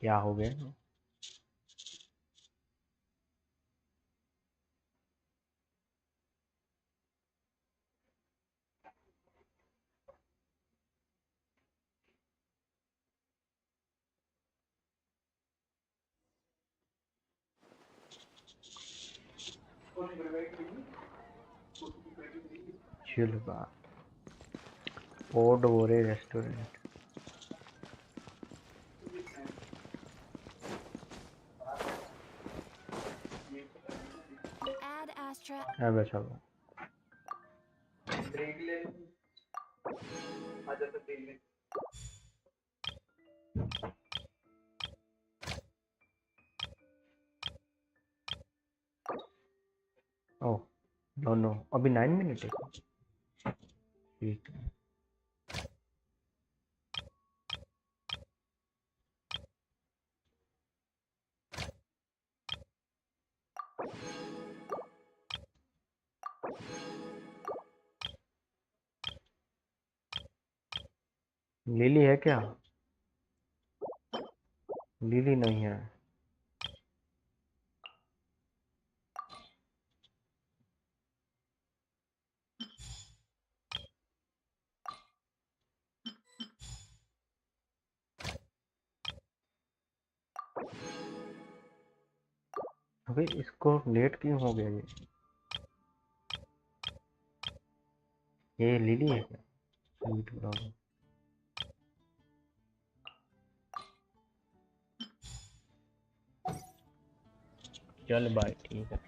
क्या हो गया? चल बात ओड वोरे रेस्टोरेंट। Add Astra. अब चलो। ओह नो नो, अभी 9 मिनट है। ठीक है। लिली है क्या? लिली नहीं है। अबे इसको लेट क्यों हो गया ये लिली है क्या? Sweet brown. चल बाय, ठीक है।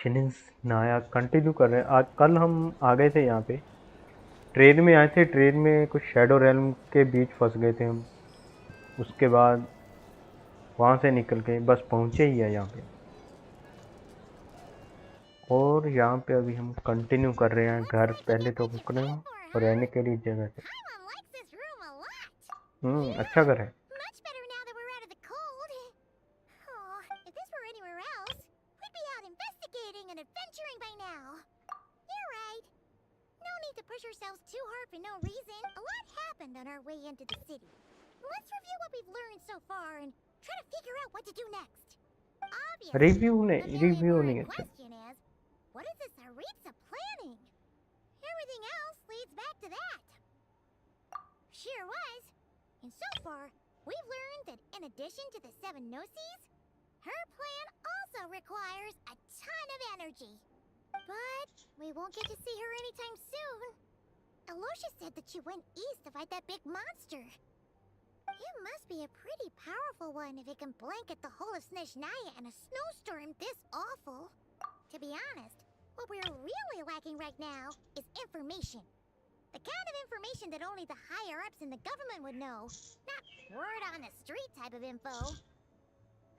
स्नेज़नाया कंटिन्यू कर रहे हैं। आज कल हम आ गए थे यहाँ पे, ट्रेन में आए थे। ट्रेन में कुछ शैडो रेल्म के बीच फंस गए थे हम। उसके बाद वहाँ से निकल के बस पहुँचे ही है यहाँ पे। और यहाँ पे अभी हम कंटिन्यू कर रहे हैं। घर पहले तो रुकने और रहने के लिए जगह है। Paimon likes this room a lot. अच्छा घर है। Much better now that we're out of the cold. Oh, if this were anywhere else, we'd be out investigating and adventuring by now. You're right. No need to push ourselves too hard for no reason. A lot happened on our way into the city. Let's review what we've learned so far and try to figure out what to do next. Obviously, review the नहीं, million review word नहीं है sir. question is, what is this Aritza planning? Everything else leads back to that. Sure was. And so far, we've learned that in addition to the 7 Gnosis, her plan also requires a ton of energy. But we won't get to see her anytime soon. Alosha said that she went east to fight that big monster. It must be a pretty powerful one if it can blanket the whole of Snezhnaya in a snowstorm this awful. To be honest, what we're really lacking right now is information. The kind of information that only the higher-ups in the government would know. Not word on the street type of info.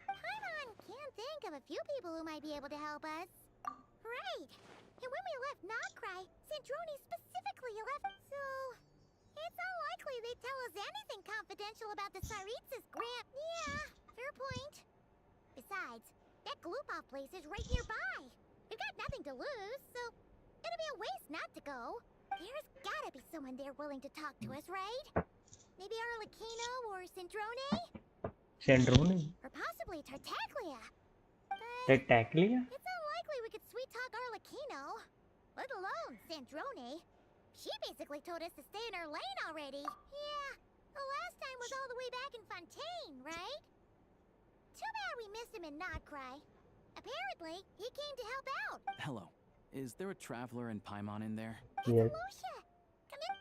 Paimon can think of a few people who might be able to help us. Right. And when we left Nocry, Sandrone specifically left, so... It's unlikely they'd tell us anything confidential about the Tsaritsas grant. Yeah, fair point. Besides, that Glupov place is right nearby. We've got nothing to lose, so it'd be a waste not to go. There's gotta be someone there willing to talk to us, right? Maybe Arlecchino or Sandrone? सेंड्रोने, Or possibly Tartaglia. But टेक्टैक्लिया। it's unlikely we could sweet talk Arlecchino, let alone Sandrone. She basically told us to stay in her lane already. Yeah, the last time was all the way back in Fontaine, right? Too bad we missed him in Nocry. Apparently, he came to help out. Hello. Is there a traveler in Paimon in there? It's Yes. Alosha. Come in.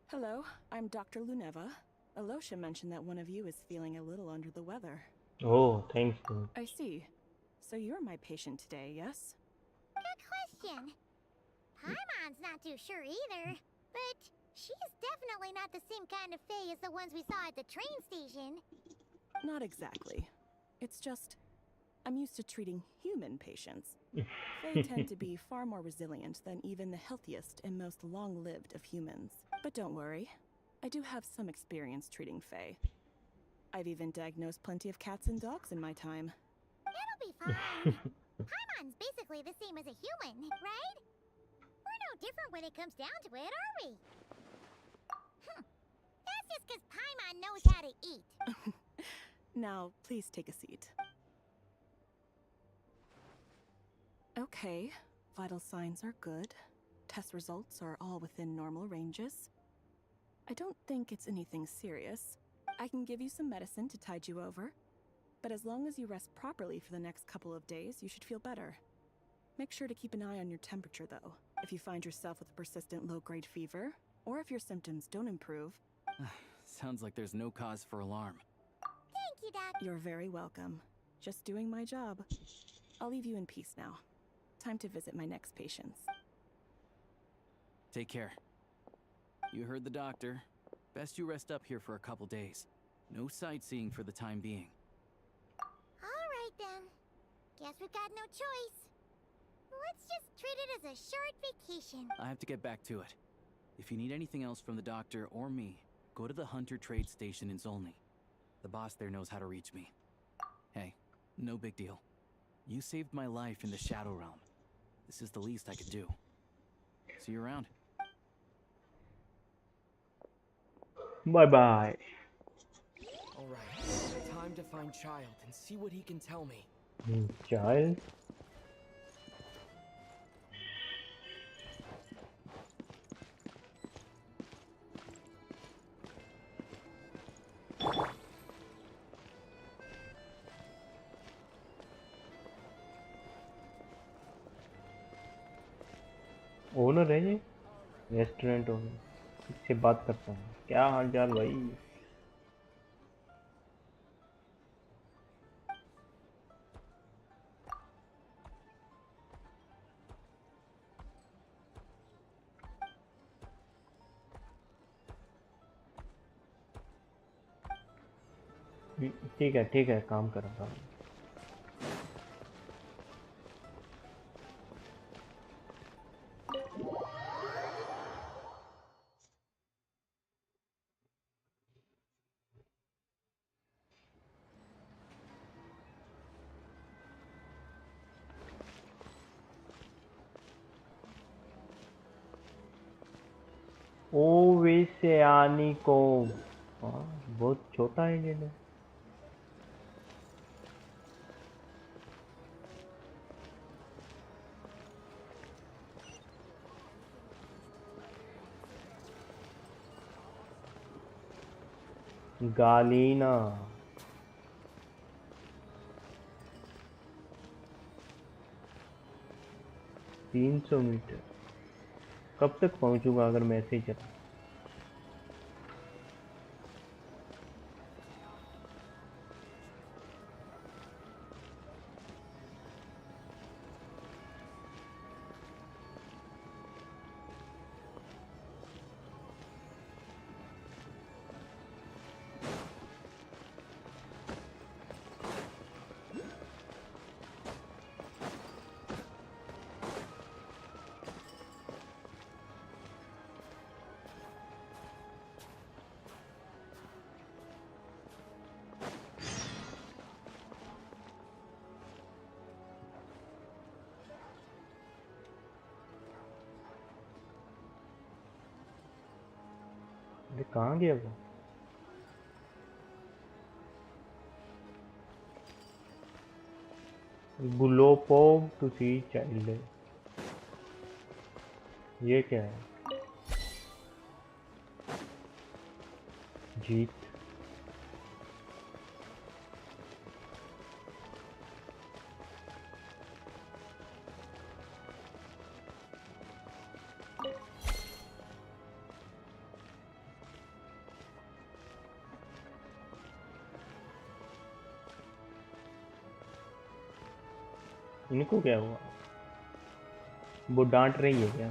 Hello, I'm Dr. Luneva. Alosha mentioned that one of you is feeling a little under the weather. Oh, thanks. I see. So you're my patient today, yes? Good question. Paimon's not too sure either, but she's definitely not the same kind of fae as the ones we saw at the train station. Not exactly. It's just, I'm used to treating human patients. Fae tend to be far more resilient than even the healthiest and most long-lived of humans. But don't worry, I do have some experience treating fae. I've even diagnosed plenty of cats and dogs in my time. It'll be fine. Paimon's basically the same as a human, right? We're no different when it comes down to it, are we? That's just because Paimon knows how to eat. Now, please take a seat. Okay, vital signs are good. Test results are all within normal ranges. I don't think it's anything serious. I can give you some medicine to tide you over. But as long as you rest properly for the next couple of days, you should feel better. Make sure to keep an eye on your temperature, though. If you find yourself with a persistent low-grade fever, or if your symptoms don't improve... Sounds like there's no cause for alarm. Thank you, Doc. You're very welcome. Just doing my job. I'll leave you in peace now. Time to visit my next patients. Take care. You heard the doctor. Best you rest up here for a couple days. No sightseeing for the time being. All right, then. Guess we've got no choice. Let's just treat it as a short vacation. I have to get back to it. If you need anything else from the doctor or me, go to the Hunter Trade Station in Zolny. The boss there knows how to reach me. Hey, no big deal. You saved my life in the Shadow Realm. This is the least I could do. See you around. Bye bye. Alright, time to find Child and see what he can tell me. Child. Owner है ये restaurant owner, इससे बात करता हूँ। क्या हाल चाल भाई? ठीक है, काम कर रहा हूँ। ओवेसियानिको, हाँ बहुत छोटा है ये। गालीना 300 मीटर। कब तक पहुंचूंगा अगर मैं ऐसे ही चला? अरे कहाँ गया वो? गुलोपोव टू सी चाइल्ड। ये क्या है? जीत। इनको क्या हुआ? वो डांट रही है क्या?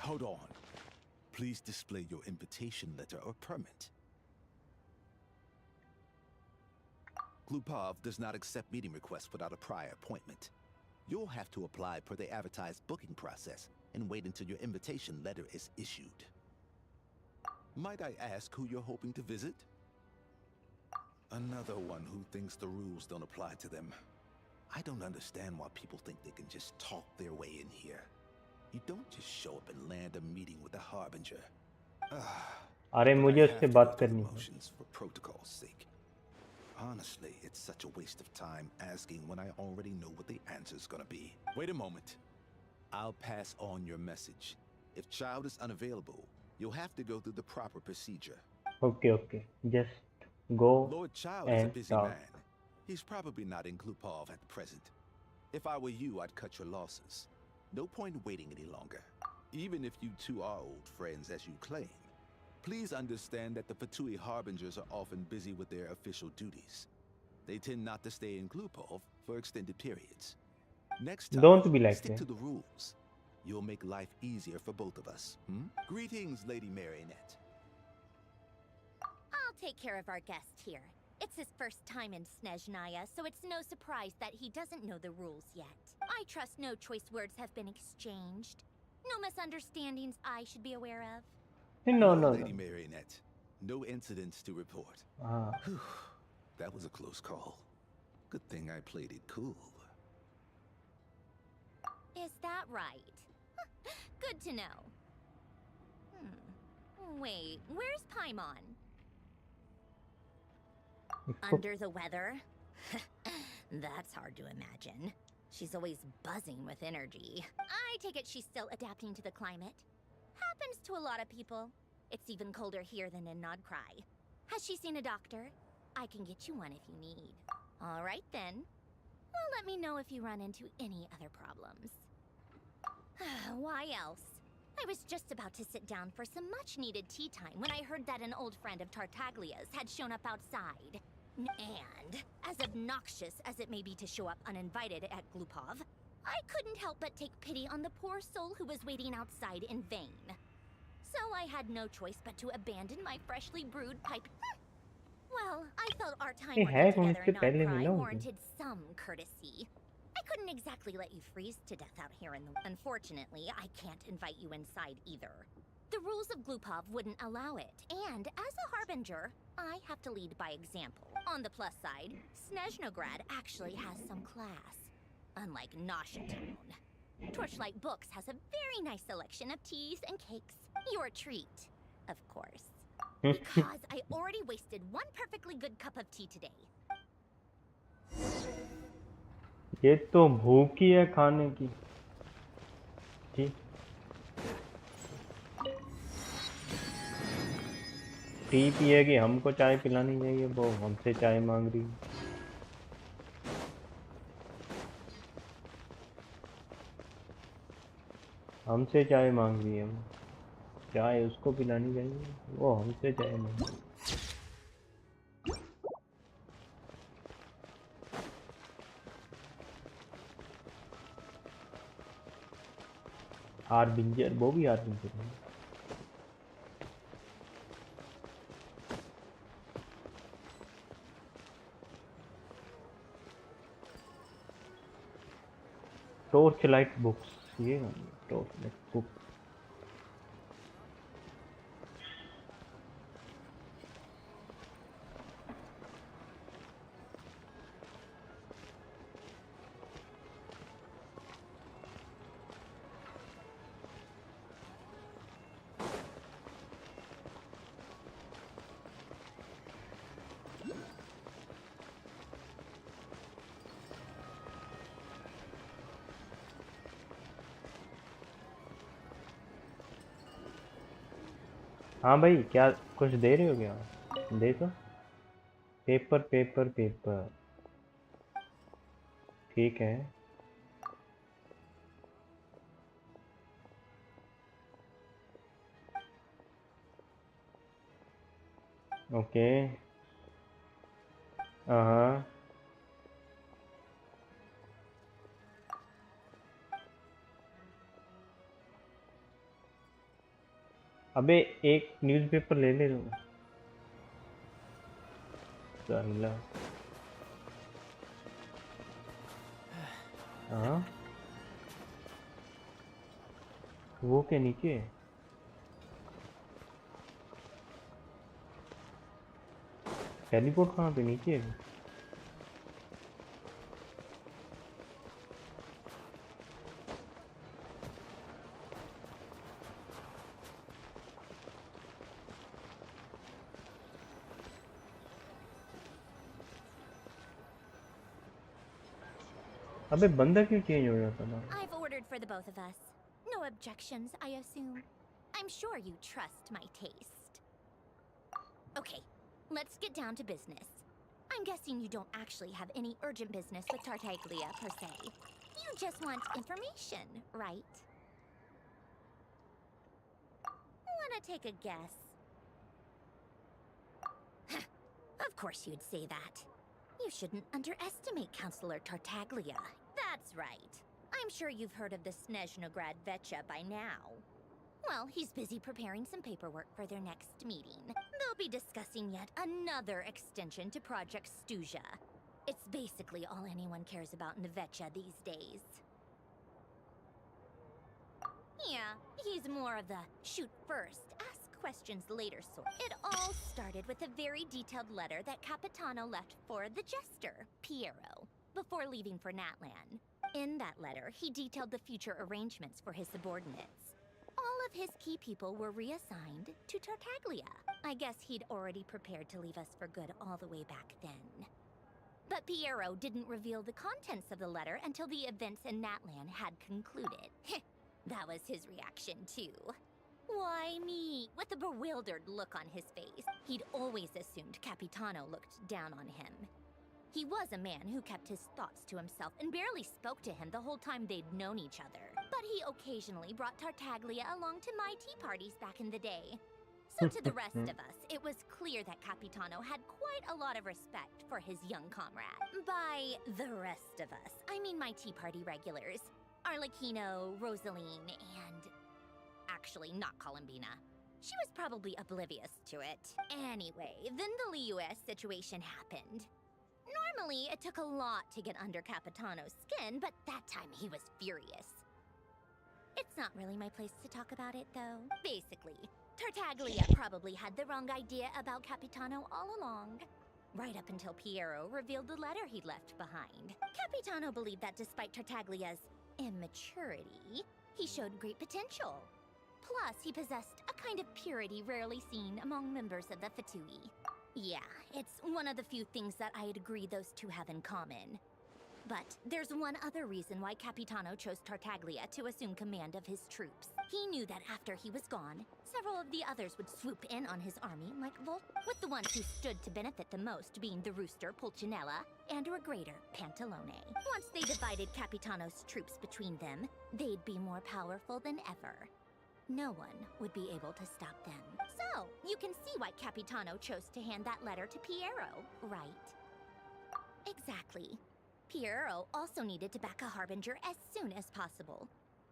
Hold on. Please display your invitation letter or permit. Glupov does not accept meeting requests without a prior appointment. You'll have to apply per the advertised booking process and wait until your invitation letter is issued. Might I ask who you're hoping to visit? Another one who thinks the rules don't apply to them. I don't understand why people think they can just talk their way in here. You don't just show up and land a meeting with the Harbinger. अरे मुझे उससे बात करनी है। Motions for protocol's sake. Honestly, it's such a waste of time asking when I already know what the answer's gonna be. Wait a moment. I'll pass on your message. If Child is unavailable, you'll have to go through the proper procedure. Okay. Just go Lord Child is a and busy talk. man. He's probably not in Glupov at present. If I were you, I'd cut your losses. No point waiting any longer. Even if you two are old friends as you claim, please understand that the Fatui Harbingers are often busy with their official duties. They tend not to stay in Glupov for extended periods. Next time, Don't be like stick that. to the rules. You'll make life easier for both of us. Greetings, Lady Marionette. I'll take care of our guest here. It's his first time in Snezhnaya, so it's no surprise that he doesn't know the rules yet. I trust no choice words have been exchanged. No misunderstandings I should be aware of. No. Lady Marionette. No incidents to report. हाँ Whew, that was a close call. Good thing I played it cool. Is that right? Good to know. Wait, where's Paimon? Under the weather? That's hard to imagine. She's always buzzing with energy. I take it she's still adapting to the climate. Happens to a lot of people. It's even colder here than in Nodcry. Has she seen a doctor? I can get you one if you need. All right then. Well, let me know if you run into any other problems. Why else? I was just about to sit down for some much-needed tea time when I heard that an old friend of Tartaglia's had shown up outside. And, as obnoxious as it may be to show up uninvited at Glupov, I couldn't help but take pity on the poor soul who was waiting outside in vain. So I had no choice but to abandon my freshly brewed pipe. Well, I felt our time ये है working कौन? together इससे in पहले Nodcry मिला मुझे। warranted some courtesy. I couldn't exactly let you freeze to death out here in the... Unfortunately, I can't invite you inside either. The rules of Glupov wouldn't allow it, and as a harbinger, I have to lead by example. On the plus side, Snezhnograd actually has some class, unlike Noshatown. Torchlight Books has a very nice selection of teas and cakes. Your treat, of course. Because I already wasted one perfectly good cup of tea today. ये तो भूखी है खाने की। ठीक, T पिएगी, हमको चाय पिलानी चाहिए, वो हमसे चाय मांग रही है। हमसे चाय मांग रही है वो, चाय उसको पिलानी चाहिए, वो हमसे चाय मांग रही है। हार्बिंजर, वो भी हार्बिंजर है। टॉर्च लाइट बुक्स, ये टॉर्च लाइट बुक। हाँ भाई, क्या कुछ दे रहे हो क्या? दे तो। पेपर पेपर पेपर, ठीक है। ओके। हाँ। अबे एक न्यूज़पेपर ले ले लो। साला। हाँ, वो के नीचे। टेलीपोर्ट कहाँ पे? नीचे है? अबे बंदा क्यों चेंज हो जाता था? I've ordered for the both of us. No objections, I assume. I'm sure you trust my taste. Okay, let's get down to business. I'm guessing you don't actually have any urgent business with Tartaglia per se. You just want information, right? Wanna take a guess? Of course you'd say that. You shouldn't underestimate Counselor Tartaglia. That's right. I'm sure you've heard of the Snezhnaya Vetcha by now. Well, he's busy preparing some paperwork for their next meeting. They'll be discussing yet another extension to Project Stuja. It's basically all anyone cares about in the Vetcha these days. Yeah, he's more of the shoot first, ask questions later sort. It all started with a very detailed letter that Capitano left for the jester, Piero, before leaving for Natlan. In that letter, he detailed the future arrangements for his subordinates. All of his key people were reassigned to Tartaglia. I guess he'd already prepared to leave us for good all the way back then. But Piero didn't reveal the contents of the letter until the events in Natlan had concluded. That was his reaction, too. Why me? With a bewildered look on his face. He'd always assumed Capitano looked down on him. He was a man who kept his thoughts to himself and barely spoke to him the whole time they'd known each other. But he occasionally brought Tartaglia along to my tea parties back in the day. So to the rest of us, it was clear that Capitano had quite a lot of respect for his young comrade. By the rest of us, I mean my tea party regulars. Arlecchino, Rosaline, and... actually, not Columbina. She was probably oblivious to it. Anyway, then the Liues situation happened. Normally, it took a lot to get under Capitano's skin, but that time he was furious. It's not really my place to talk about it, though. Basically, Tartaglia probably had the wrong idea about Capitano all along. Right up until Piero revealed the letter he'd left behind. Capitano believed that despite Tartaglia's immaturity, he showed great potential. Plus, he possessed a kind of purity rarely seen among members of the Fatui. Yeah, it's one of the few things that I'd agree those two have in common. But there's one other reason why Capitano chose Tartaglia to assume command of his troops. He knew that after he was gone, several of the others would swoop in on his army like Volt, with the ones who stood to benefit the most being the Rooster, Pulcinella, and Regrator, Pantalone. Once they divided Capitano's troops between them, they'd be more powerful than ever. No one would be able to stop them. So, you can see why Capitano chose to hand that letter to Piero, right? Exactly. Piero also needed to back a Harbinger as soon as possible.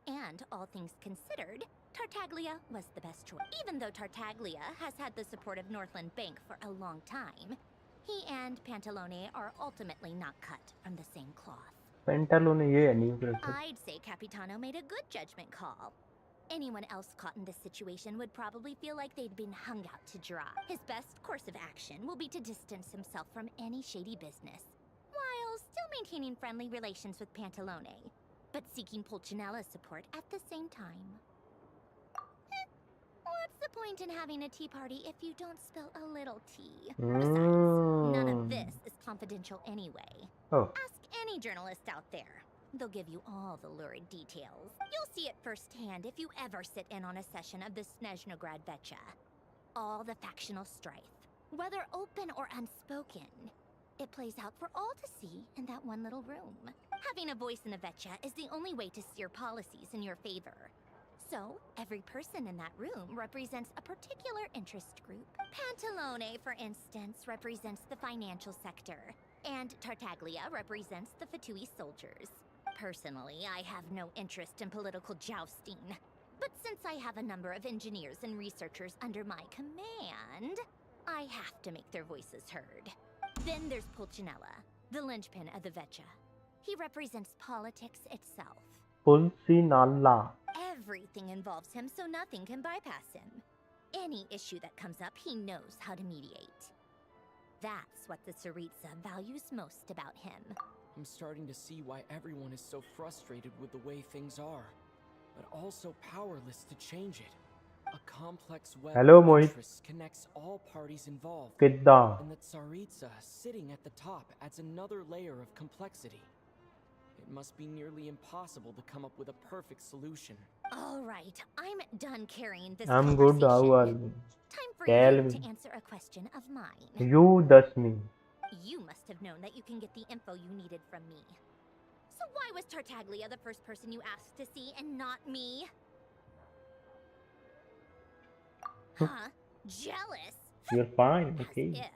And, all things considered, Tartaglia was the best choice. Even though Tartaglia has had the support of Northland Bank for a long time, he and Pantalone are ultimately not cut from the same cloth. पेंटालोने ये है new character. I'd say Capitano made a good judgment call. Anyone else caught in this situation would probably feel like they'd been hung out to dry. His best course of action will be to distance himself from any shady business, while still maintaining friendly relations with Pantalone, but seeking Pulcinella's support at the same time. What's the point in having a tea party if you don't spill a little tea? Besides, none of this is confidential anyway. Oh, Ask any journalist out there. They'll give you all the lurid details. You'll see it firsthand if you ever sit in on a session of the Snezhnaya Vecha. All the factional strife, whether open or unspoken, it plays out for all to see in that one little room. Having a voice in the Vecha is the only way to steer policies in your favor. So, every person in that room represents a particular interest group. Pantalone, for instance, represents the financial sector, and Tartaglia represents the Fatui soldiers. Personally, I have no interest in political jousting. But since I have a number of engineers and researchers under my command, I have to make their voices heard. Then there's Pulcinella, the linchpin of the Vecha. He represents politics itself. Pulcinella. Everything involves him, so nothing can bypass him. Any issue that comes up, he knows how to mediate. That's what the Tsaritsa values most about him. I'm starting to see why everyone is so frustrated with the way things are, but also powerless to change it. A complex web Hello, of Mohit. interests connects all parties involved, किद्दा. and the Tsaritsa sitting at the top adds another layer of complexity. It must be nearly impossible to come up with a perfect solution. All right, I'm done carrying this I'm good. How are conversation. you? Time for Tell you me. to answer a question of mine. You thus me. You must have known that you can get the info you needed from me. So why was Tartaglia the first person you asked to see and not me? Huh? Jealous? You're fine. As Okay. if.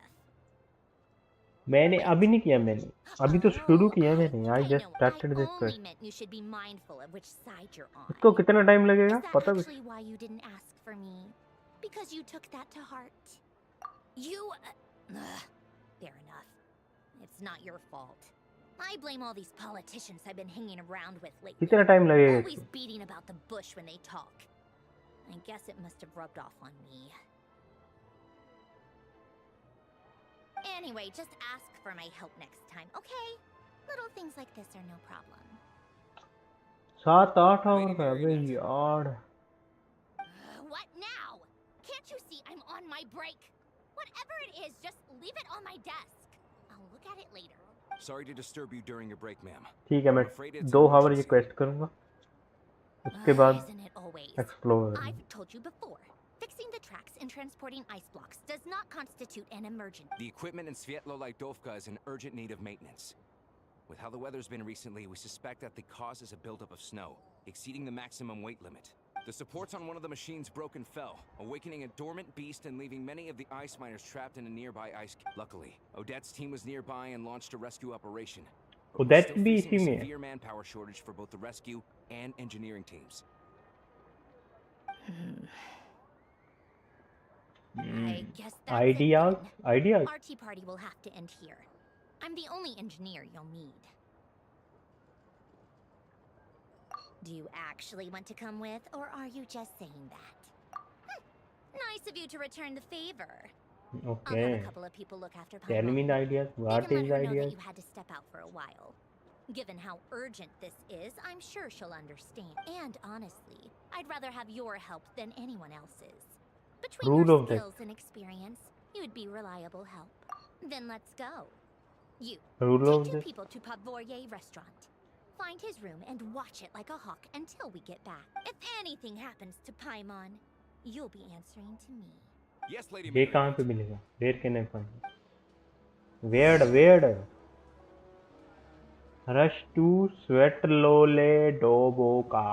मैंने अभी नहीं किया मैंने. अभी तो शुरू किया मैंने. I just know. started I this only quest. meant you should be mindful of which side you're on. इसको कितना टाइम लगेगा? Is that पता कुछ? actually why you didn't ask for me? Because you took that to heart? You... fair enough. It's not your fault. I blame all these politicians I've been hanging around with lately. कितना time लगेगा Always इसको? beating about the bush when they talk. I guess it must have rubbed off on me. Anyway, just ask for my help next time, okay? Little things like this are no problem. 7-8 our का अबे यार. What now? Can't you see I'm on my break? Whatever it is, just leave it on my desk. I'll look at it later. Sorry to disturb you during your break, ma'am. ठीक है मैं I'm afraid it's 2 an our ये emergency. Quest करूँगा. उसके बाद Isn't it always? Explore. I've told you before. Fixing the tracks and transporting ice blocks does not constitute an emergency. The equipment in Svietlo-Litovka is in urgent need of maintenance. With how the weather's been recently, we suspect that the cause is a buildup of snow, exceeding the maximum weight limit. The supports on one of the machines broke and fell, awakening a dormant beast and leaving many of the ice miners trapped in a nearby ice cave. Luckily, Odette's team was nearby and launched a rescue operation. But we're Odette still भी facing इसी a में है. severe manpower shortage for both the rescue and engineering teams. I guess that's Ideas? it then. Ideas? Our tea party will have to end here. I'm the only engineer you'll need. Do you actually want to come with, or are you just saying that? Nice of you to return the favor. I'll have a Okay. couple of people look after Tell me the Paimon. ideas. We What can is let her know ideas? that you had to step out for a while. Given how urgent this is, I'm sure she'll understand. And honestly, I'd rather have your help than anyone else's. Between Rule your of death. skills and experience, you'd be reliable help. Then let's go. You, Rule take of 2 this. people to Pavoyer restaurant. Find his room and watch it like a hawk until we get back. If anything happens to Paimon, you'll be answering to me. Yes, Lady ये Mary. कहाँ पे मिलेगा? Where can I find? Weird. Rush to Svetlole Doboka.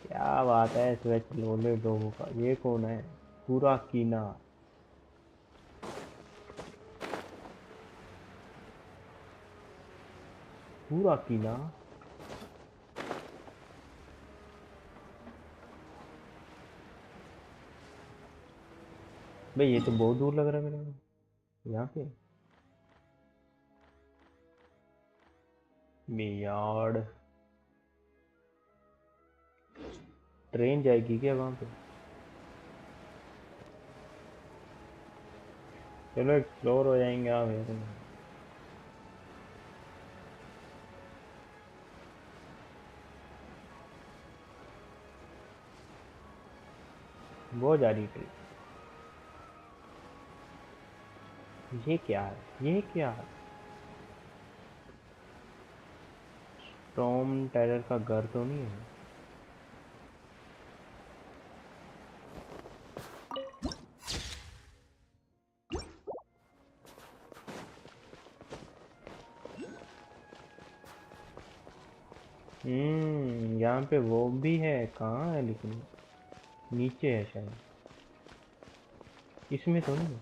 क्या बात है स्वेटलोले डोबोका? ये कौन है? पूरा कीना। पूरा कीना। भाई ये तो बहुत दूर लग रहा है मेरे को। यहाँ पे यार्ड ट्रेन जाएगी क्या वहाँ पे? चलो एक्सप्लोर हो जाएंगे आप यार। वो जा रही ट्रेन। ये क्या है? ये क्या है? टॉम टेलर का घर तो नहीं है? यहाँ पे वो भी है। कहाँ है लेकिन? नीचे है शायद। इसमें तो नहीं।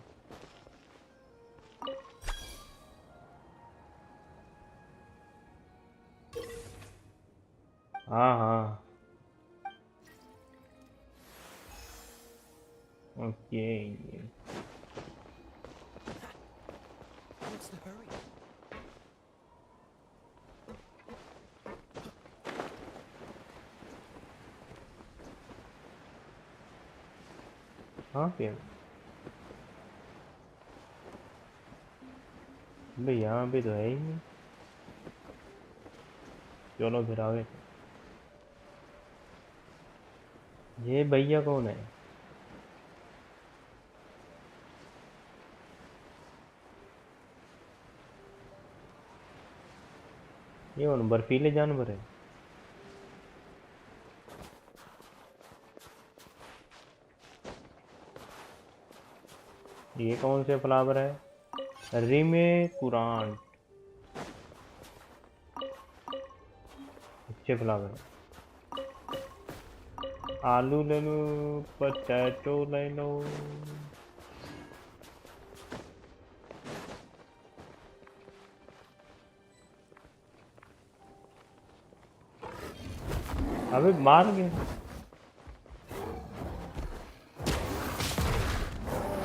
हाँ। ओके। What's the hurry? हाँ पे भाई यहाँ पे तो है ही नहीं। चलो फिर आगे। ये भैया कौन है? ये कौन बर्फीले जानवर है? ये कौन से फ्लावर है? रिमे कुरान। अच्छे फ्लावर है। आलू ले लो, पोटैटो ले लो। अबे मार गया।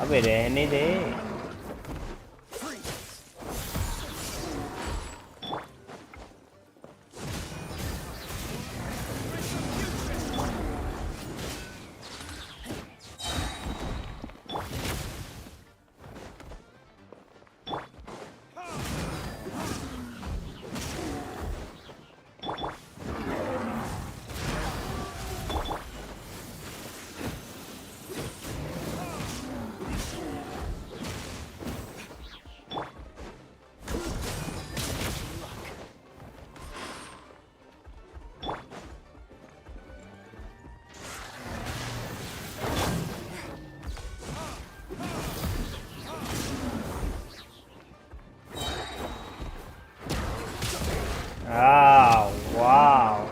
अबे रहने दे। वाह।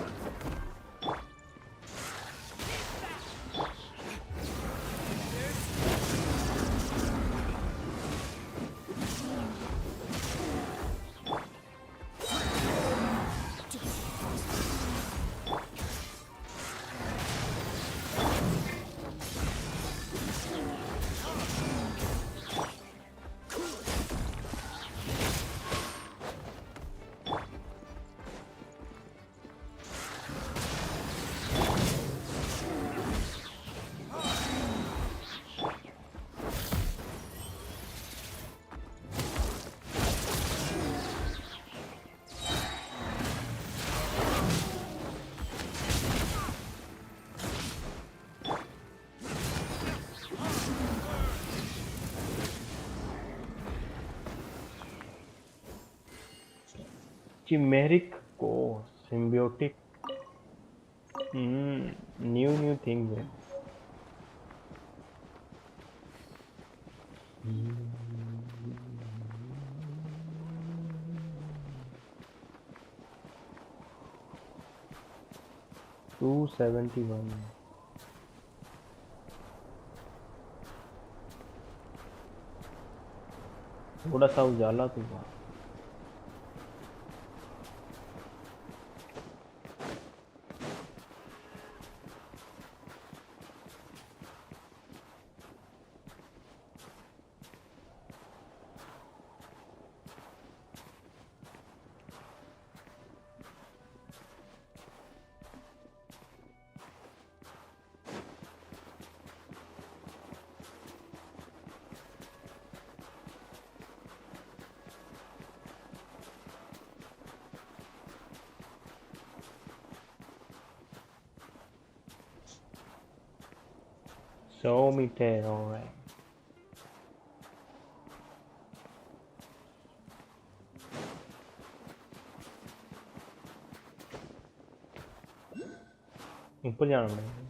चिमेरिक को सिम्बियोटिक न्यू थिंग है। 271 थोड़ा सा उजाला तो था। So meter, alright. ऊपर जाना पड़ेगा।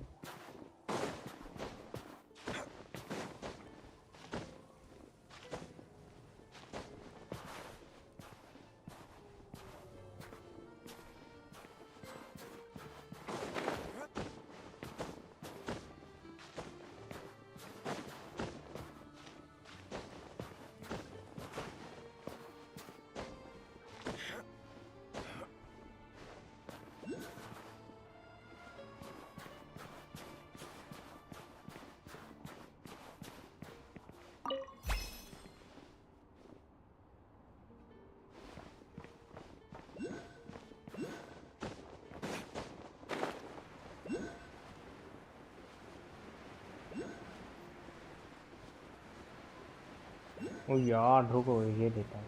ओ यार रुको, ये देता हूँ।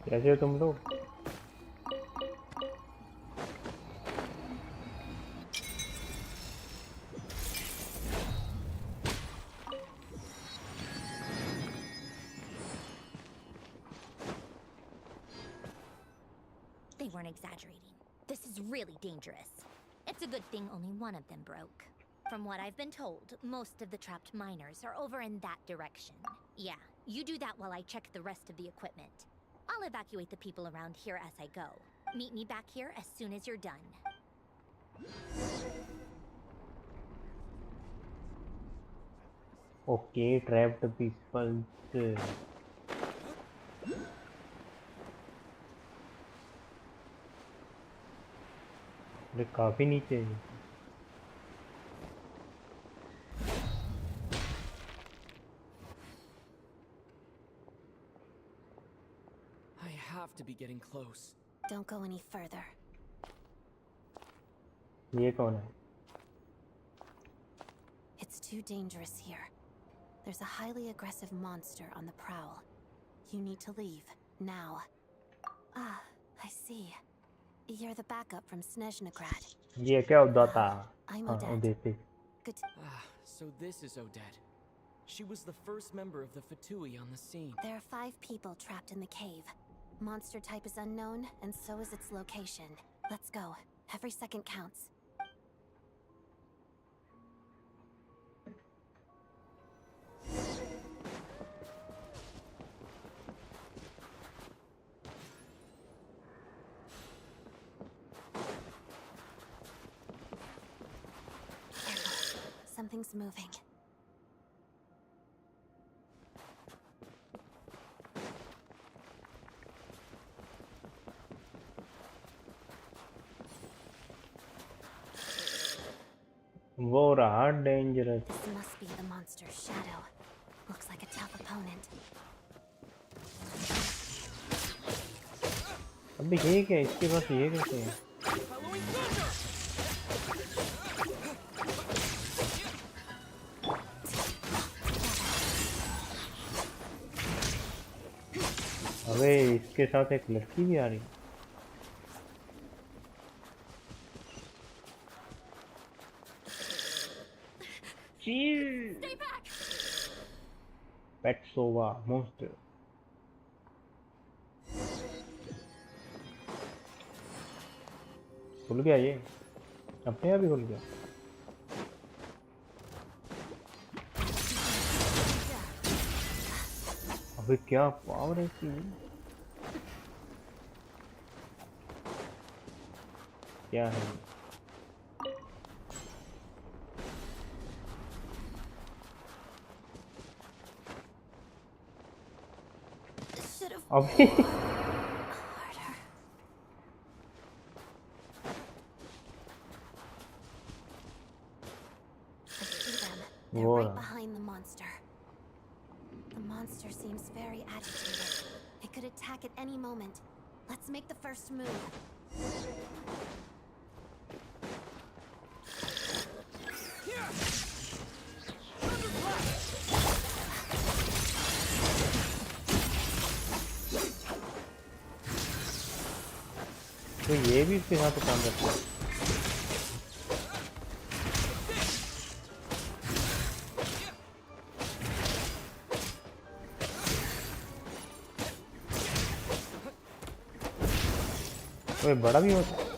कैसे हो तुम लोग? They weren't exaggerating. This is really dangerous. It's a good thing only one of them broke. From what I've been told, most of the trapped miners are over in that direction. Yeah, you do that while I check the rest of the equipment. I'll evacuate the people around here as I go. Meet me back here as soon as you're done. Okay, trapped people. अरे काफी नीचे है। I have to be getting close. Don't go any further. ये कौन है? It's too dangerous here. There's a highly aggressive monster on the prowl. You need to leave, now. Ah, I see. You're the backup from Snezhnaya. ये क्या उदाता? I'm हाँ, Odette. उदेते। Good. So this is Odette. She was the first member of the Fatui on the scene. There are 5 people trapped in the cave. Monster type is unknown, and so is its location. Let's go. Every second counts. Something's moving. वो रहा dangerous. This must be the monster's shadow. Looks like a tough opponent. अबे ये क्या? इसके पास ये कैसे है? अबे इसके साथ एक लड़की भी आ रही है। Chill. Stay back! Pet Sova monster. खुल गया ये, अपने आप ही खुल गया। अबे क्या पावर है इसकी, क्या है? अभी They're Whoa. right behind the monster. The monster seems very agitated. It could attack at any moment. Let's make the first move. तो ये भी इसके साथ काम करता है। ओए बड़ा भी होता है।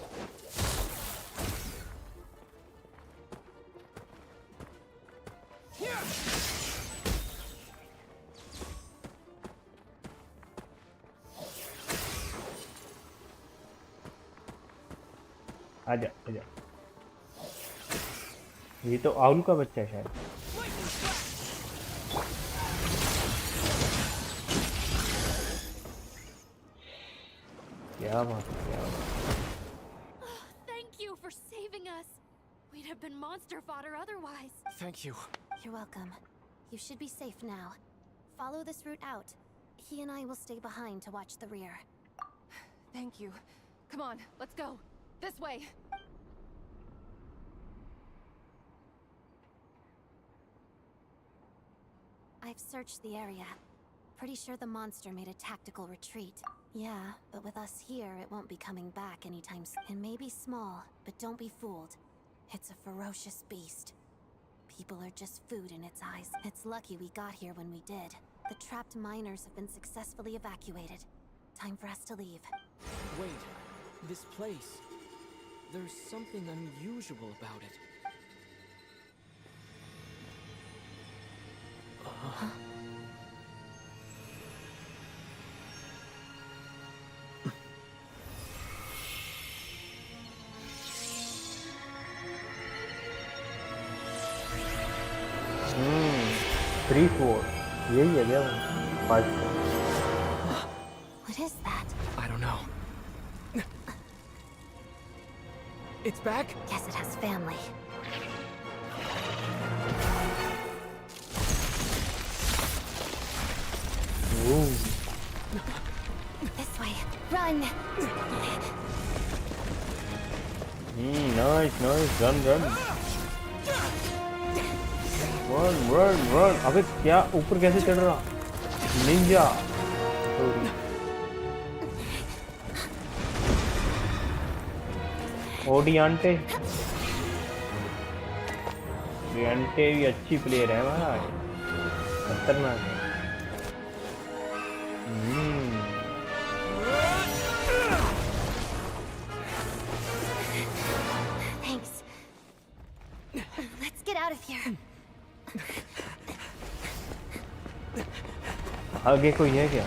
आजा आजा, ये तो आउल का बच्चा है शायद। क्या बात है, क्या बात है। Thank you for saving us. We'd have been monster fodder otherwise. Thank you. You're welcome. You should be safe now. Follow this route out. He and I will stay behind to watch the rear. Thank you. Come on, let's go. This way. I've searched the area. Pretty sure the monster made a tactical retreat. Yeah, but with us here, it won't be coming back anytime soon. It may be small, but don't be fooled. It's a ferocious beast. People are just food in its eyes. It's lucky we got here when we did. The trapped miners have been successfully evacuated. Time for us to leave. Wait, this place. There's something unusual about it. Three four यही है क्या वो? 5 What is that? I don't know. It's back? Guess it has family. This way. Run! Nice nice, run run run run run. अबे क्या ऊपर कैसे चढ़ रहा? निंजा। ओडियांटे डियांटे भी अच्छी प्लेयर है भाई, खतरनाक है। Thanks. Let's get out of here. आगे कोई है क्या?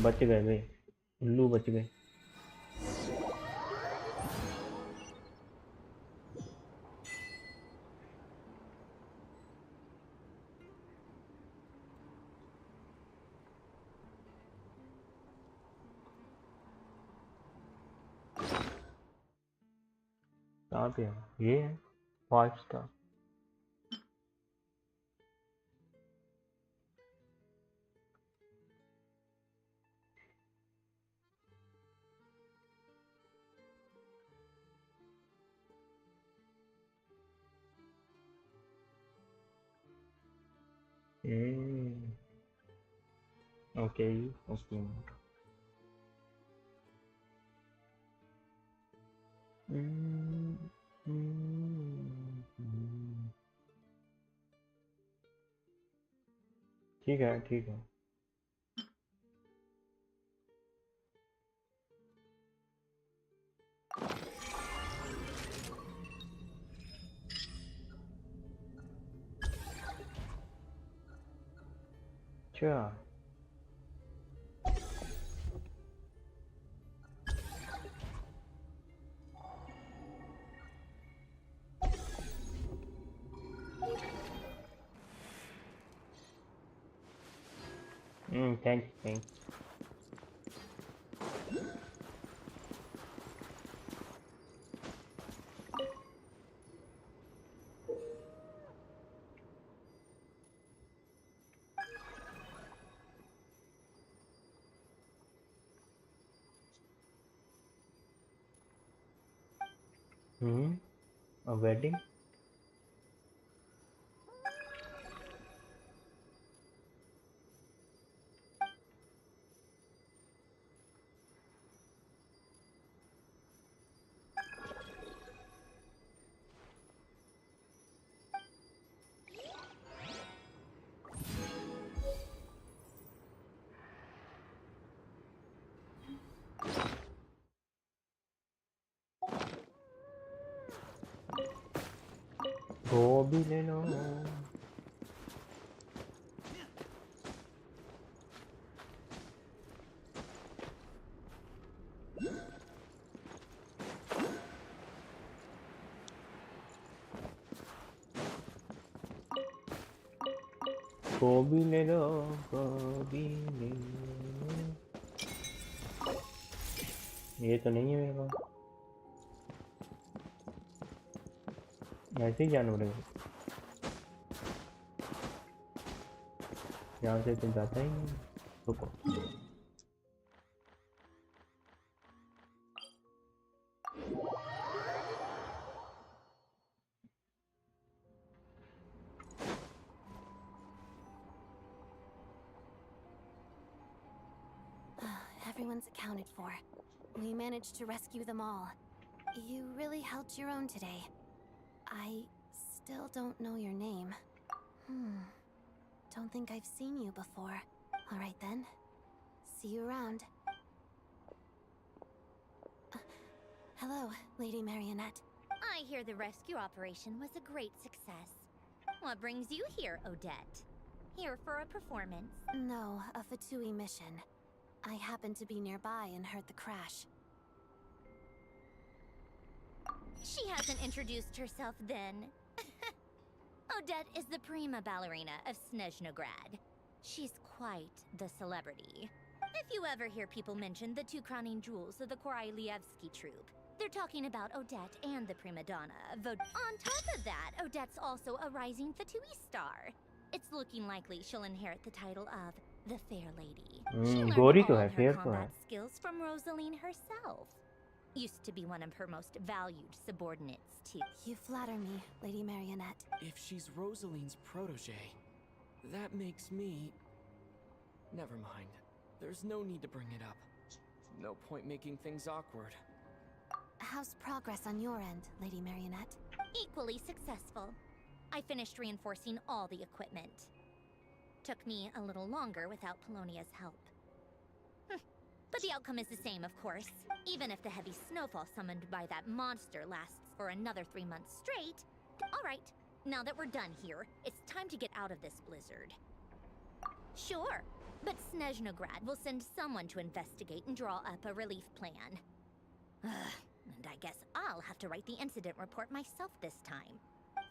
बच गए भाई, उल्लू बच गए। कहाँ पे है? ये है 5 स्टार। Okay okay. ठीक है ठीक है। अच्छा थैंक्स थैंक्स। A wedding? गोभी ले लो। गोभी ले लो गोभी ले लो। ये तो नहीं है मेरे पास। ऐसे ही जाना पड़ेगा। यहाँ से तो जाता ही नहीं। रुको। Everyone's accounted for. We managed to rescue them all. You really held your own today. I still don't know your name. Don't think I've seen you before. All right then. See you around. Hello, Lady Marionette. I hear the rescue operation was a great success. What brings you here, Odette? Here for a performance? No, a Fatui mission. I happened to be nearby and heard the crash. She hasn't introduced herself then. Odette is the prima ballerina of Snezhnaya. She's quite the celebrity. If you ever hear people mention the two crowning jewels of the Korolievsky troupe, they're talking about Odette and the prima donna. On top of that, Odette's also a rising Fatui star. It's looking likely she'll inherit the title of the Fair Lady. She learned गोरी तो all है, her fair तो है। combat skills from Rosaline herself. Used to be one of her most valued subordinates, too. You flatter me, Lady Marionette. If she's Rosaline's protege, that makes me... Never mind. There's no need to bring it up. No point making things awkward. How's progress on your end, Lady Marionette? Equally successful. I finished reinforcing all the equipment. Took me a little longer without Polonia's help. But the outcome is the same, of course. Even if the heavy snowfall summoned by that monster lasts for another 3 months straight. Alright, now that we're done here, it's time to get out of this blizzard. Sure, but Snezhnaya will send someone to investigate and draw up a relief plan. And I guess I'll have to write the incident report myself this time.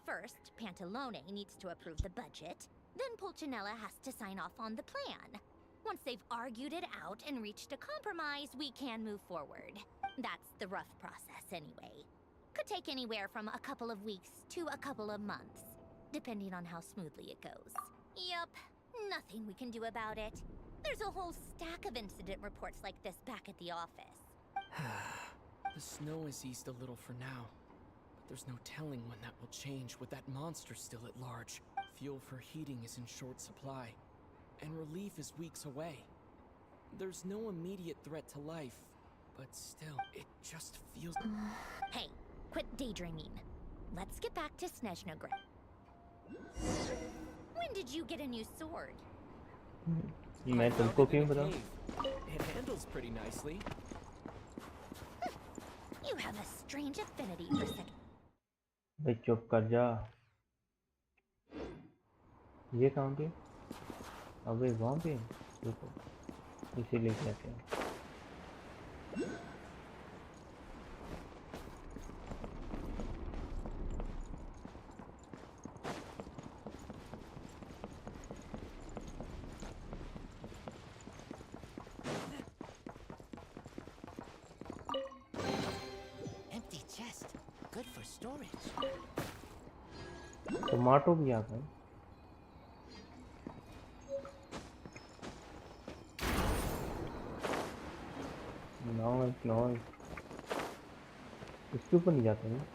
First, Pantalone needs to approve the budget, then Pulcinella has to sign off on the plan. Once they've argued it out and reached a compromise, we can move forward. That's the rough process anyway. Could take anywhere from a couple of weeks to a couple of months, depending on how smoothly it goes. Yup, nothing we can do about it. There's a whole stack of incident reports like this back at the office. The snow has eased a little for now, but there's no telling when that will change with that monster still at large. Fuel for heating is in short supply, and relief is weeks away. There's no immediate threat to life, but still, it just feels. Hey, quit daydreaming. Let's get back to Snezhnaya. When did you get a new sword? मैं I found तुमको it in क्यों a बताऊं? cave. It handles pretty nicely. You have a strange affinity for second. भाई चुप कर जा। ये कहाँ पे? अबे वहाँ पे रुको, इसीलिए कहते हैं। Empty chest. Good for storage. Tomato भी आ गए। नाइस। इसके ऊपर नहीं जाते हैं।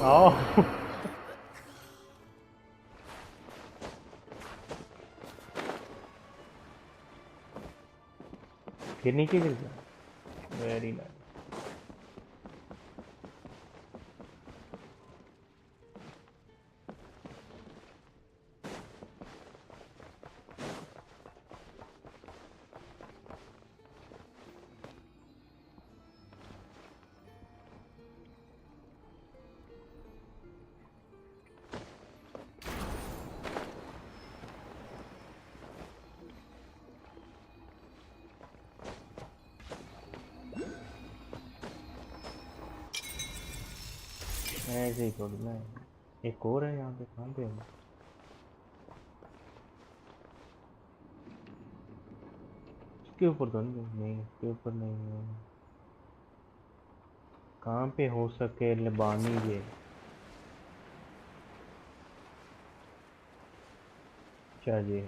आओ। फिर नीचे गिर गया। Very nice. ऐसे ही तोड़ना है। एक और है यहाँ पे, कहाँ पे है? इसके ऊपर तो नहीं, इसके ऊपर नहीं है। कहाँ पे हो सके लबानी ये? चाहिए।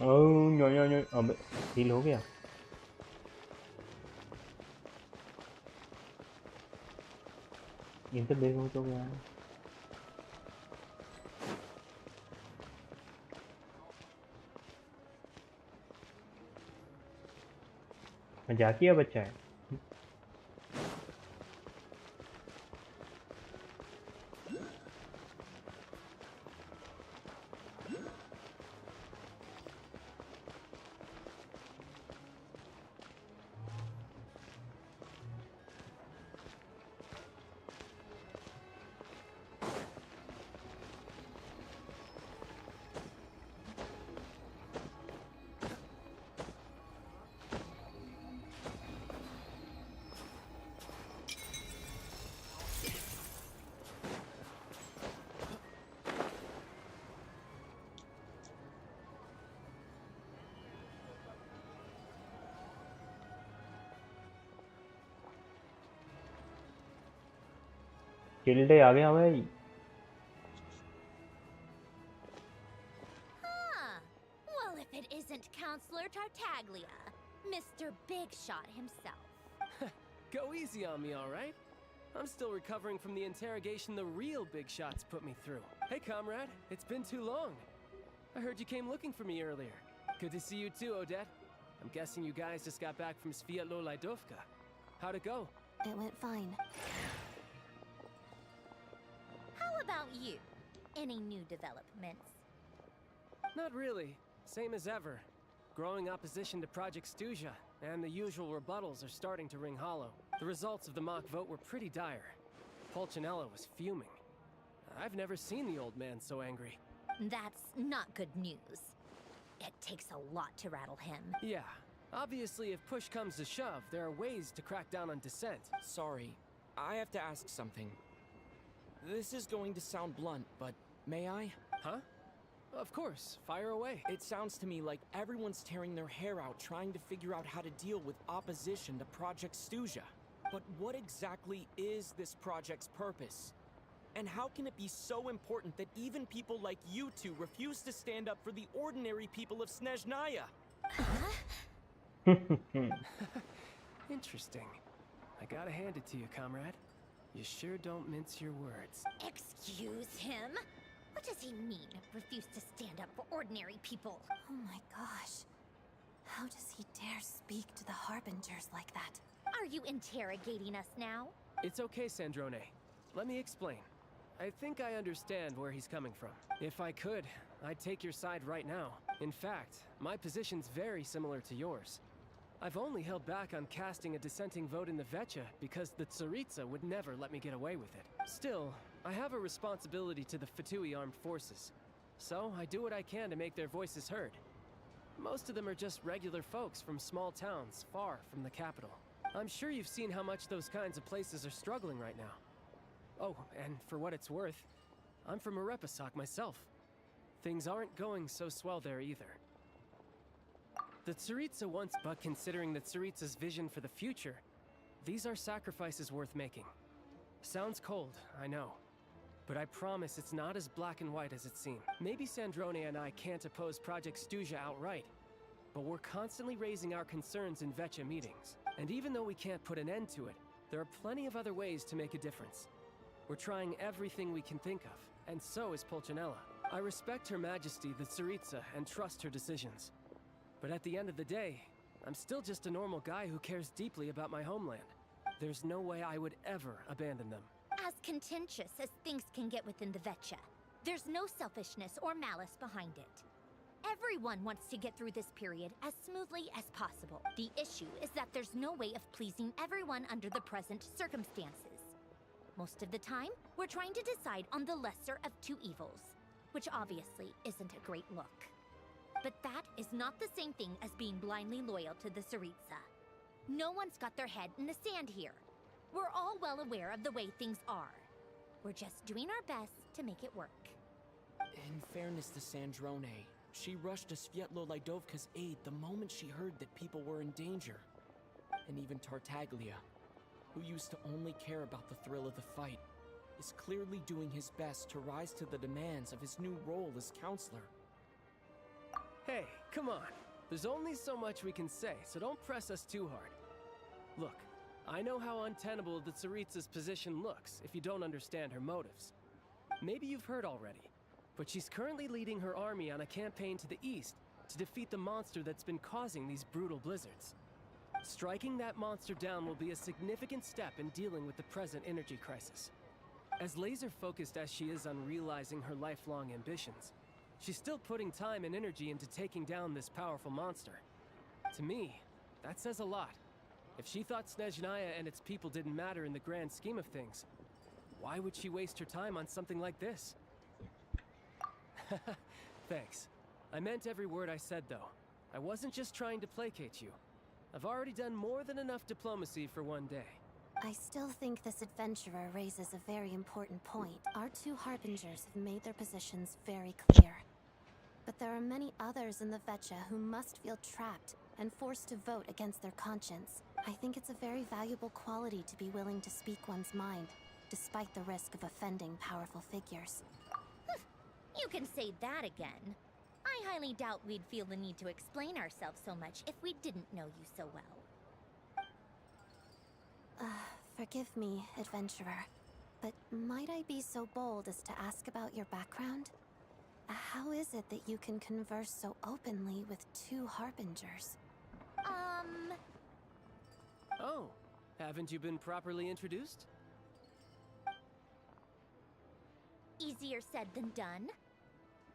ओह नो, अब हील हो गया। ये तो देखो तो गया है। मजाकिया बच्चा है। टिल्डे आ गया भाई। Well, if it isn't Counselor Tartaglia, Mr. Big Shot himself. Go easy on me, all right? I'm still recovering from the interrogation the real Big Shots put me through. Hey, comrade, it's been too long. I heard you came looking for me earlier. Good to see you too, Odette. I'm guessing you guys just got back from Sviatlo Laidovka. How'd it go? It went fine. How about you? Any new developments? Not really. Same as ever. Growing opposition to Project Stuja, and the usual rebuttals are starting to ring hollow. The results of the mock vote were pretty dire. Pulcinella was fuming. I've never seen the old man so angry. That's not good news. It takes a lot to rattle him. Yeah, obviously if push comes to shove, there are ways to crack down on dissent. Sorry, I have to ask something. This is going to sound blunt, but may I? Huh? Of course, fire away. It sounds to me like everyone's tearing their hair out trying to figure out how to deal with opposition to Project Snezhnaya. But what exactly is this project's purpose? And how can it be so important that even people like you two refuse to stand up for the ordinary people of Snezhnaya? Interesting. I gotta hand it to you, comrade. You sure don't mince your words. Excuse him? What does he mean, refuse to stand up for ordinary people? Oh my gosh. How does he dare speak to the Harbingers like that? Are you interrogating us now? It's okay, Snezhnaya. Let me explain. I think I understand where he's coming from. If I could, I'd take your side right now. In fact, my position's very similar to yours. I've only held back on casting a dissenting vote in the Vecha because the Tsaritsa would never let me get away with it. Still, I have a responsibility to the Fatui armed forces, so I do what I can to make their voices heard. Most of them are just regular folks from small towns far from the capital. I'm sure you've seen how much those kinds of places are struggling right now. Oh, and for what it's worth, I'm from Arepasak myself. Things aren't going so swell there either. The Tsaritsa once, but considering the Tsaritsa's vision for the future, these are sacrifices worth making. Sounds cold, I know. But I promise it's not as black and white as it seems. Maybe Snezhnaya and I can't oppose Project Snezhnaya outright, but we're constantly raising our concerns in Vecha meetings. And even though we can't put an end to it, there are plenty of other ways to make a difference. We're trying everything we can think of, and so is Pulcinella. I respect Her Majesty, the Tsaritsa, and trust her decisions. But at the end of the day, I'm still just a normal guy who cares deeply about my homeland. There's no way I would ever abandon them. As contentious as things can get within the Vecha, there's no selfishness or malice behind it. Everyone wants to get through this period as smoothly as possible. The issue is that there's no way of pleasing everyone under the present circumstances. Most of the time, we're trying to decide on the lesser of two evils, which obviously isn't a great look. But that is not the same thing as being blindly loyal to the Tsaritsa. No one's got their head in the sand here. We're all well aware of the way things are. We're just doing our best to make it work. In fairness to Snezhnaya, she rushed to Svietlo Lidovka's aid the moment she heard that people were in danger. And even Tartaglia, who used to only care about the thrill of the fight, is clearly doing his best to rise to the demands of his new role as counselor. Hey, come on. There's only so much we can say, so don't press us too hard. Look, I know how untenable the Tsaritsa's position looks if you don't understand her motives. Maybe you've heard already, but she's currently leading her army on a campaign to the east to defeat the monster that's been causing these brutal blizzards. Striking that monster down will be a significant step in dealing with the present energy crisis. As laser-focused as she is on realizing her lifelong ambitions, she's still putting time and energy into taking down this powerful monster. To me, that says a lot. If she thought Snezhnaya and its people didn't matter in the grand scheme of things, why would she waste her time on something like this? Thanks. I meant every word I said, though. I wasn't just trying to placate you. I've already done more than enough diplomacy for one day. I still think this adventurer raises a very important point. Our two Harbingers have made their positions very clear. But there are many others in the Vecha who must feel trapped and forced to vote against their conscience. I think it's a very valuable quality to be willing to speak one's mind, despite the risk of offending powerful figures. You can say that again. I highly doubt we'd feel the need to explain ourselves so much if we didn't know you so well. Forgive me, adventurer, but might I be so bold as to ask about your background? How is it that you can converse so openly with two Harbingers? Oh, haven't you been properly introduced? Easier said than done.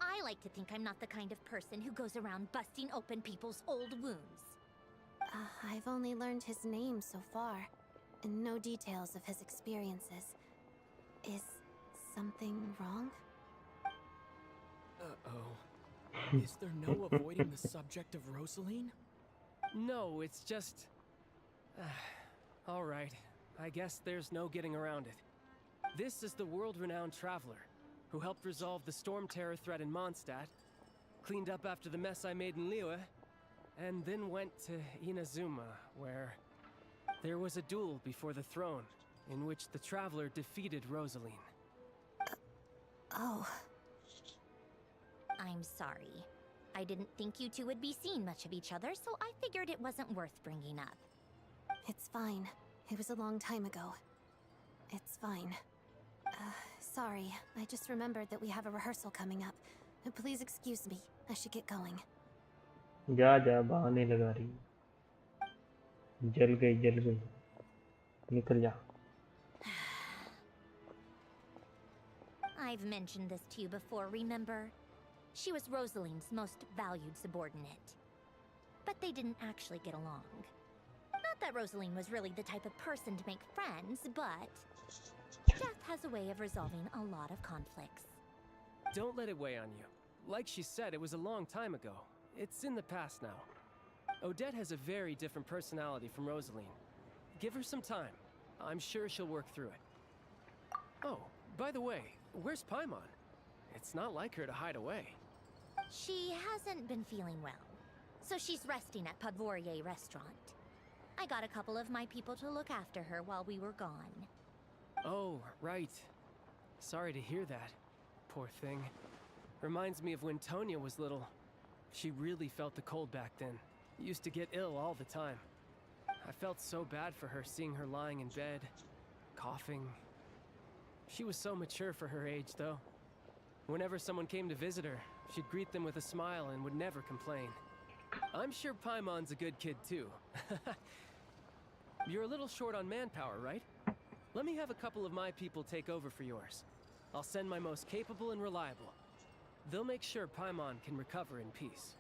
I like to think I'm not the kind of person who goes around busting open people's old wounds. I've only learned his name so far, and no details of his experiences. Is something wrong? Uh-oh. Is there no avoiding the subject of Rosaline? No, it's just... Alright, I guess there's no getting around it. This is the world-renowned traveler, who helped resolve the storm terror threat in Mondstadt, cleaned up after the mess I made in Liyue, and then went to Inazuma, where there was a duel before the throne, in which the traveler defeated Rosaline. Oh. I'm sorry. I didn't think you two would be seeing much of each other, so I figured it wasn't worth bringing up. It's fine. It was a long time ago. It's fine. Sorry. I just remembered that we have a rehearsal coming up. Please excuse me. I should get going. जा जा बहाने लगा रही, जल गई, निकल जा. I've mentioned this to you before, remember? She was Rosaline's most valued subordinate. But they didn't actually get along. Not that Rosaline was really the type of person to make friends, but death has a way of resolving a lot of conflicts. Don't let it weigh on you. Like she said, it was a long time ago. It's in the past now. Odette has a very different personality from Rosaline. Give her some time. I'm sure she'll work through it. Oh, by the way, where's Paimon? It's not like her to hide away. She hasn't been feeling well, so she's resting at Podvorier restaurant. I got a couple of my people to look after her while we were gone. Oh, right. Sorry to hear that. Poor thing. Reminds me of when Tonya was little. She really felt the cold back then. Used to get ill all the time. I felt so bad for her seeing her lying in bed, coughing. She was so mature for her age, though. Whenever someone came to visit her, she'd greet them with a smile and would never complain. I'm sure Paimon's a good kid, too. You're a little short on manpower, right? Let me have a couple of my people take over for yours. I'll send my most capable and reliable. They'll make sure Paimon can recover in peace.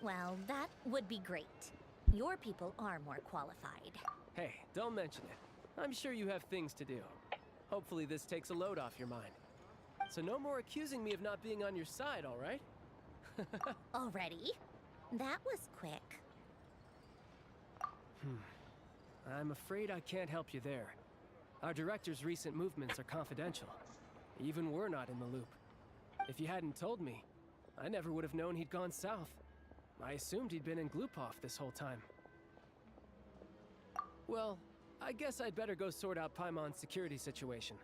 Well, that would be great. Your people are more qualified. Hey, don't mention it. I'm sure you have things to do. Hopefully this takes a load off your mind. So no more accusing me of not being on your side, all right? Already? That was quick. I'm afraid I can't help you there. Our director's recent movements are confidential. Even we're not in the loop. If you hadn't told me, I never would have known he'd gone south. I assumed he'd been in Glupov this whole time. Well, I guess I'd better go sort out Paimon's security situation.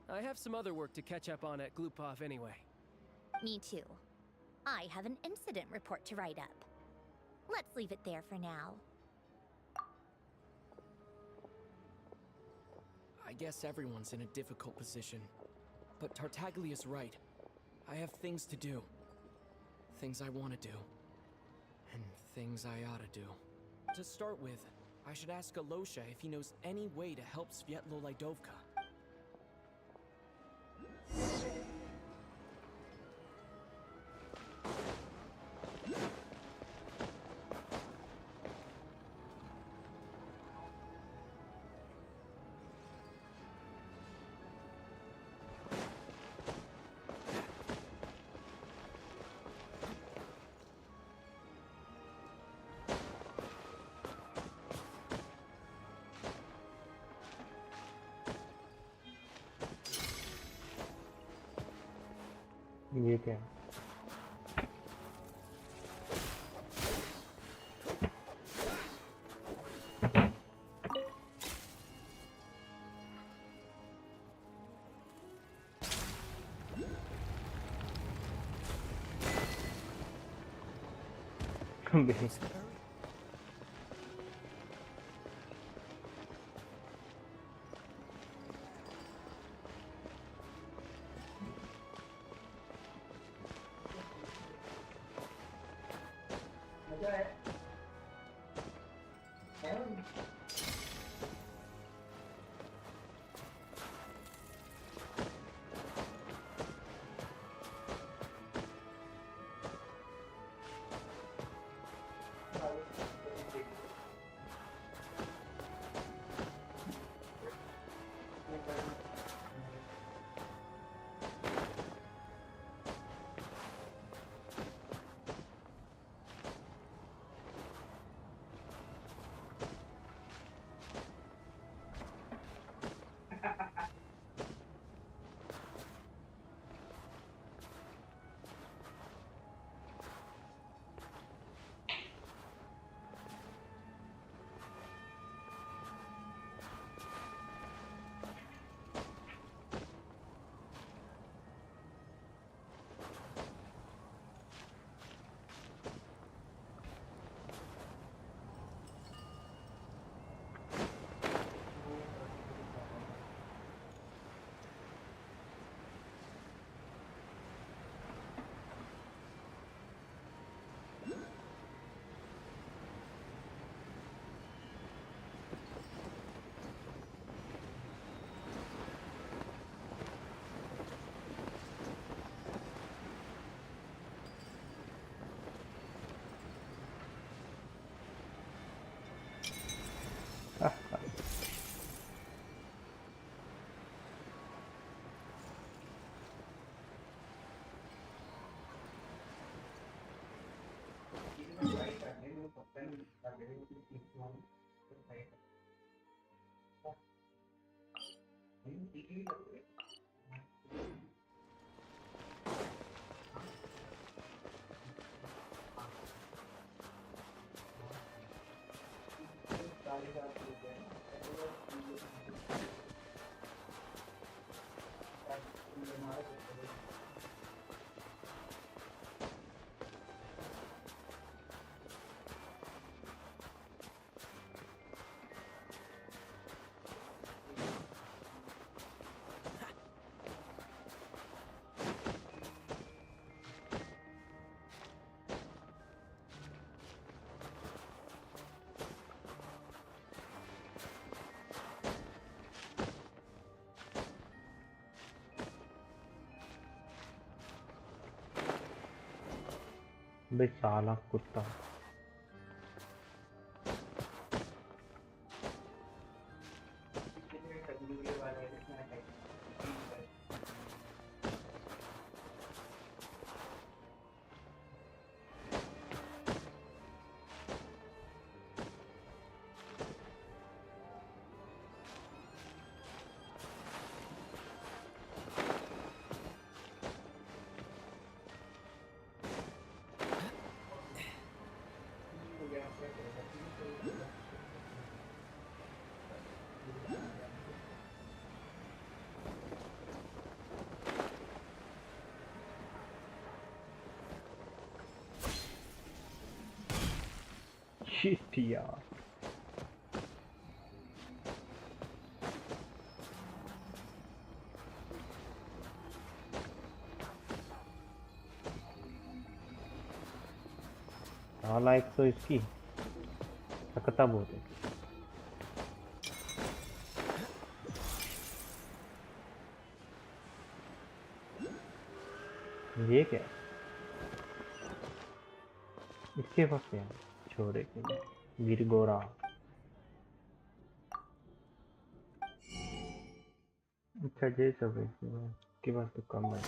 I have some other work to catch up on at Glupov anyway. Me too. I have an incident report to write up. Let's leave it there for now. I guess everyone's in a difficult position. But Tartaglia's right. I have things to do. Things I want to do. And things I ought to do. To start with, I should ask Alosha if he knows any way to help Svietlo Lydovka. ये क्या है? बे साला कुत्ता। Shit यार। साला एक तो इसकी सकता बहुत है। ये क्या है? इसके पास क्या है? छोरे के वीर गोरा। अच्छा ये सब है इसके पास तो कम है।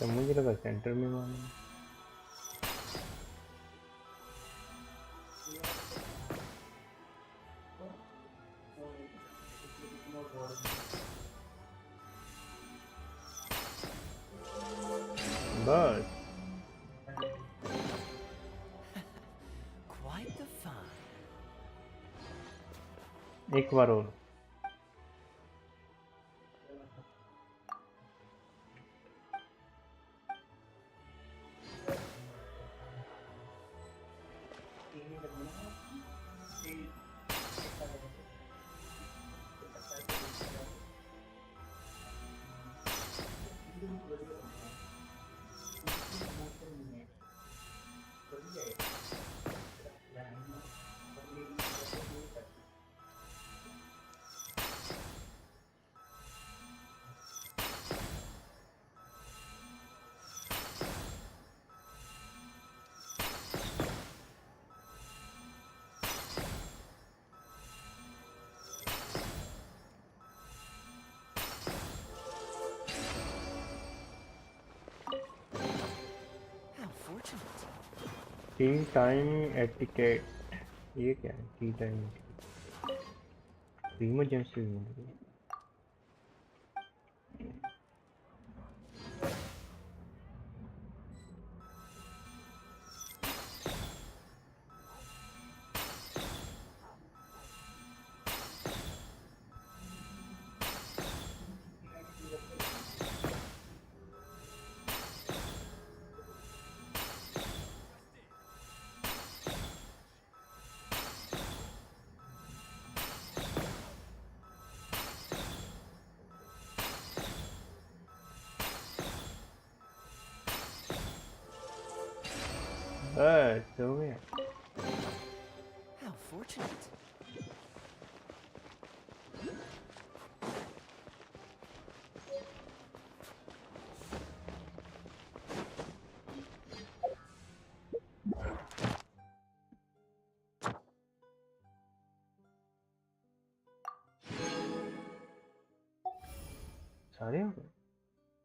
तो मुझे लगा सेंटर में मारना। बस Quite the fun. एक बार और। How fortunate. T time etiquette. ये क्या है? T time emergency. सो गया। How fortunate. सारे हो गए?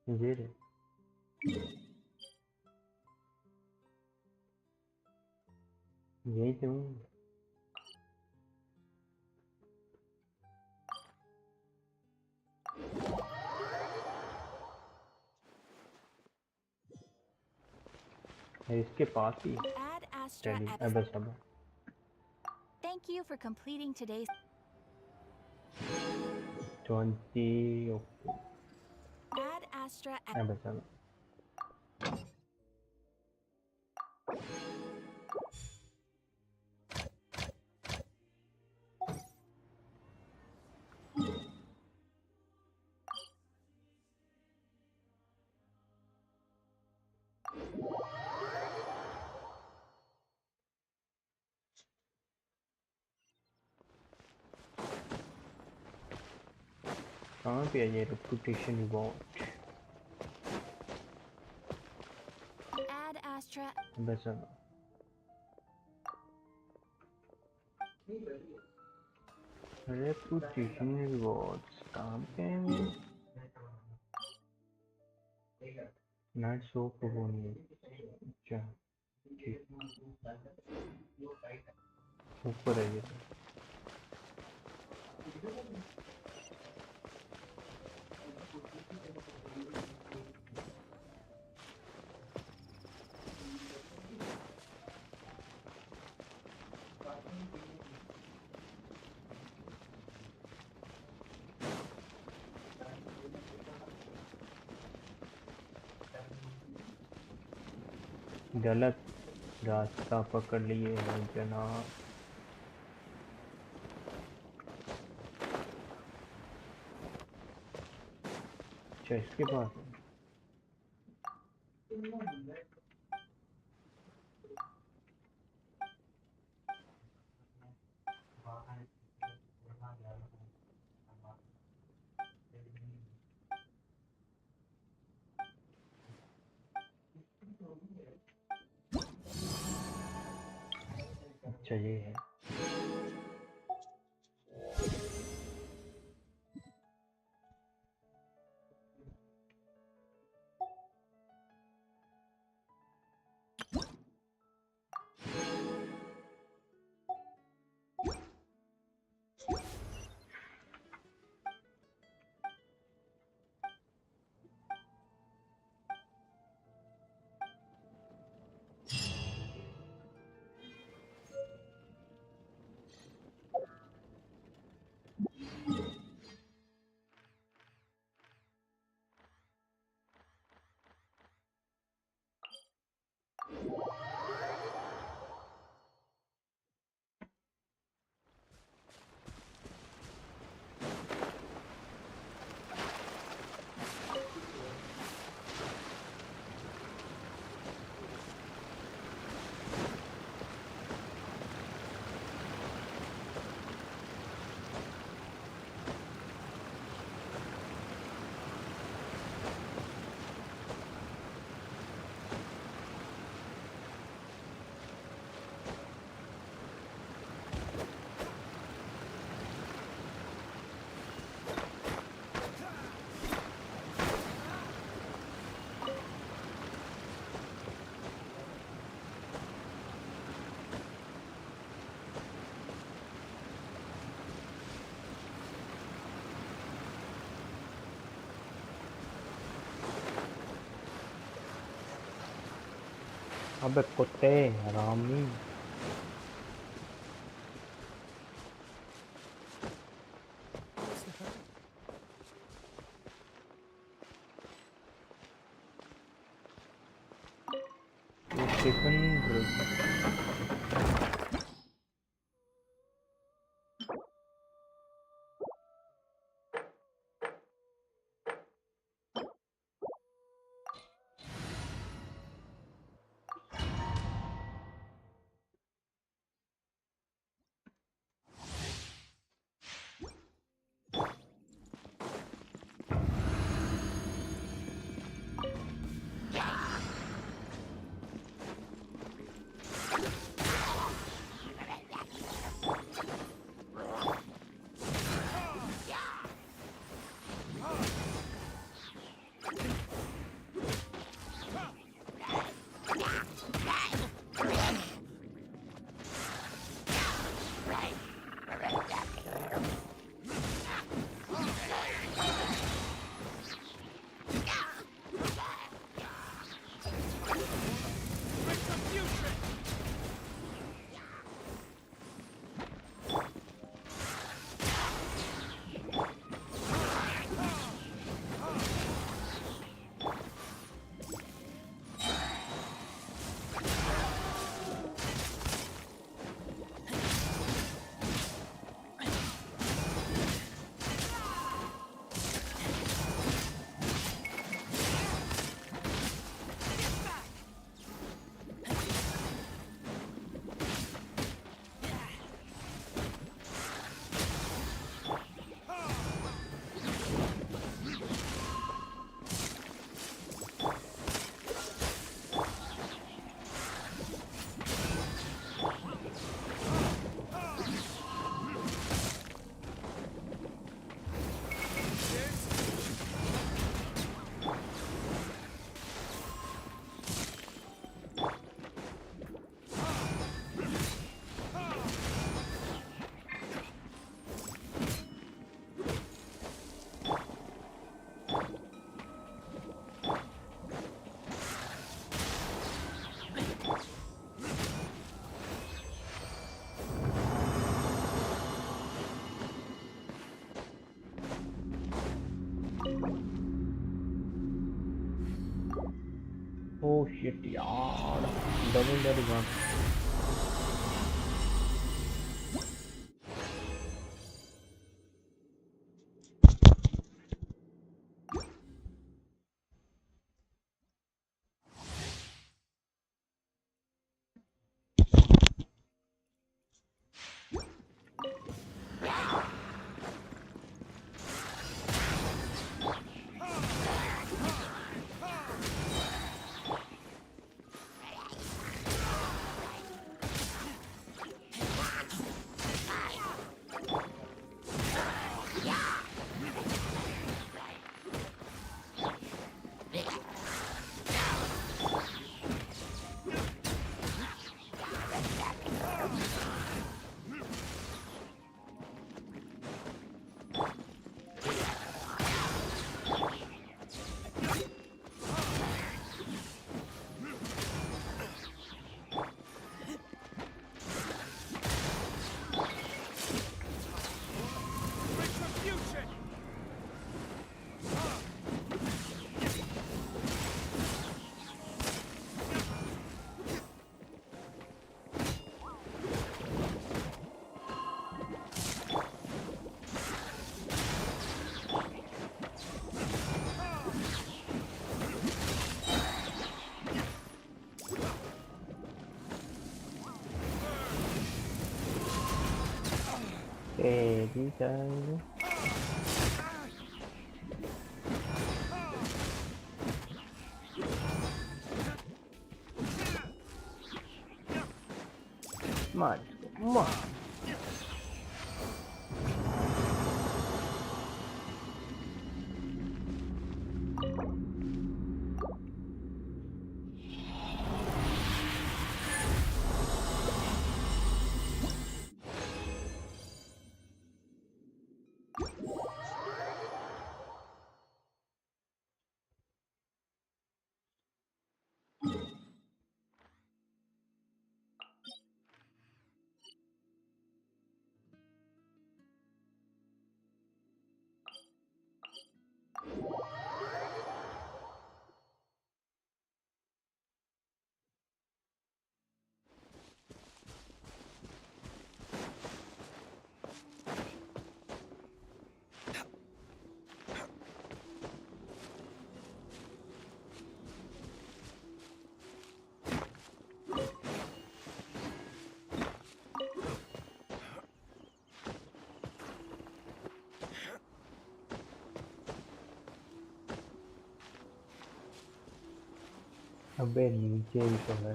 ये रहे। यही तो हूँ। इसके पास ही Ad Astra चलिए Abyss. अब सब Thank you for completing today's 20 Ad Astra अब सब कहाँ पे है ये रेपुटेशन रिवॉर्ड? Ad Astra. अब सब रेपुटेशन रिवॉर्ड्स कहाँ पे हैं? नाइट शो को वो नहीं। अच्छा ठीक ऊपर है ये तो। गलत रास्ता पकड़ लिए हैं जनाब। अच्छा इसके पास है। अच्छा ये है। अबे कुत्ते हरामी। स्टेशन ओ शिट यार, डबल डर गया। तेरी जान मार मार। अबे नीचे ही तो है।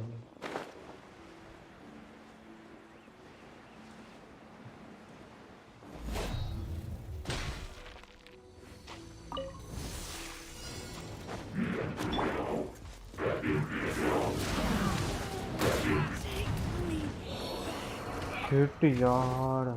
शिट यार,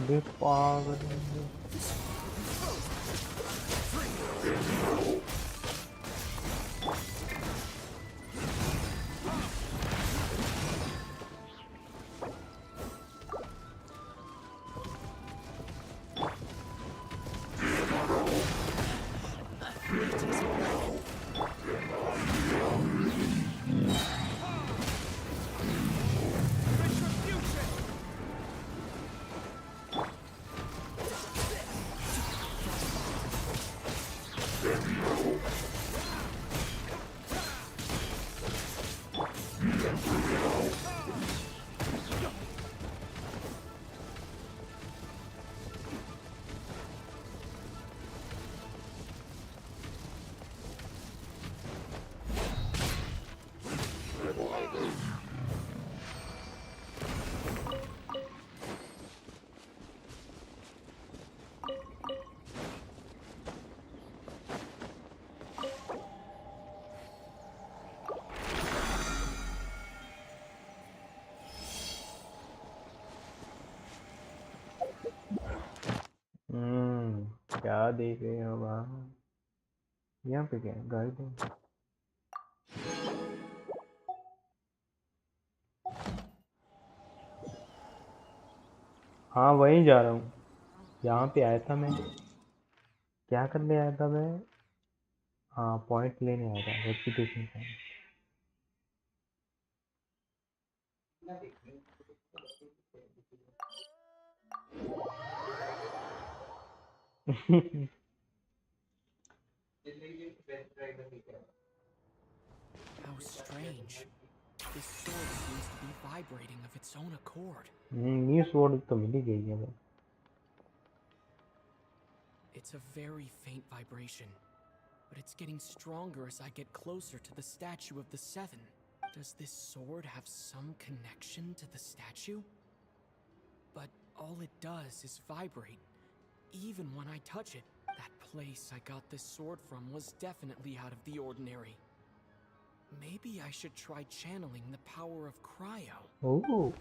बे पागल। क्या देख रहे हो वहाँ? यहाँ पे क्या है? गाइड है। हाँ वहीं जा रहा हूँ। यहाँ पे आया था मैं। क्या करने आया था मैं? हाँ पॉइंट लेने आया था, reputation point. How strange. This sword seems to be vibrating of its own accord. New sword तो मिल ही गई है वो। It's a very faint vibration, but it's getting stronger as I get closer to the statue of the Seven. Does this sword have some connection to the statue? But all it does is vibrate, even when I touch it. That place I got this sword from was definitely out of the ordinary. Maybe I should try channeling the power of cryo. Oh.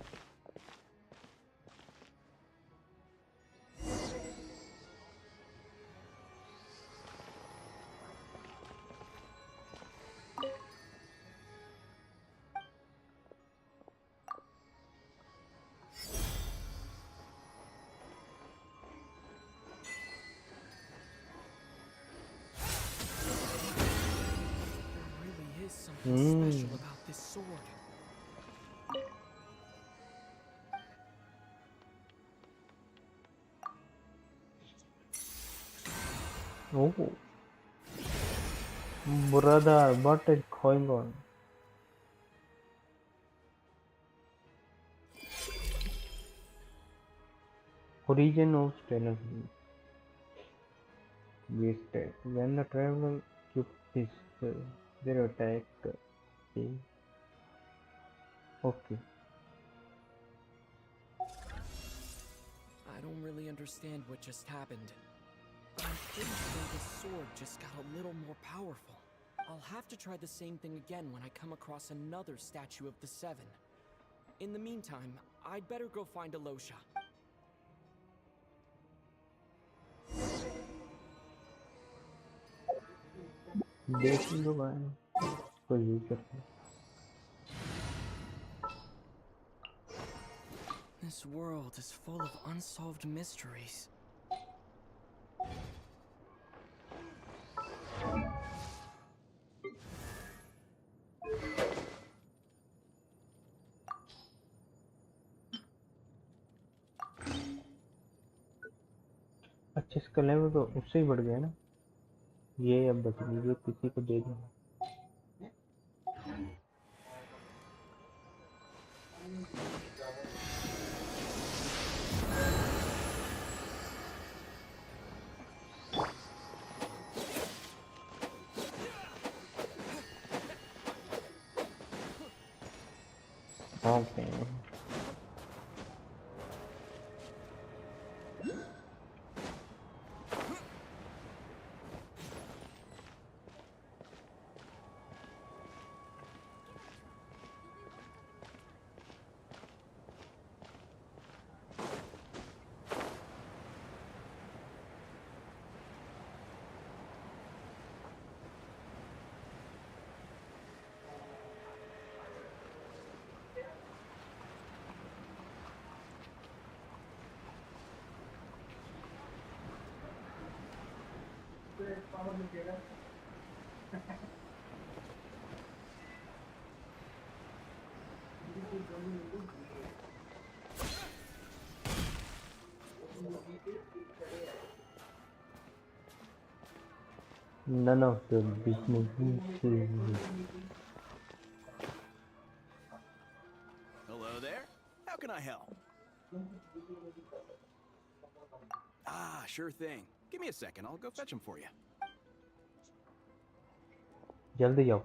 Something special about this sword. Oh, brother, what is going on? Origin of stellar wasted. When the traveler took his their attack. Okay. I don't really understand what just happened, but I'm pretty sure this sword just got a little more powerful. I'll have to try the same thing again when I come across another statue of the Seven. In the meantime, I'd better go find Alosha. देखिए भाई कोई use करते हैं। This world is full of unsolved mysteries. अच्छा इसका level तो उससे ही बढ़ गया ना। ये अब बच गई, ये किसी को दे दूँ। Okay. None of your business. Hello there. How can I help? Ah, sure thing. Give me a second. I'll go fetch him for you. जल्दी जाओ.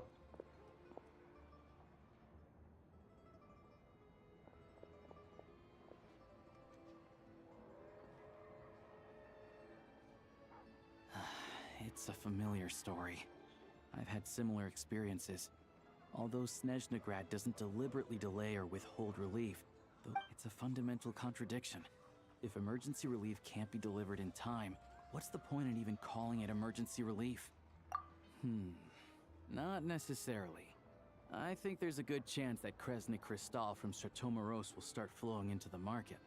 It's a familiar story. I've had similar experiences. Although Snezhnaya doesn't deliberately delay or withhold relief, it's a fundamental contradiction. If emergency relief can't be delivered in time, what's the point in even calling it emergency relief? Not necessarily. I think there's a good chance that Krasny Crystal from Stratomeros will start flowing into the market.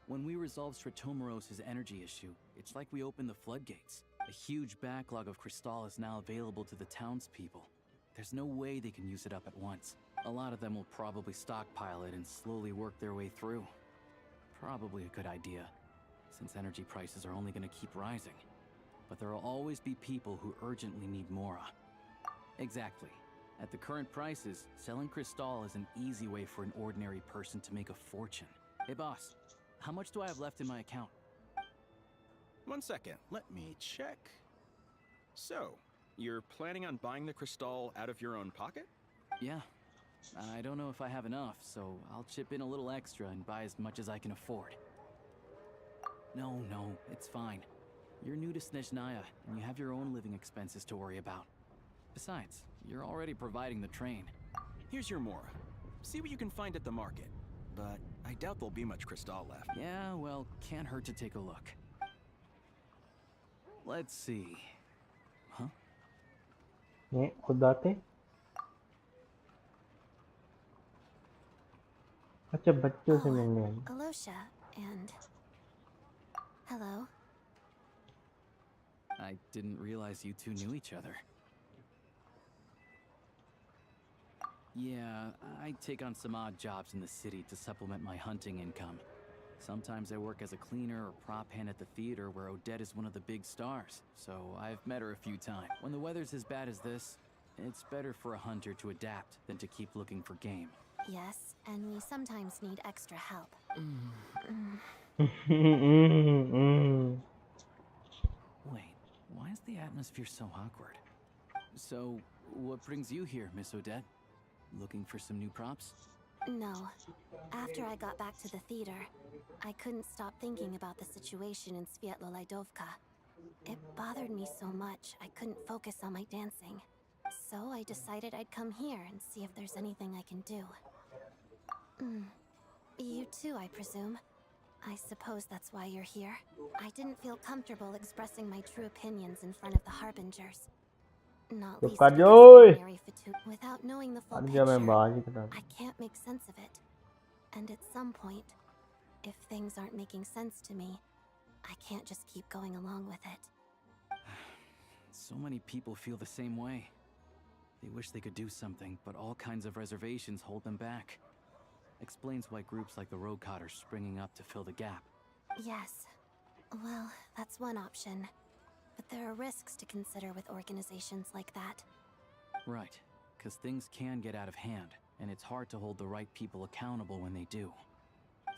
When we resolve Stratomeros' energy issue, it's like we open the floodgates. A huge backlog of crystal is now available to the townspeople. There's no way they can use it up at once. A lot of them will probably stockpile it and slowly work their way through. Probably a good idea, since energy prices are only going to keep rising. But there will always be people who urgently need Mora. Exactly. At the current prices, selling crystal is an easy way for an ordinary person to make a fortune. Hey boss, how much do I have left in my account? 1 second. Let me check. So, you're planning on buying the crystal out of your own pocket? Yeah. I don't know if I have enough, so I'll chip in a little extra and buy as much as I can afford. No, it's fine. You're new to Snezhnaya, and you have your own living expenses to worry about. Besides, you're already providing the train. Here's your Mora. See what you can find at the market. But I doubt there'll be much crystal left. Yeah, well, can't hurt to take a look. Let's see. Huh? ये खुद आते. अच्छा बच्चों से मिलने आई. Alosha and... Hello. I didn't realize you two knew each other. Yeah, I take on some odd jobs in the city to supplement my hunting income. Sometimes I work as a cleaner or prop hand at the theater where Odette is one of the big stars, so I've met her a few times. When the weather's as bad as this, it's better for a hunter to adapt than to keep looking for game. Yes, and we sometimes need extra help. Wait, why is the atmosphere so awkward? So, what brings you here, Miss Odette? Looking for some new props? No. After I got back to the theater, I couldn't stop thinking about the situation in Sviatlo-Lidovka. It bothered me so much, I couldn't focus on my dancing. So I decided I'd come here and see if there's anything I can do. You too, I presume. I suppose that's why you're here. I didn't feel comfortable expressing my true opinions in front of the Harbingers. Not least because of ordinary fatigue. Without knowing the full picture, I can't make sense of it. And at some point, if things aren't making sense to me, I can't just keep going along with it. So many people feel the same way. They wish they could do something, but all kinds of reservations hold them back. Explains why groups like the Roadcott are springing up to fill the gap. Yes. Well, that's one option. But there are risks to consider with organizations like that. Right, because things can get out of hand, and it's hard to hold the right people accountable when they do.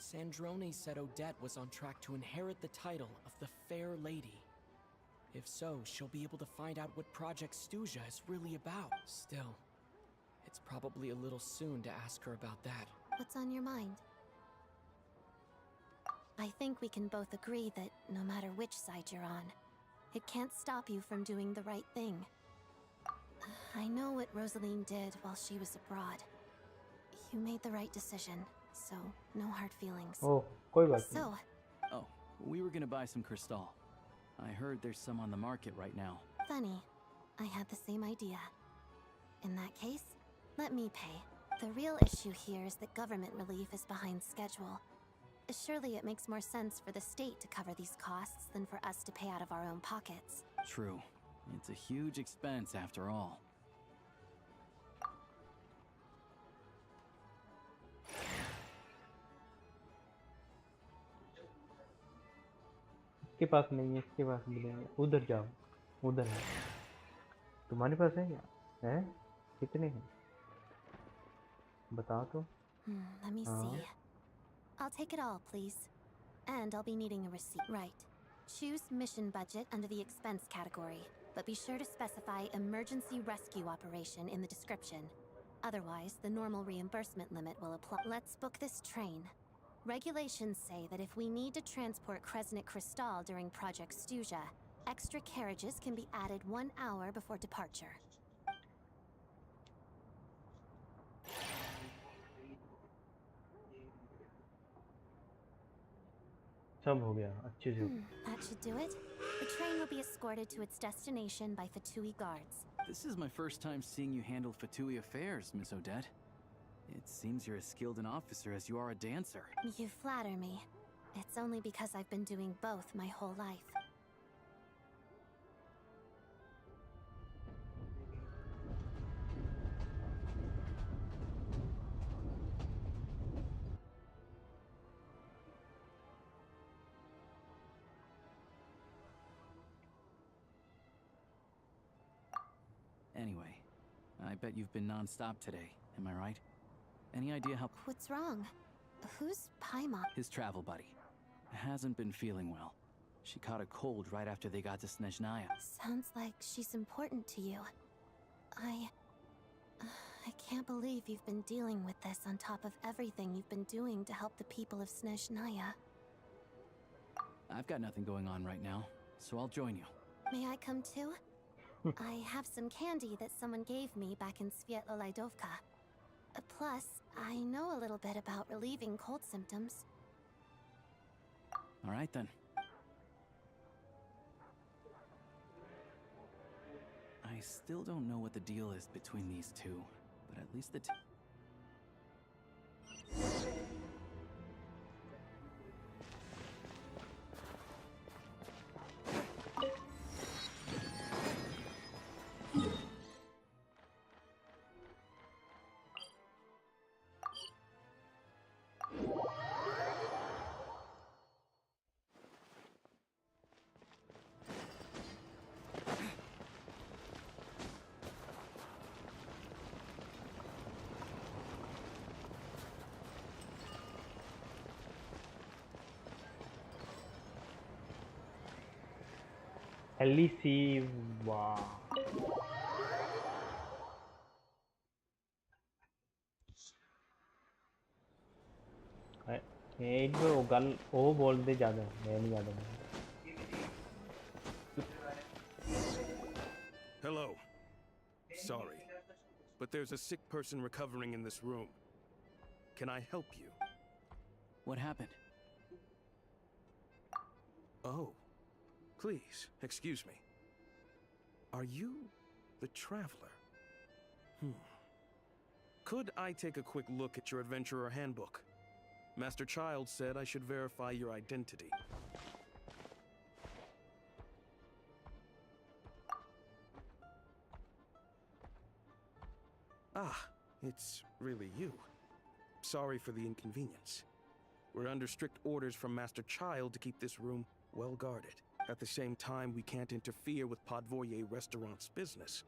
Sandrone said Odette was on track to inherit the title of the Fair Lady. If so, she'll be able to find out what Project Stuja is really about. Still, it's probably a little soon to ask her about that. What's on your mind? I think we can both agree that no matter which side you're on, it can't stop you from doing the right thing. I know what Rosaline did while she was abroad. You made the right decision, so no hard feelings. Oh, कोई बात नहीं. So, Oh, we were gonna buy some crystal. I heard there's some on the market right now. funny. I had the same idea. In that case, let me pay. The real issue here is that government relief is behind schedule. Surely it makes more sense for the state to cover these costs than for us to pay out of our own pockets. True. It's a huge expense after all. इसके पास नहीं है, इसके पास मिलेंगे. उधर जाओ, उधर है. तुम्हारे पास है क्या? है? कितने हैं? बता तो। Let me हाँ। see. I'll take it all, please. And I'll be needing a receipt. Right. Choose mission budget under the expense category, but be sure to specify emergency rescue operation in the description. Otherwise, the normal reimbursement limit will apply. Let's book this train. Regulations say that if we need to transport Kresnik Crystal during Project Stuja, extra carriages can be added 1 hour before departure. सब हो गया अच्छे से। That should do it. The train will be escorted to its destination by Fatui guards. This is my first time seeing you handle Fatui affairs, Miss Odette. It seems you're as skilled an officer as you are a dancer. You flatter me. It's only because I've been doing both my whole life. Anyway, I bet you've been non-stop today, am I right? Any idea how... What's wrong? Who's Paimon? His travel buddy. Hasn't been feeling well. She caught a cold right after they got to Snezhnaya. Sounds like she's important to you. I can't believe you've been dealing with this on top of everything you've been doing to help the people of Snezhnaya. I've got nothing going on right now, so I'll join you. May I come too? I have some candy that someone gave me back in Svietlo Laidovka. Plus, I know a little bit about relieving cold symptoms. All right then. I still don't know what the deal is between these two, but at least the एलिसीवा एक दो गल ओ बोल दे ज़्यादा मैं नहीं ज़्यादा। Hello. Sorry, but there's a sick person recovering in this room. Can I help you? What happened? Oh. Please, excuse me. Are you the traveler? Could I take a quick look at your adventurer handbook? Master Child said I should verify your identity. Ah, it's really you. Sorry for the inconvenience. We're under strict orders from Master Child to keep this room well guarded. At the same time, we can't interfere with Podvoye Restaurant's business.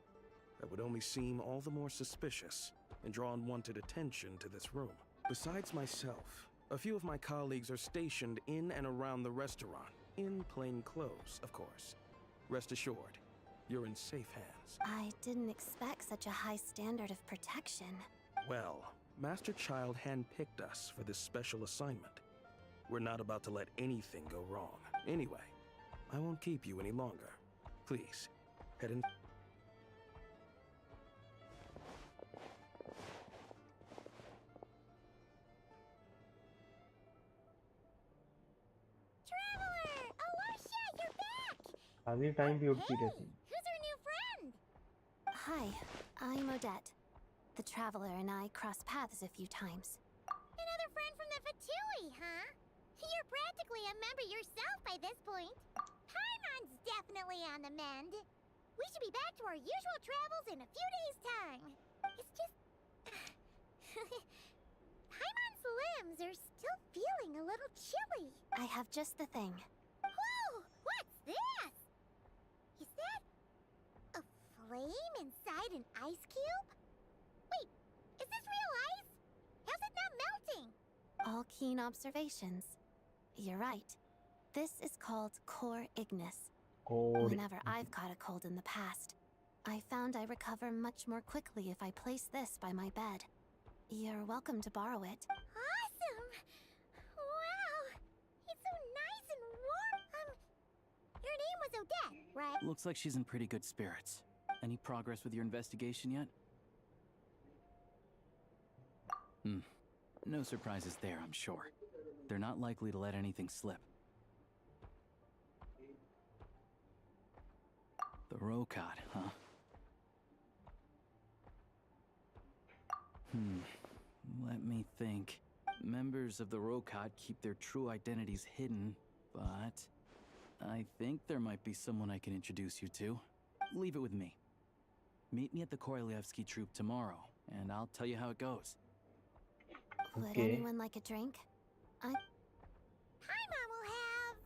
That would only seem all the more suspicious and draw unwanted attention to this room. Besides myself, a few of my colleagues are stationed in and around the restaurant, in plain clothes, of course. Rest assured, you're in safe hands. I didn't expect such a high standard of protection. Well, Master Child handpicked us for this special assignment. We're not about to let anything go wrong. Anyway, I won't keep you any longer. Please, head in. Traveler! Alasha, you're back! आधी time भी उठती Hey, रहती। who's our new friend? Hi, I'm Odette. The traveler and I crossed paths a few times. Another friend from the Fatui, huh? You're practically a member yourself by this point. Paimon's definitely on the mend. We should be back to our usual travels in a few days' time. It's just... Paimon's limbs are still feeling a little chilly. I have just the thing. Whoa! What's this? Is that... a flame inside an ice cube? Wait, is this real ice? How's it not melting? All keen observations. You're right. This is called core ignis. Whenever I've caught a cold in the past, I found I recover much more quickly if I place this by my bed. You're welcome to borrow it. Awesome! Wow! It's so nice and warm. Your name was Odette, right? Looks like she's in pretty good spirits. Any progress with your investigation yet? No surprises there, I'm sure. They're not likely to let anything slip. The Rokad, huh? Let me think. Members of the Rokad keep their true identities hidden, but I think there might be someone I can introduce you to. Leave it with me. Meet me at the Korolyevsky troop tomorrow, and I'll tell you how it goes. Would anyone like a drink? Paimon will have...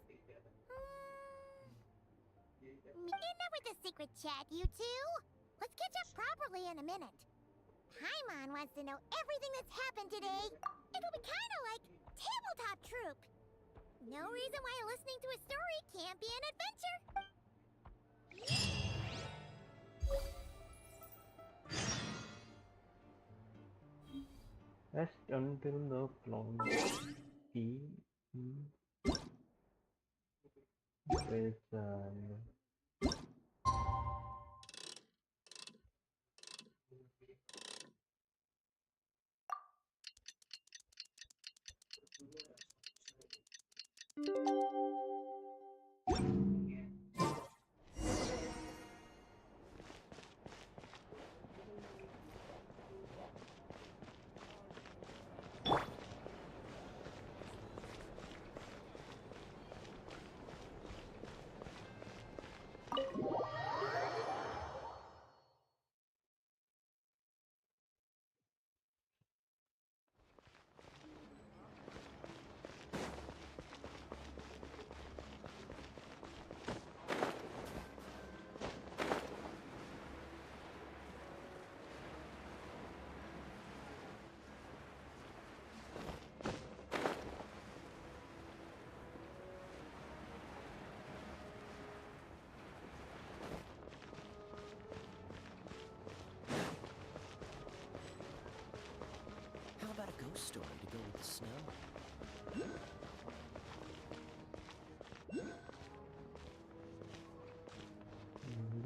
Enough with the secret chat, you two! Let's catch up properly in a minute. Paimon wants to know everything that's happened today. It'll be kind of like tabletop troop. No reason why listening to a story can't be an adventure. Rest until the clown is How about a ghost story to go with the snow?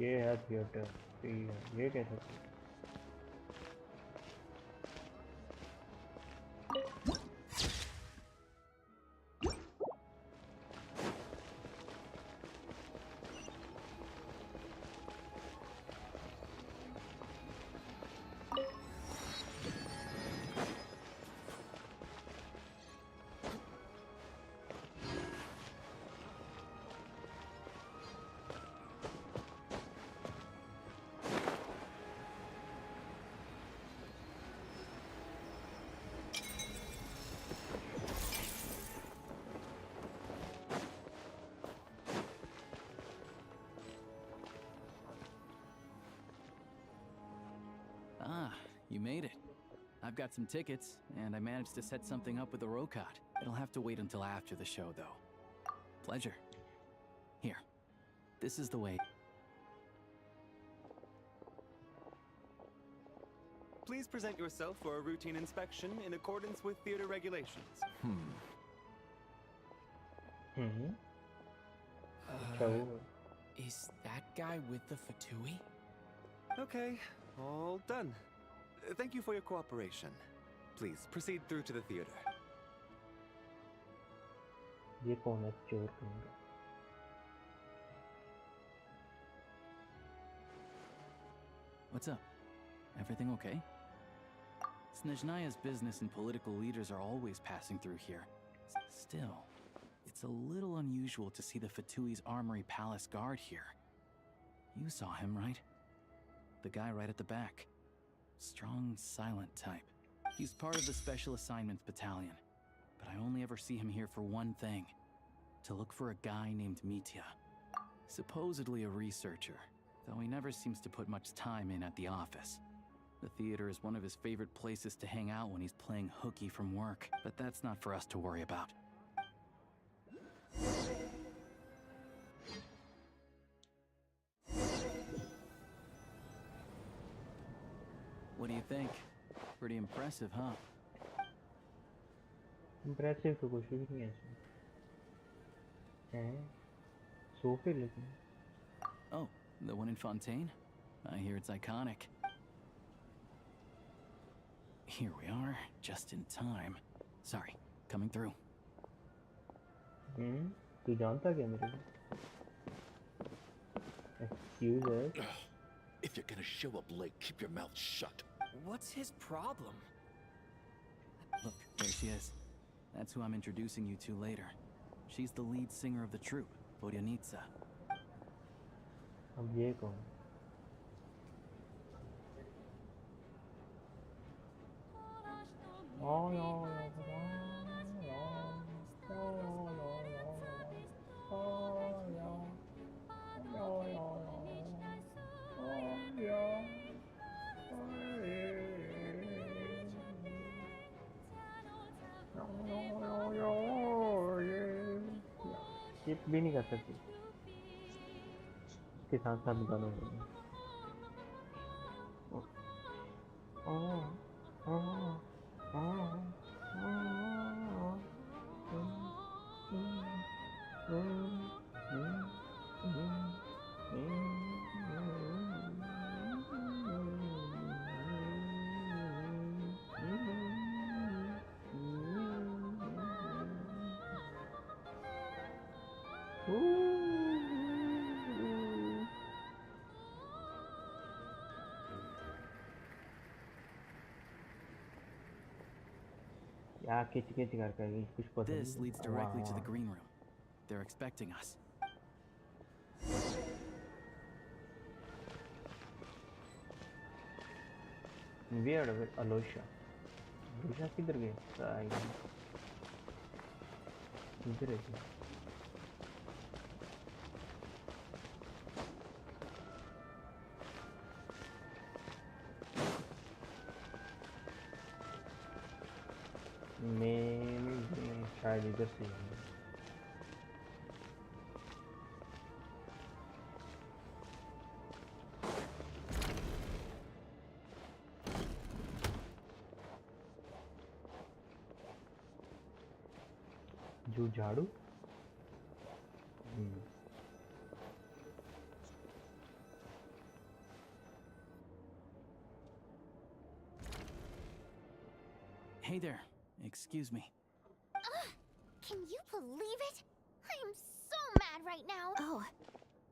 ये है theatre, ये कैसे? You made it. I've got some tickets, and I managed to set something up with the Rokad. It'll have to wait until after the show, though. Pleasure. Here. This is the way. Please present yourself for a routine inspection in accordance with theater regulations. Is that guy with the Fatui? Okay, all done. Thank you for your cooperation. Please proceed through to the theater. ये कौन है चोर कहेंगे? What's up? Everything okay? Snezhnaya's business and political leaders are always passing through here. Still, it's a little unusual to see the Fatui's Armory Palace guard here. You saw him, right? The guy right at the back. Strong, silent type. He's part of the Special Assignments Battalion, but I only ever see him here for one thing. To look for a guy named Mitya. Supposedly a researcher, though he never seems to put much time in at the office. The theater is one of his favorite places to hang out when he's playing hooky from work, but that's not for us to worry about. What do you think? Pretty impressive, huh? Impressive तो कुछ भी नहीं है इसमें। हैं? सोफे लेकिन। Oh, the one in Fontaine? I hear it's iconic. Here we are, just in time. Sorry, coming through. तू जानता क्या मेरे को? Excuse us. If you're gonna show up late, keep your mouth shut. What's his problem? Look, there she is. That's who I'm introducing you to later. She's the lead singer of the troupe, Vodyanitsa. अब ये कौन? Skip भी नहीं कर सकती इसके साथ साथ गानों में This leads directly to the green room. They're expecting us. Where is Alosha? Alosha किधर गई? इधर है क्या? मैं शायद इधर से हूँ। जो झाड़ू? Hey there. Excuse me. Can you believe it? I am so mad right now. Oh,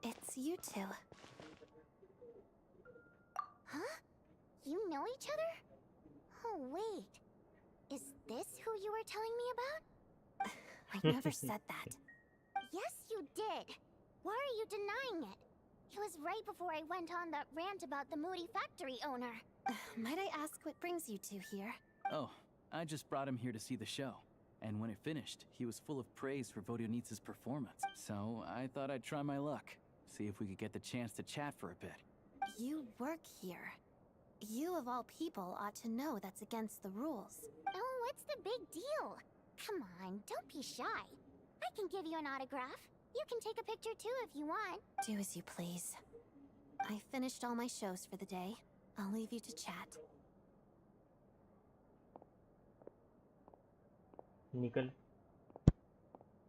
it's you two. Huh? You know each other? Oh, wait. Is this who you were telling me about? I never said that. Yes, you did. Why are you denying it? It was right before I went on that rant about the moody factory owner. Might I ask what brings you two here? Oh, I just brought him here to see the show. And when it finished, he was full of praise for Vodyanitsa's performance. So I thought I'd try my luck. See if we could get the chance to chat for a bit. You work here. You of all people ought to know that's against the rules. Oh, what's the big deal? Come on, don't be shy. I can give you an autograph. You can take a picture too if you want. Do as you please. I finished all my shows for the day. I'll leave you to chat. निकल।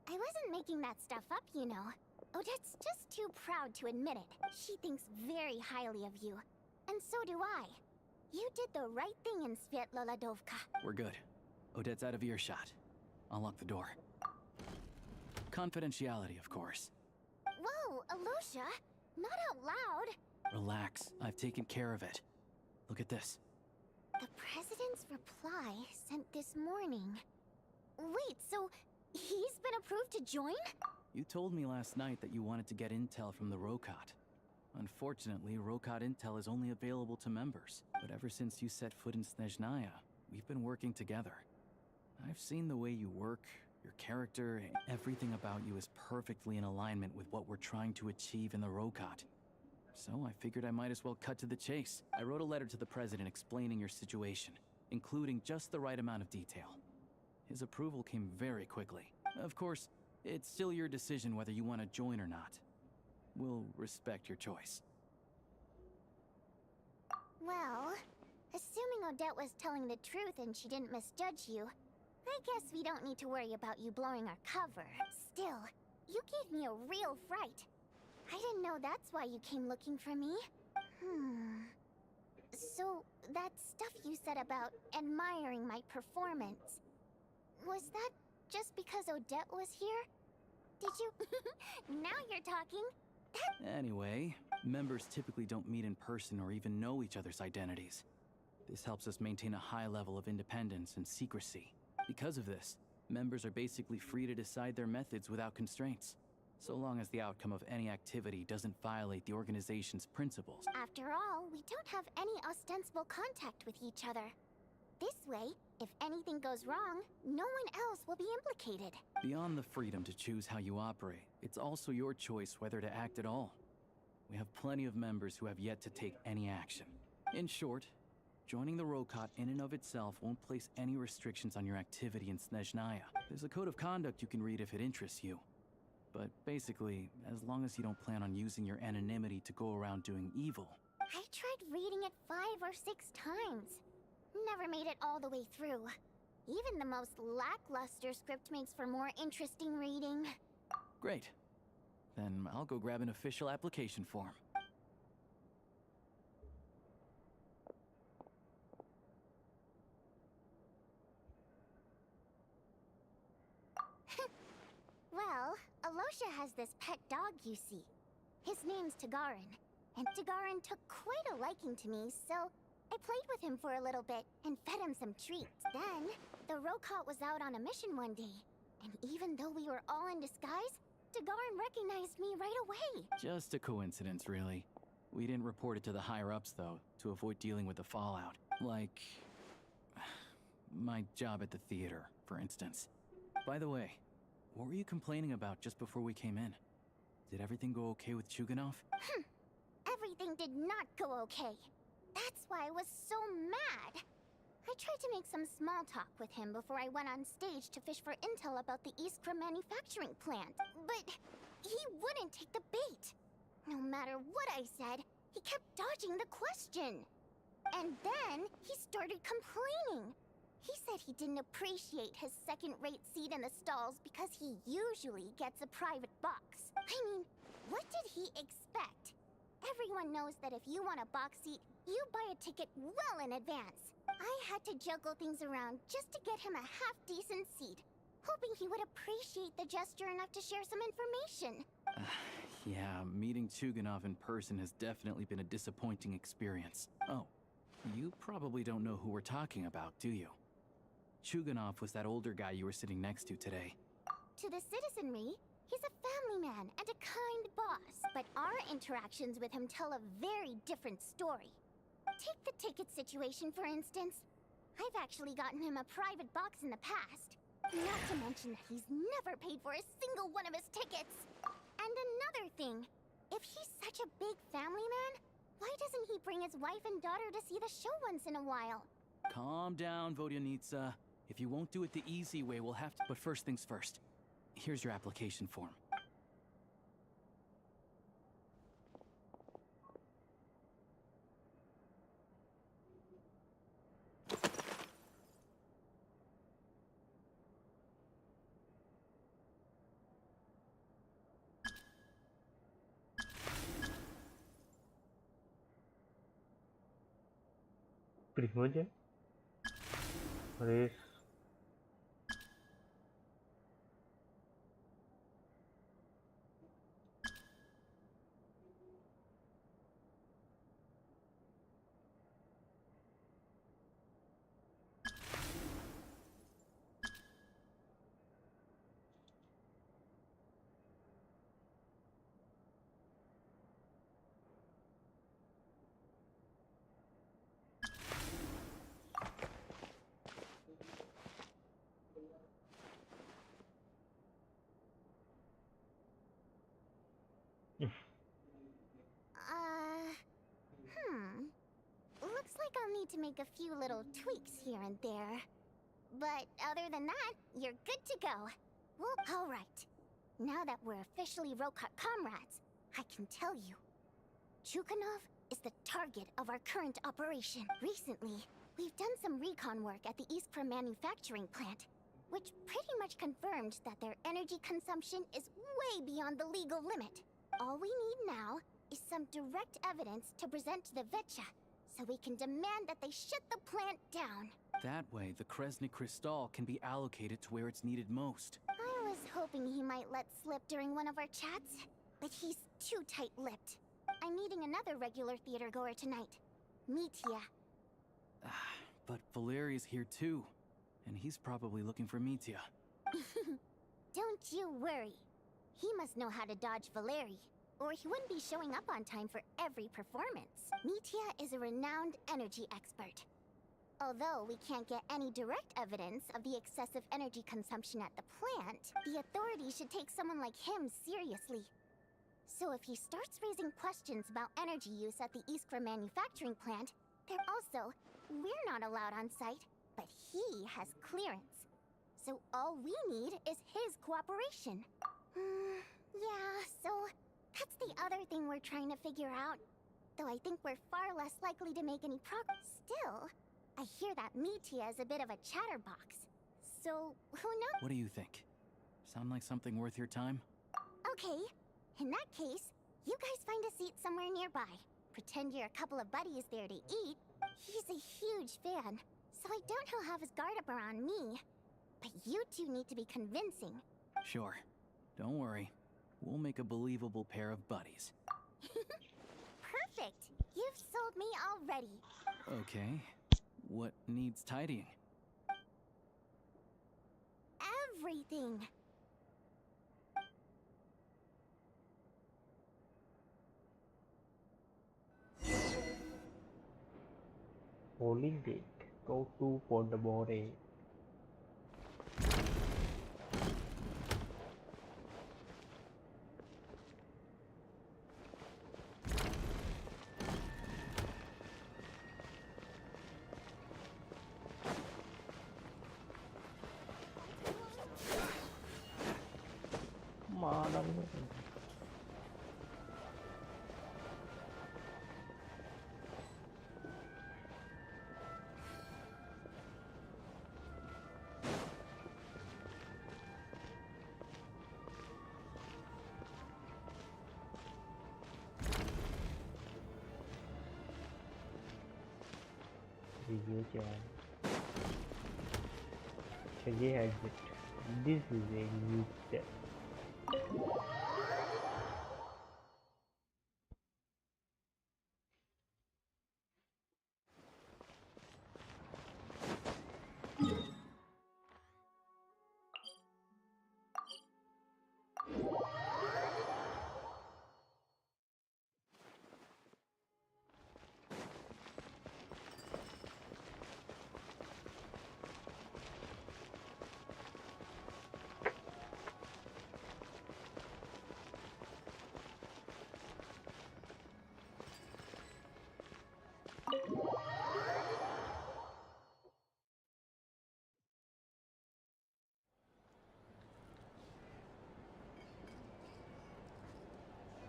I wasn't making that stuff up, you know. Odette's just too proud to admit it. She thinks very highly of you. And so do I. You did the right thing in Svietloladovka. We're good. Odette's out of earshot. I'll lock the door. Confidentiality, of course. Whoa, Alosha! Not out loud! Relax. I've taken care of it. Look at this. The President's reply sent this morning. Wait, so he's been approved to join? You told me last night that you wanted to get intel from the Rokot. Unfortunately, Rokot intel is only available to members. But ever since you set foot in Snezhnaya, we've been working together. I've seen the way you work, your character, everything about you is perfectly in alignment with what we're trying to achieve in the Rokot. So I figured I might as well cut to the chase. I wrote a letter to the president explaining your situation, including just the right amount of detail. His approval came very quickly. Of course, it's still your decision whether you want to join or not. We'll respect your choice. Well, assuming Odette was telling the truth and she didn't misjudge you, I guess we don't need to worry about you blowing our cover. Still, you gave me a real fright. I didn't know that's why you came looking for me. So, that stuff you said about admiring my performance, was that just because Odette was here? Did you... Now you're talking. Anyway, members typically don't meet in person or even know each other's identities. This helps us maintain a high level of independence and secrecy. Because of this, members are basically free to decide their methods without constraints, so long as the outcome of any activity doesn't violate the organization's principles. After all, we don't have any ostensible contact with each other. This way, if anything goes wrong, no one else will be implicated. Beyond the freedom to choose how you operate, it's also your choice whether to act at all. We have plenty of members who have yet to take any action. In short, joining the Rokot in and of itself won't place any restrictions on your activity in Snezhnaya. There's a code of conduct you can read if it interests you. But basically, as long as you don't plan on using your anonymity to go around doing evil. I tried reading it 5 or 6 times. Never made it all the way through. Even the most lackluster script makes for more interesting reading. Great. Then I'll go grab an official application form. Well, Alosha has this pet dog you see. His name's Tagarin, and Tagarin took quite a liking to me, so I played with him for a little bit and fed him some treats. Then, the Rokot was out on a mission one day, and even though we were all in disguise, Tagarin recognized me right away. Just a coincidence, really. We didn't report it to the higher-ups, though, to avoid dealing with the fallout. Like... my job at the theater, for instance. By the way, what were you complaining about just before we came in? Did everything go okay with Chuganov? Everything did not go okay. That's why I was so mad. I tried to make some small talk with him before I went on stage to fish for intel about the Iskra manufacturing plant. But he wouldn't take the bait. No matter what I said, he kept dodging the question. And then he started complaining. He said he didn't appreciate his second-rate seat in the stalls because he usually gets a private box. I mean, what did he expect? Everyone knows that if you want a box seat, you buy a ticket well in advance. I had to juggle things around just to get him a half-decent seat, hoping he would appreciate the gesture enough to share some information. Yeah, meeting Chuganov in person has definitely been a disappointing experience. Oh, you probably don't know who we're talking about, do you? Chuganov was that older guy you were sitting next to today. To the citizenry, he's a family man and a kind boss. But our interactions with him tell a very different story. Take the ticket situation, for instance. I've actually gotten him a private box in the past. Not to mention that he's never paid for a single one of his tickets. And another thing, if he's such a big family man, why doesn't he bring his wife and daughter to see the show once in a while? Calm down, Vodyanitsa. If you won't do it the easy way, we'll have to... But first things first. Here's your application form. Primogen? Race. need to make a few little tweaks here and there. But other than that, you're good to go. Well, alright. Now that we're officially Rokat comrades, I can tell you. Chukhanov is the target of our current operation. Recently, we've done some recon work at the Iskra manufacturing plant, which pretty much confirmed that their energy consumption is way beyond the legal limit. All we need now is some direct evidence to present to the Vetcha, so we can demand that they shut the plant down. That way, the Kresny Crystal can be allocated to where it's needed most. I was hoping he might let slip during one of our chats, but he's too tight-lipped. I'm meeting another regular theater goer tonight, Mitya. But Valeria's here too, and he's probably looking for Mitya. Don't you worry. He must know how to dodge Valeri, or he wouldn't be showing up on time for every performance. Mitya is a renowned energy expert. Although we can't get any direct evidence of the excessive energy consumption at the plant, the authorities should take someone like him seriously. So if he starts raising questions about energy use at the Iskra manufacturing plant, we're not allowed on site, but he has clearance. So all we need is his cooperation. Yeah, so that's the other thing we're trying to figure out. Though I think we're far less likely to make any progress. Still, I hear that Mitya is a bit of a chatterbox. So, who knows? What do you think? Sound like something worth your time? Okay, in that case, you guys find a seat somewhere nearby. Pretend you're a couple of buddies there to eat. He's a huge fan, so I doubt he'll have his guard up around me. But you two need to be convincing. Sure. Don't worry. We'll make a believable pair of buddies. Perfect! You've sold me already. Okay. What needs tidying? Everything. Holding date. Go to for the body. ये क्या है? अच्छा ये है exit. This is a new step.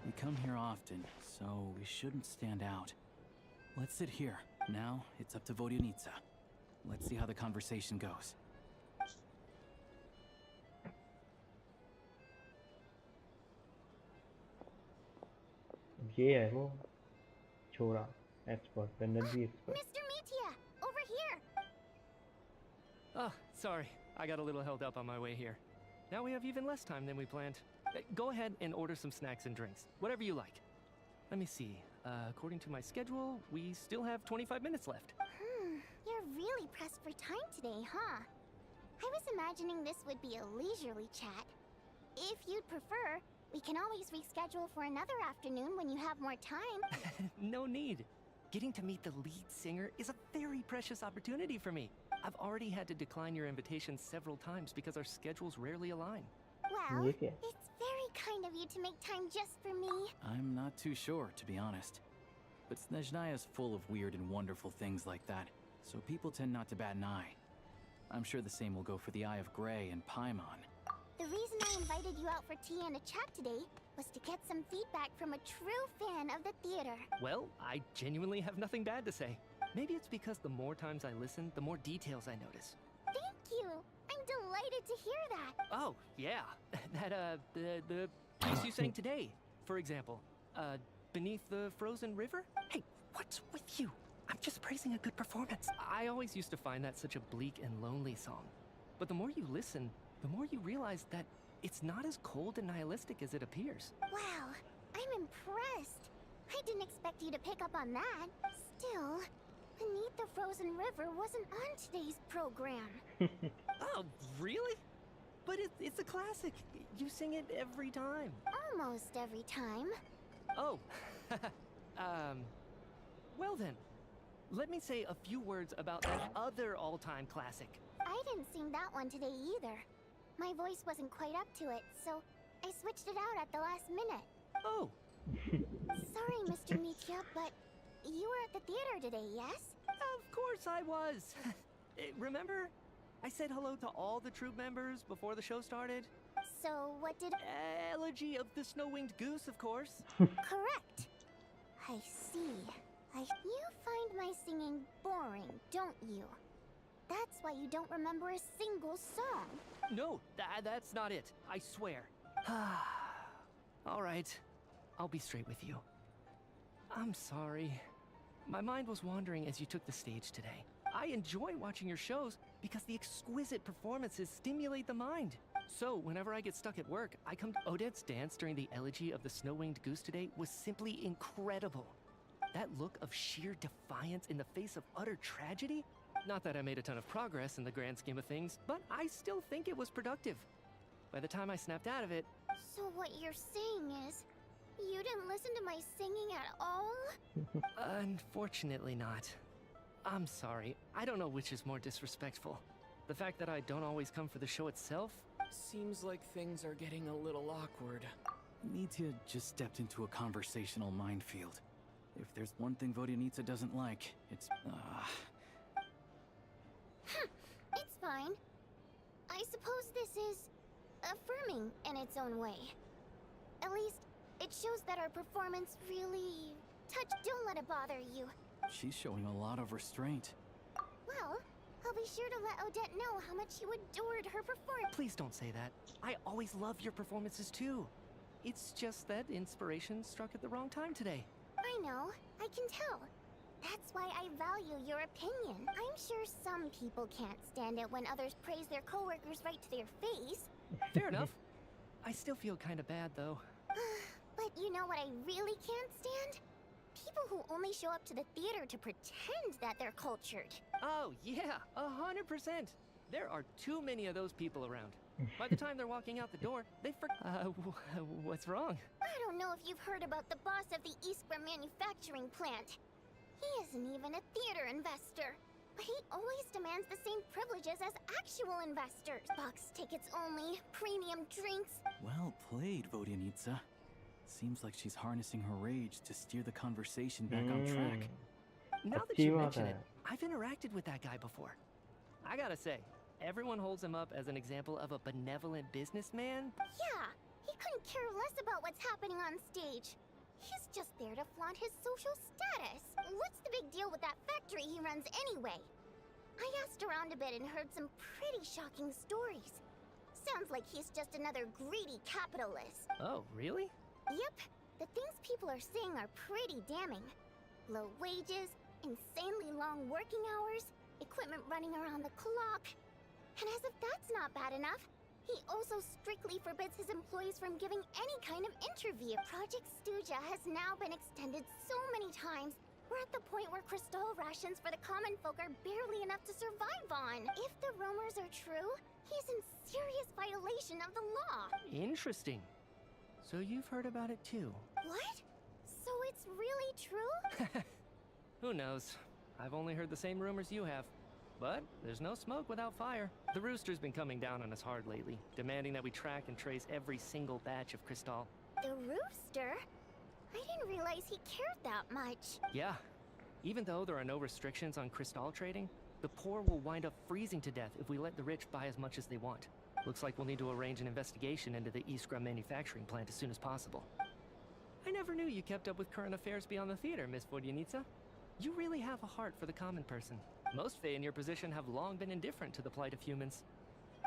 We come here often, so we shouldn't stand out. Let's sit here. Now, it's up to Vodyanitsa. Let's see how the conversation goes. ये है वो छोरा expert, energy expert. Mr. Mitya, over here. Oh, sorry. I got a little held up on my way here. Now we have even less time than we planned. Go ahead and order some snacks and drinks. Whatever you like. Let me see. According to my schedule, we still have 25 minutes left. You're really pressed for time today, huh? I was imagining this would be a leisurely chat. If you'd prefer, we can always reschedule for another afternoon when you have more time. No need. Getting to meet the lead singer is a very precious opportunity for me. I've already had to decline your invitation several times because our schedules rarely align. Well, it's very kind of you to make time just for me. I'm not too sure, to be honest. But Snezhnaya is full of weird and wonderful things like that, so people tend not to bat an eye. I'm sure the same will go for the Eye of Grey and Paimon. The reason I invited you out for tea and a chat today was to get some feedback from a true fan of the theater. Well, I genuinely have nothing bad to say. Maybe it's because the more times I listen, the more details I notice. Thank you! I'm delighted to hear that. Oh, yeah. The piece you sang today, for example. Beneath the Frozen River? Hey, what's with you? I'm just praising a good performance. I always used to find that such a bleak and lonely song. But the more you listen, the more you realize that it's not as cold and nihilistic as it appears. Wow, I'm impressed. I didn't expect you to pick up on that. Still, Beneath the Frozen River wasn't on today's program. Oh, really? But it's a classic. You sing it every time. Almost every time. Oh, well then, let me say a few words about that other all-time classic. I didn't sing that one today either. My voice wasn't quite up to it, so I switched it out at the last minute. Oh. Sorry, Mr. Mitya, but you were at the theater today, yes? Of course I was. Remember? I said hello to all the troop members before the show started. So what did... Elegy of the Snow-Winged Goose, of course. Correct. I see. You find my singing boring, don't you? That's why you don't remember a single song. No, that's not it. I swear. All right. I'll be straight with you. I'm sorry. My mind was wandering as you took the stage today. I enjoy watching your shows because the exquisite performances stimulate the mind. So, whenever I get stuck at work, I come to Odette's dance during the Elegy of the Snow-Winged Goose today was simply incredible. That look of sheer defiance in the face of utter tragedy? Not that I made a ton of progress in the grand scheme of things, but I still think it was productive. By the time I snapped out of it... So what you're saying is, you didn't listen to my singing at all? Unfortunately not. I'm sorry. I don't know which is more disrespectful. The fact that I don't always come for the show itself? Seems like things are getting a little awkward. Mitya just stepped into a conversational minefield. If there's one thing Vodyanitsa doesn't like, it's, It's fine. I suppose this is affirming in its own way. At least, it shows that our performance really don't let it bother you. She's showing a lot of restraint. Well, I'll be sure to let Odette know how much you adored her performance. Please don't say that. I always love your performances too. It's just that inspiration struck at the wrong time today. I know, I can tell. That's why I value your opinion. I'm sure some people can't stand it when others praise their coworkers right to their face. Fair enough. I still feel kind of bad though. But you know what I really can't stand? People who only show up to the theater to pretend that they're cultured. Oh yeah, 100%. There are too many of those people around. By the time they're walking out the door, they what's wrong? I don't know if you've heard about the boss of the Eastborough manufacturing plant. He isn't even a theater investor, but he always demands the same privileges as actual investors. Box tickets only, premium drinks. Well played, Vodyanitsa. Seems like she's harnessing her rage to steer the conversation back on track. Now that you mention it, I've interacted with that guy before. I gotta say, everyone holds him up as an example of a benevolent businessman. Yeah, he couldn't care less about what's happening on stage. He's just there to flaunt his social status. What's the big deal with that factory he runs anyway? I asked around a bit and heard some pretty shocking stories. Sounds like he's just another greedy capitalist. Oh, really? Yep, the things people are saying are pretty damning. Low wages, insanely long working hours, equipment running around the clock. And as if that's not bad enough, he also strictly forbids his employees from giving any kind of interview. Project Stuja has now been extended so many times, we're at the point where crystal rations for the common folk are barely enough to survive on. If the rumors are true, he's in serious violation of the law. Interesting. So you've heard about it too? What? So it's really true? Who knows? I've only heard the same rumors you have. But there's no smoke without fire. The Rooster's been coming down on us hard lately, demanding that we track and trace every single batch of Crystal. The Rooster? I didn't realize he cared that much. Yeah. Even though there are no restrictions on crystal trading, the poor will wind up freezing to death if we let the rich buy as much as they want. Looks like we'll need to arrange an investigation into the Iskra manufacturing plant as soon as possible. I never knew you kept up with current affairs beyond the theater, Miss Vodyanitsa. You really have a heart for the common person. Most Fae in your position have long been indifferent to the plight of humans.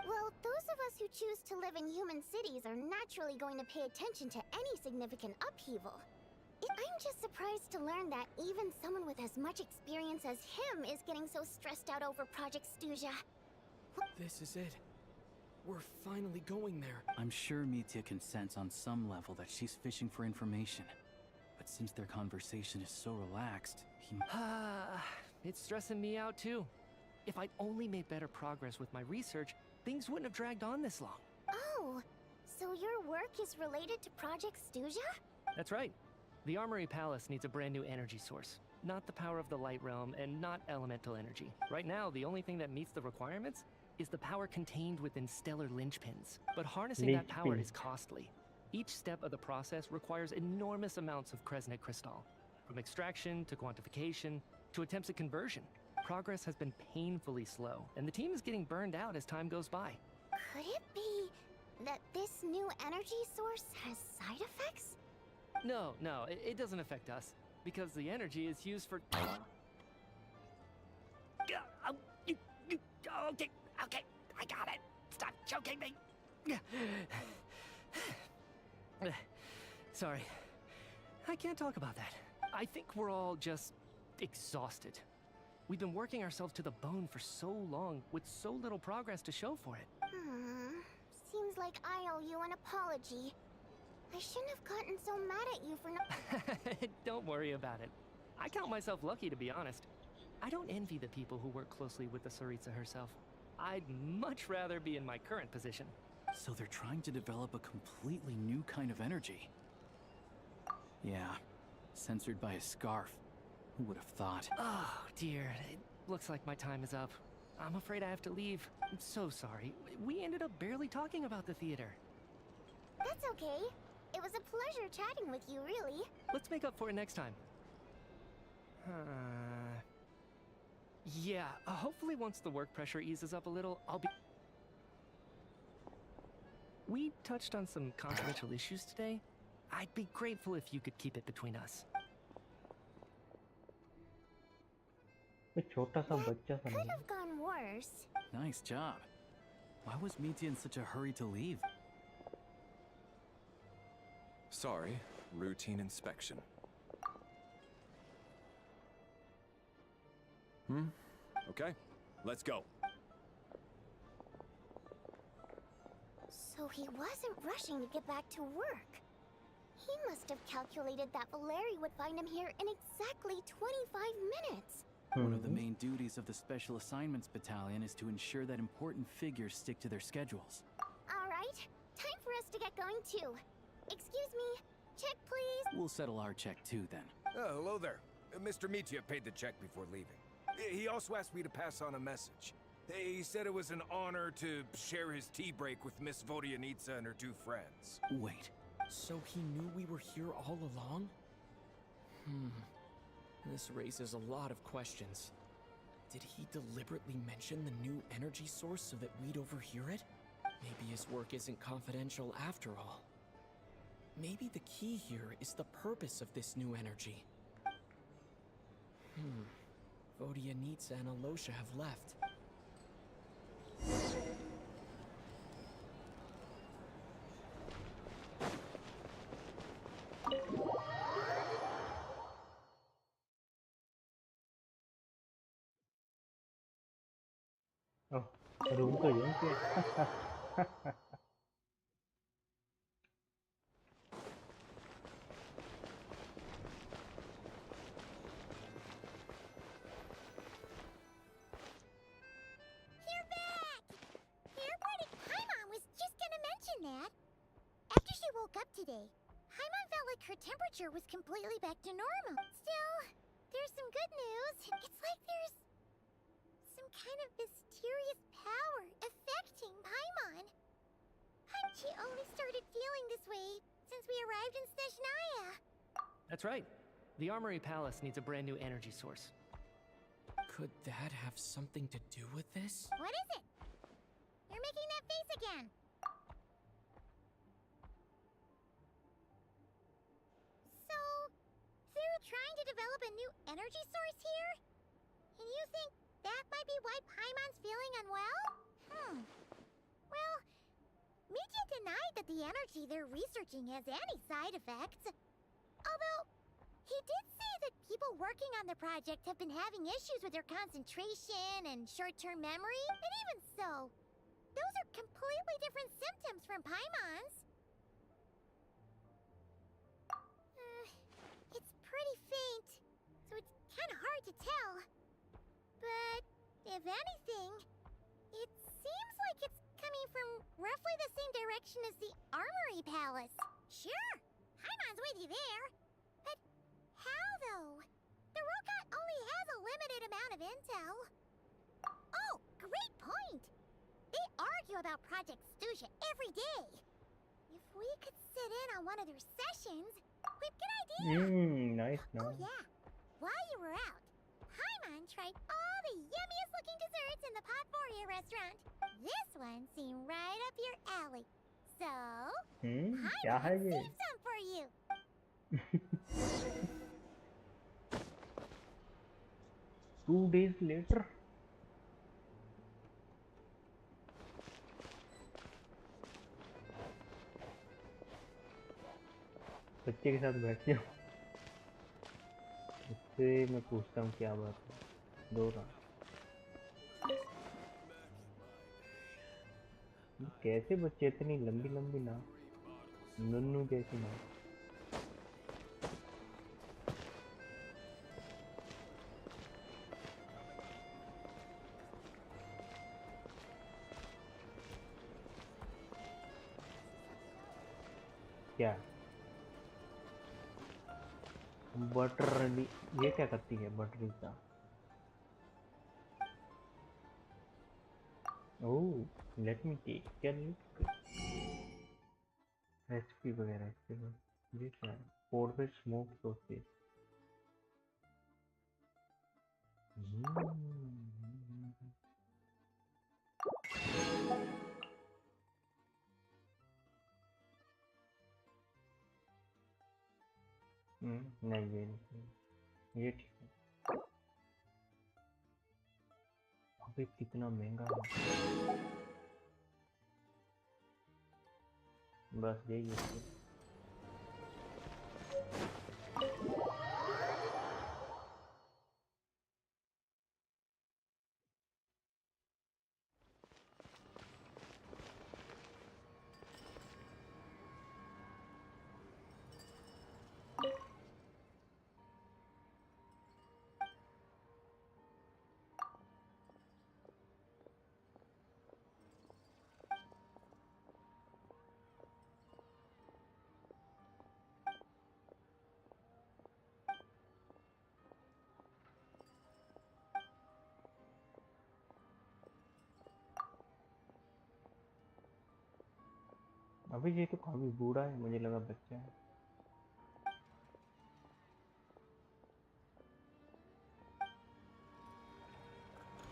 Well, those of us who choose to live in human cities are naturally going to pay attention to any significant upheaval. I'm just surprised to learn that even someone with as much experience as him is getting so stressed out over Project Stuja. This is it. We're finally going there. I'm sure Mitya can sense on some level that she's fishing for information. But since their conversation is so relaxed, he... It's stressing me out too. If I'd only made better progress with my research, things wouldn't have dragged on this long. Oh, so your work is related to Project Stuja? That's right. The Armory Palace needs a brand new energy source. Not the power of the Light Realm, and not elemental energy. Right now, the only thing that meets the requirements is the power contained within stellar linchpins. But harnessing that power is costly. Each step of the process requires enormous amounts of Kresnik crystal. From extraction to quantification to attempts at conversion. Progress has been painfully slow, and the team is getting burned out as time goes by. Could it be that this new energy source has side effects? No, it doesn't affect us, because the energy is used for... Okay, I got it. Stop choking me. Sorry, I can't talk about that. I think we're all just exhausted. We've been working ourselves to the bone for so long, with so little progress to show for it. Seems like I owe you an apology. I shouldn't have gotten so mad at you for not... Don't worry about it. I count myself lucky, to be honest. I don't envy the people who work closely with the Tsaritsa herself. I'd much rather be in my current position. So they're trying to develop a completely new kind of energy. Yeah, censored by a scarf. Who would have thought? Oh, dear. It looks like my time is up. I'm afraid I have to leave. I'm so sorry. We ended up barely talking about the theater. That's okay. It was a pleasure chatting with you, really. Let's make up for it next time. Yeah, hopefully once the work pressure eases up a little, I'll be... We touched on some confidential issues today. I'd be grateful if you could keep it between us. छोटा सा बच्चा सा Could have gone worse. Nice job. Why was Mitya in such a hurry to leave? Sorry, routine inspection. Okay, let's go. So he wasn't rushing to get back to work. He must have calculated that Valeri would find him here in exactly 25 minutes. One of the main duties of the Special Assignments Battalion is to ensure that important figures stick to their schedules. All right, time for us to get going too. Excuse me, check please. We'll settle our check too then. Oh, hello there. Mr. Mitya paid the check before leaving. He also asked me to pass on a message. He said it was an honor to share his tea break with Miss Vodyanitsa and her two friends. Wait. So he knew we were here all along? This raises a lot of questions. Did he deliberately mention the new energy source so that we'd overhear it? Maybe his work isn't confidential after all. Maybe the key here is the purpose of this new energy. Vodyanitsa and Alosha have left. Oh, room तो यहीं पे You're back! Here, Party Paimon was just gonna mention that. After she woke up today, Paimon felt like her temperature was completely back to normal. Still, there's some good news. It's like there's some kind of mysterious power affecting Paimon. She only started feeling this way since we arrived in Snezhnaya. That's right. The Armory Palace needs a brand new energy source. Could that have something to do with this? What is it? You're making that face again. So, they're trying to develop a new energy source here? And you think that might be why Paimon's feeling unwell? Well, Media denied that the energy they're researching has any side effects. Although, he did say that people working on the project have been having issues with their concentration and short-term memory, and even so, those are completely different symptoms from Paimon's. It's pretty faint, so it's kind of hard to tell. But, if anything, it seems like it's coming from roughly the same direction as the Armory Palace. Sure, Paimon's with you there. But how, though? The Rokat only has a limited amount of intel. Oh, great point! They argue about Project Stusha every day. If we could sit in on one of their sessions, we've got idea! Nice, no? Oh yeah, while you were out, Paimon tried all the yummiest looking desserts in the Potpourri restaurant. This one seemed right up your alley. So, क्या है ये? saved some for you. 2 days later. बच्चे के साथ बैठ जाओ। उससे मैं पूछता हूँ क्या बात है। 2 रात कैसे बच्चे इतनी लंबी लंबी ना नुन्नू जैसी ना क्या बटर ये क्या करती है बटरी का ओह लेट मी टेक क्या रेसिपी वगैरह इसके बाद ये क्या है पोर्टेबल स्मोक सॉसेज नहीं ये नहीं ये ठीक है अबे कितना महंगा है बस यही है अभी ये तो काफी बूढ़ा है मुझे लगा बच्चा है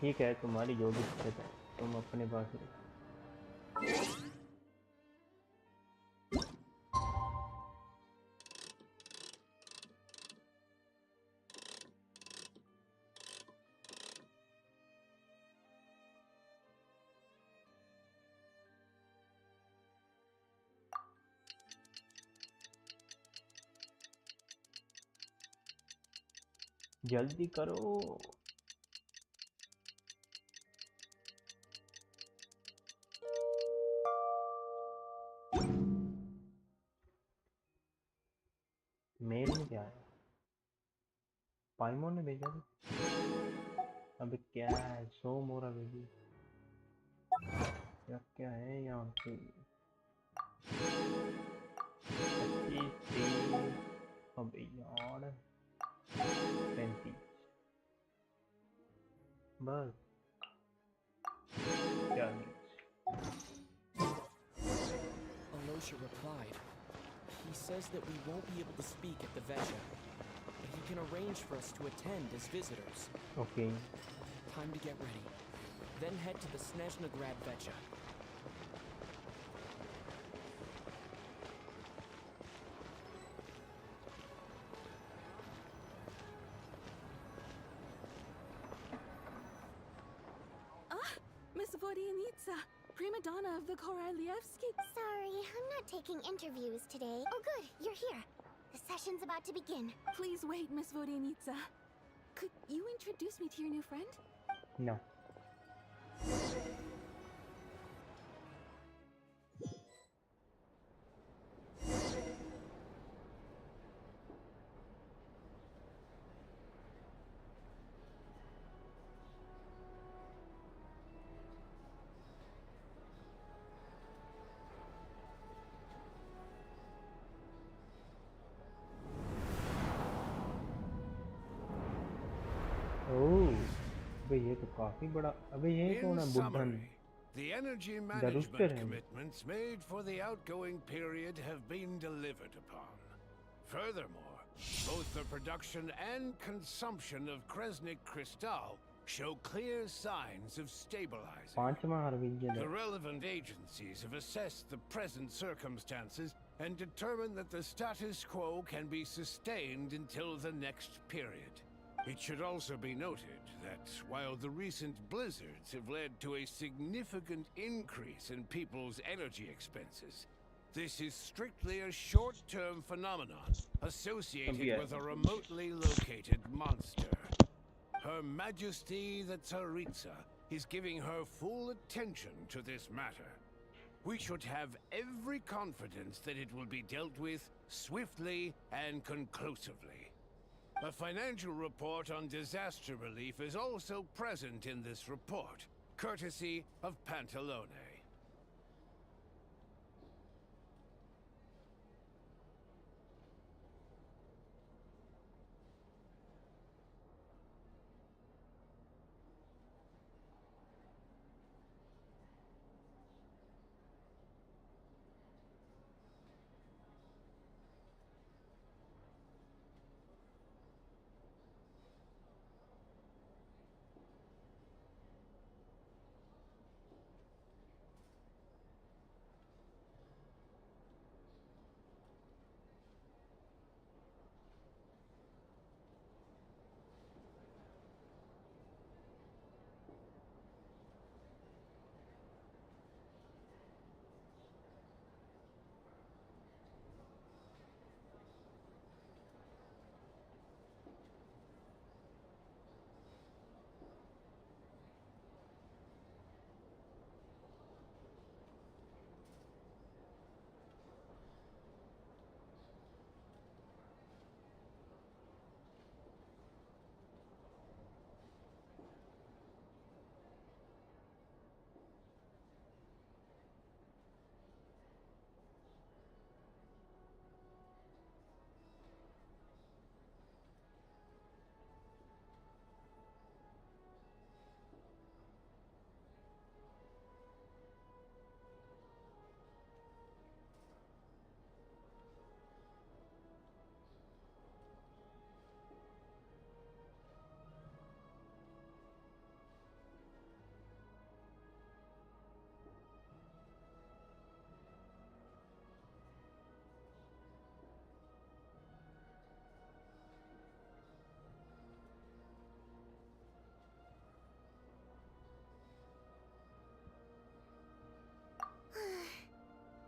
ठीक है तुम्हारी जो भी दिक्कत है तुम अपने पास रखो जल्दी करो मेल में क्या है पाइमोन ने भेजा था अबे क्या है सो मोरा भेजी क्या क्या है यहाँ पे 25 अबे यार 35 बस क्या Alosha replied. He He says that we won't be able to speak at the Vecha, but he can arrange for us to attend as visitors. Okay. Time to get ready. Then head to the Snezhnaya Vecha. Miss Vodyanitsa, prima donna of the Korolievsky. Sorry, I'm not taking interviews today. Oh good, you're here. The session's about to begin. Please wait, Miss Vodyanitsa. Could you introduce me to your new friend? No. अबे ये तो काफी बड़ा अबे ये कौन है Buddhan The energy Daruster management है commitments made for the outgoing period have been delivered upon. Furthermore, both the production and consumption of Kresnik Crystal show clear signs of stabilizing. पांचवा हरविजन The relevant agencies have assessed the present circumstances and determined that the status quo can be sustained until the next period. It should also be noted that while the recent blizzards have led to a significant increase in people's energy expenses, this is strictly a short-term phenomenon associated with a remotely located monster. Her Majesty the Tsaritsa is giving her full attention to this matter. We should have every confidence that it will be dealt with swiftly and conclusively. A financial report on disaster relief is also present in this report, courtesy of Pantalone.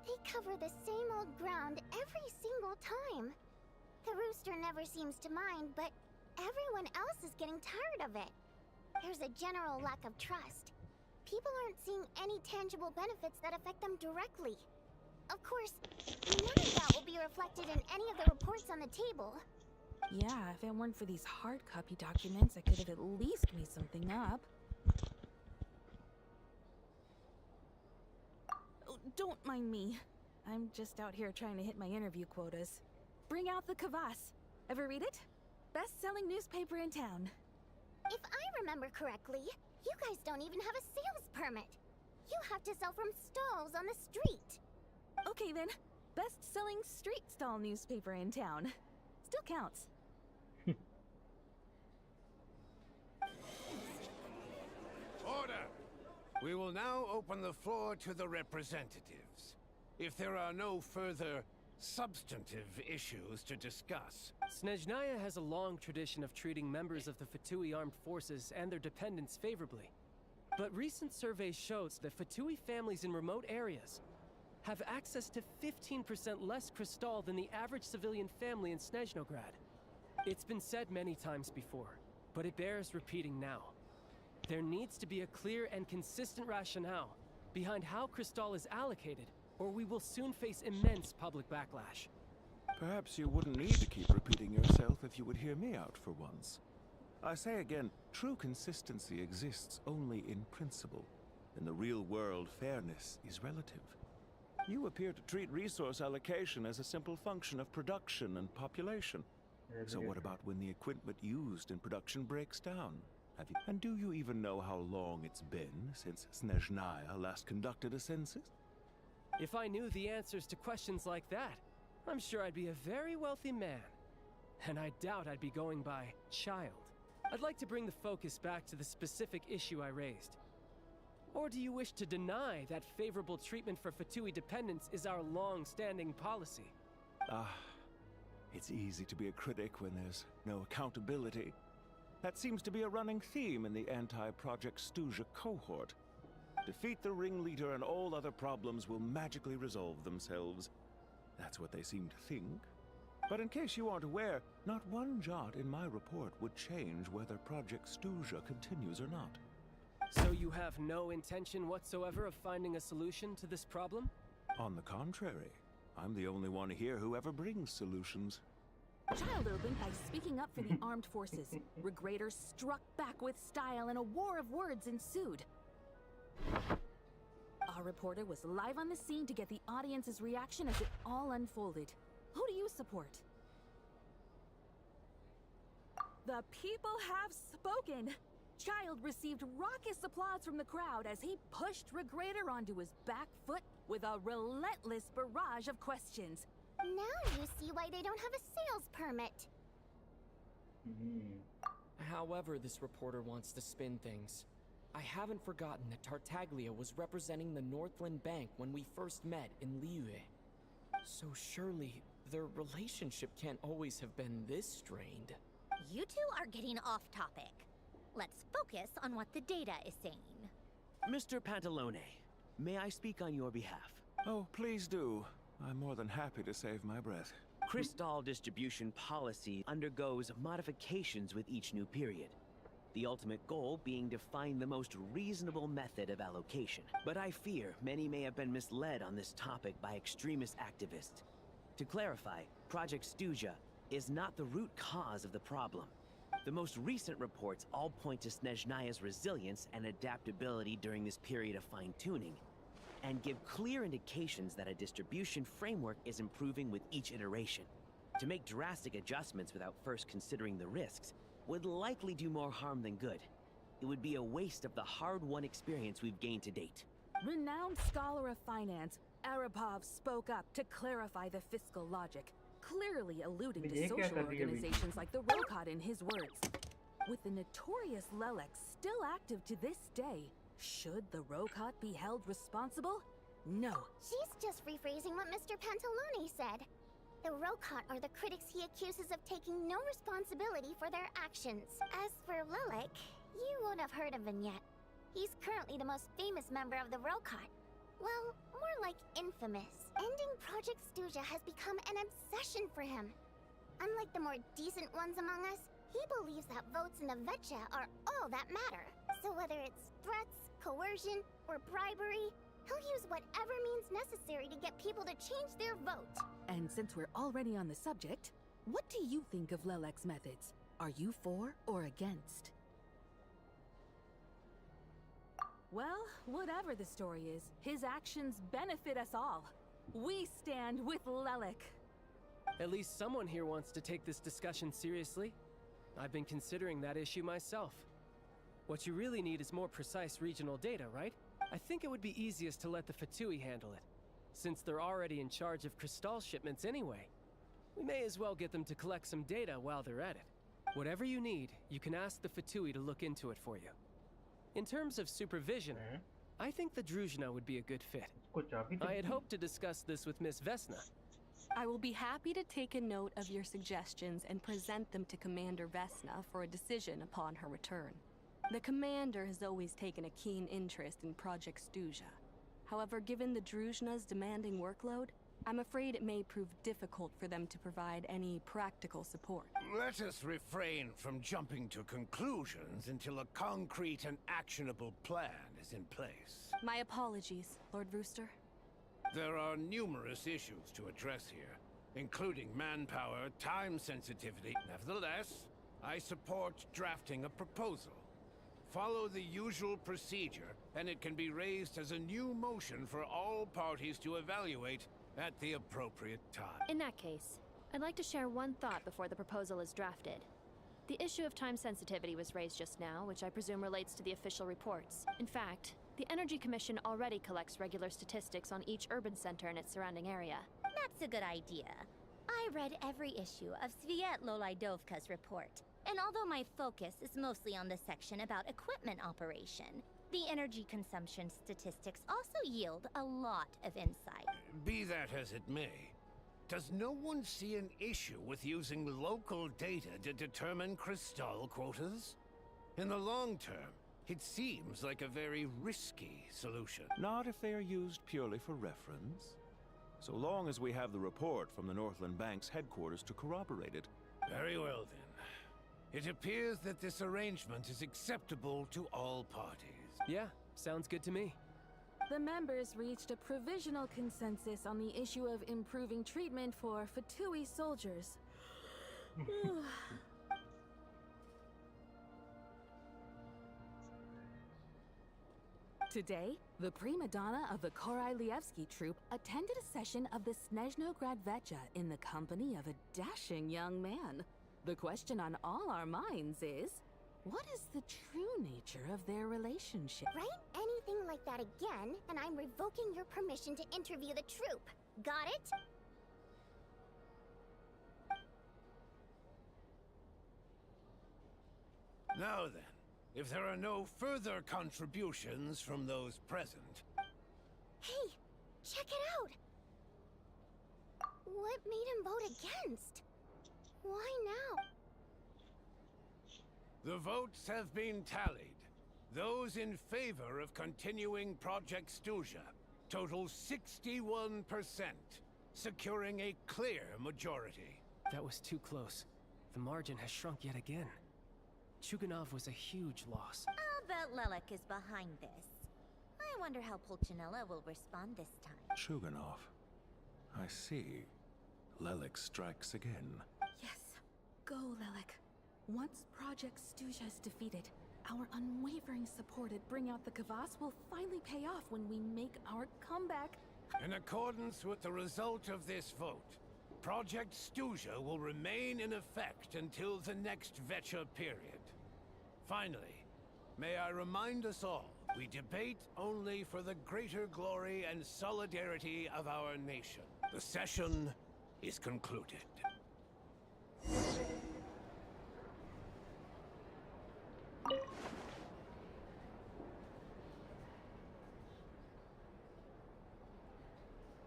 They cover the same old ground every single time. The rooster never seems to mind, but everyone else is getting tired of it. There's a general lack of trust. People aren't seeing any tangible benefits that affect them directly. Of course, none of that will be reflected in any of the reports on the table. Yeah, if it weren't for these hard copy documents, I could have at least made something up. Oh, don't mind me. I'm just out here trying to hit my interview quotas. Bring out the Kvass. Ever read it? Best-selling newspaper in town. If I remember correctly, you guys don't even have a sales permit. You have to sell from stalls on the street. Okay then, best-selling street stall newspaper in town. Still counts. Order! We will now open the floor to the representatives. If there are no further substantive issues to discuss. Snezhnaya has a long tradition of treating members of the Fatui armed forces and their dependents favorably. But recent surveys shows that Fatui families in remote areas have access to 15% less crystal than the average civilian family in Snezhnograd. It's been said many times before, but it bears repeating now. There needs to be a clear and consistent rationale behind how crystal is allocated, or we will soon face immense public backlash. Perhaps you wouldn't need to keep repeating yourself if you would hear me out for once. I say again, true consistency exists only in principle. In the real world, fairness is relative. You appear to treat resource allocation as a simple function of production and population. So what about when the equipment used in production breaks down? And do you even know how long it's been since Snezhnaya last conducted a census? If I knew the answers to questions like that, I'm sure I'd be a very wealthy man. And I doubt I'd be going by child. I'd like to bring the focus back to the specific issue I raised. Or do you wish to deny that favorable treatment for Fatui dependents is our long-standing policy? It's easy to be a critic when there's no accountability. That seems to be a running theme in the anti-Project Stuja cohort. Defeat the ringleader and all other problems will magically resolve themselves. That's what they seem to think. But in case you aren't aware, not one jot in my report would change whether Project Stuja continues or not. So you have no intention whatsoever of finding a solution to this problem? On the contrary, I'm the only one here who ever brings solutions. Child opened by speaking up for the armed forces. Regrator struck back with style and a war of words ensued. Our reporter was live on the scene to get the audience's reaction as it all unfolded. Who do you support? The people have spoken! Child received raucous applause from the crowd as he pushed Regrator onto his back foot with a relentless barrage of questions. Now you see why they don't have a sales permit. However this reporter wants to spin things, I haven't forgotten that Tartaglia was representing the Northland Bank when we first met in Liyue. So surely, their relationship can't always have been this strained. You two are getting off topic. Let's focus on what the data is saying. Mr. Pantalone, may I speak on your behalf? Oh, please do. I'm more than happy to save my breath. Crystal distribution policy undergoes modifications with each new period. The ultimate goal being to find the most reasonable method of allocation. But I fear many may have been misled on this topic by extremist activists. To clarify, Project Stuja is not the root cause of the problem. The most recent reports all point to Snezhnaya's resilience and adaptability during this period of fine-tuning, and give clear indications that a distribution framework is improving with each iteration. To make drastic adjustments without first considering the risks would likely do more harm than good. It would be a waste of the hard-won experience we've gained to date. Renowned scholar of finance, Arapov spoke up to clarify the fiscal logic, clearly alluding to social organizations like the Rokot in his words. With the notorious Lelex still active to this day, should the Rokot be held responsible? No. She's just rephrasing what Mr. Pantalone said. The Rokot are the critics he accuses of taking no responsibility for their actions. As for Lelek, you won't have heard of him yet. He's currently the most famous member of the Rokot. Well, more like infamous. Ending Project Stuja has become an obsession for him. Unlike the more decent ones among us, he believes that votes in the Vetcha are all that matter. So whether it's threats, coercion, or bribery, he'll use whatever means necessary to get people to change their vote. And since we're already on the subject, what do you think of Lelek's methods? Are you for or against? Well, whatever the story is, his actions benefit us all. We stand with Lelek. At least someone here wants to take this discussion seriously. I've been considering that issue myself. What you really need is more precise regional data, right? I think it would be easiest to let the Fatui handle it. Since they're already in charge of Crystal shipments anyway, we may as well get them to collect some data while they're at it. Whatever you need, you can ask the Fatui to look into it for you. In terms of supervision, I think the Druzhna would be a good fit. I had hoped to discuss this with Miss Vesna. I will be happy to take a note of your suggestions and present them to Commander Vesna for a decision upon her return. The Commander has always taken a keen interest in Project Stuzha. However, given the Druzhna's demanding workload, I'm afraid it may prove difficult for them to provide any practical support. Let us refrain from jumping to conclusions until a concrete and actionable plan is in place. My apologies, Lord Rooster. There are numerous issues to address here, including manpower, time sensitivity. Nevertheless, I support drafting a proposal. Follow the usual procedure, and it can be raised as a new motion for all parties to evaluate at the appropriate time. In that case, I'd like to share one thought before the proposal is drafted. The issue of time sensitivity was raised just now, which I presume relates to the official reports. In fact, the Energy Commission already collects regular statistics on each urban center and its surrounding area. That's a good idea. I read every issue of Svietlo Laidovka's report, and although my focus is mostly on the section about equipment operation, the energy consumption statistics also yield a lot of insight. Be that as it may, does no one see an issue with using local data to determine Crystal quotas? In the long term, it seems like a very risky solution. Not if they are used purely for reference. So long as we have the report from the Northland Bank's headquarters to corroborate it. Very well then. It appears that this arrangement is acceptable to all parties. Yeah, sounds good to me. The members reached a provisional consensus on the issue of improving treatment for Fatui soldiers. Today, the prima donna of the Korolievsky troupe attended a session of the Snezhnaya Vecha in the company of a dashing young man. The question on all our minds is, what is the true nature of their relationship? Write anything like that again, and I'm revoking your permission to interview the troupe. Got it? Now then, if there are no further contributions from those present... Hey, check it out! What made him vote against? Why now? The votes have been tallied. Those in favor of continuing Project Stuzha total 61%, securing a clear majority. That was too close. The margin has shrunk yet again. Chuganov was a huge loss. I'll bet Lelik is behind this. I wonder how Pulcinella will respond this time. Chuganov. I see. Lelik strikes again. Yes. Go, Lelik. Once Project Stuzha is defeated, our unwavering support at Bring Out the Kvass will finally pay off when we make our comeback. In accordance with the result of this vote, Project Stuzha will remain in effect until the next Vecha period. Finally, may I remind us all, we debate only for the greater glory and solidarity of our nation. The session is concluded.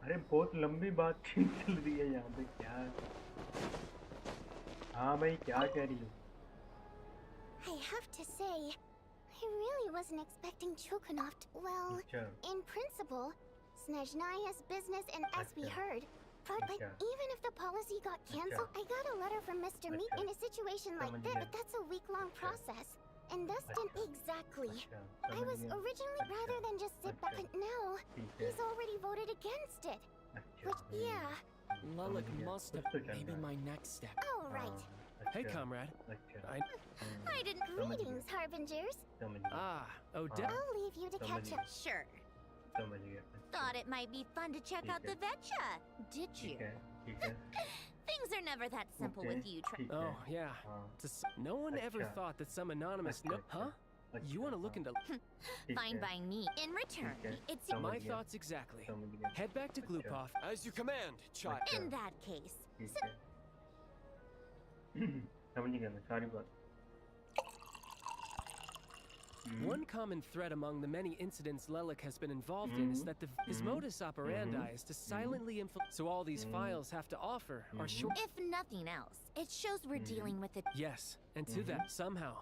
अरे बहुत लंबी बातचीत चल रही है यहाँ पे क्या? हाँ भाई क्या कह रही हो? I have to say, I really wasn't expecting Chuganov to... Well, in principle, Snezhnaya's business and as we heard, but even if the policy got cancelled, I got a letter from Mr. Meat in a situation like this, but that's a week-long process. And thus didn't exactly. I was originally rather than just sit back, but now he's already voted against it. Which, yeah. Lelik must have... Maybe my next step. All right. Hey, comrade. I didn't... Greetings, Harbingers. Ah, Odette. I'll leave you to catch up. Sure. Thought it might be fun to check out the Vecha. Did you? Things are never that simple with you, Oh, yeah. No one ever thought that some anonymous... Huh? You want to look into... Fine by me. In return, it's My thoughts exactly. Head back to Glupov. As you command, child. In that case, समझ गया मैं सारी बात. One common thread among the many incidents Lelik has been involved in is that his modus operandi is to silently infiltrate. So all these files have to offer are short. if nothing else, it shows we're dealing with it. Yes, and to that, somehow,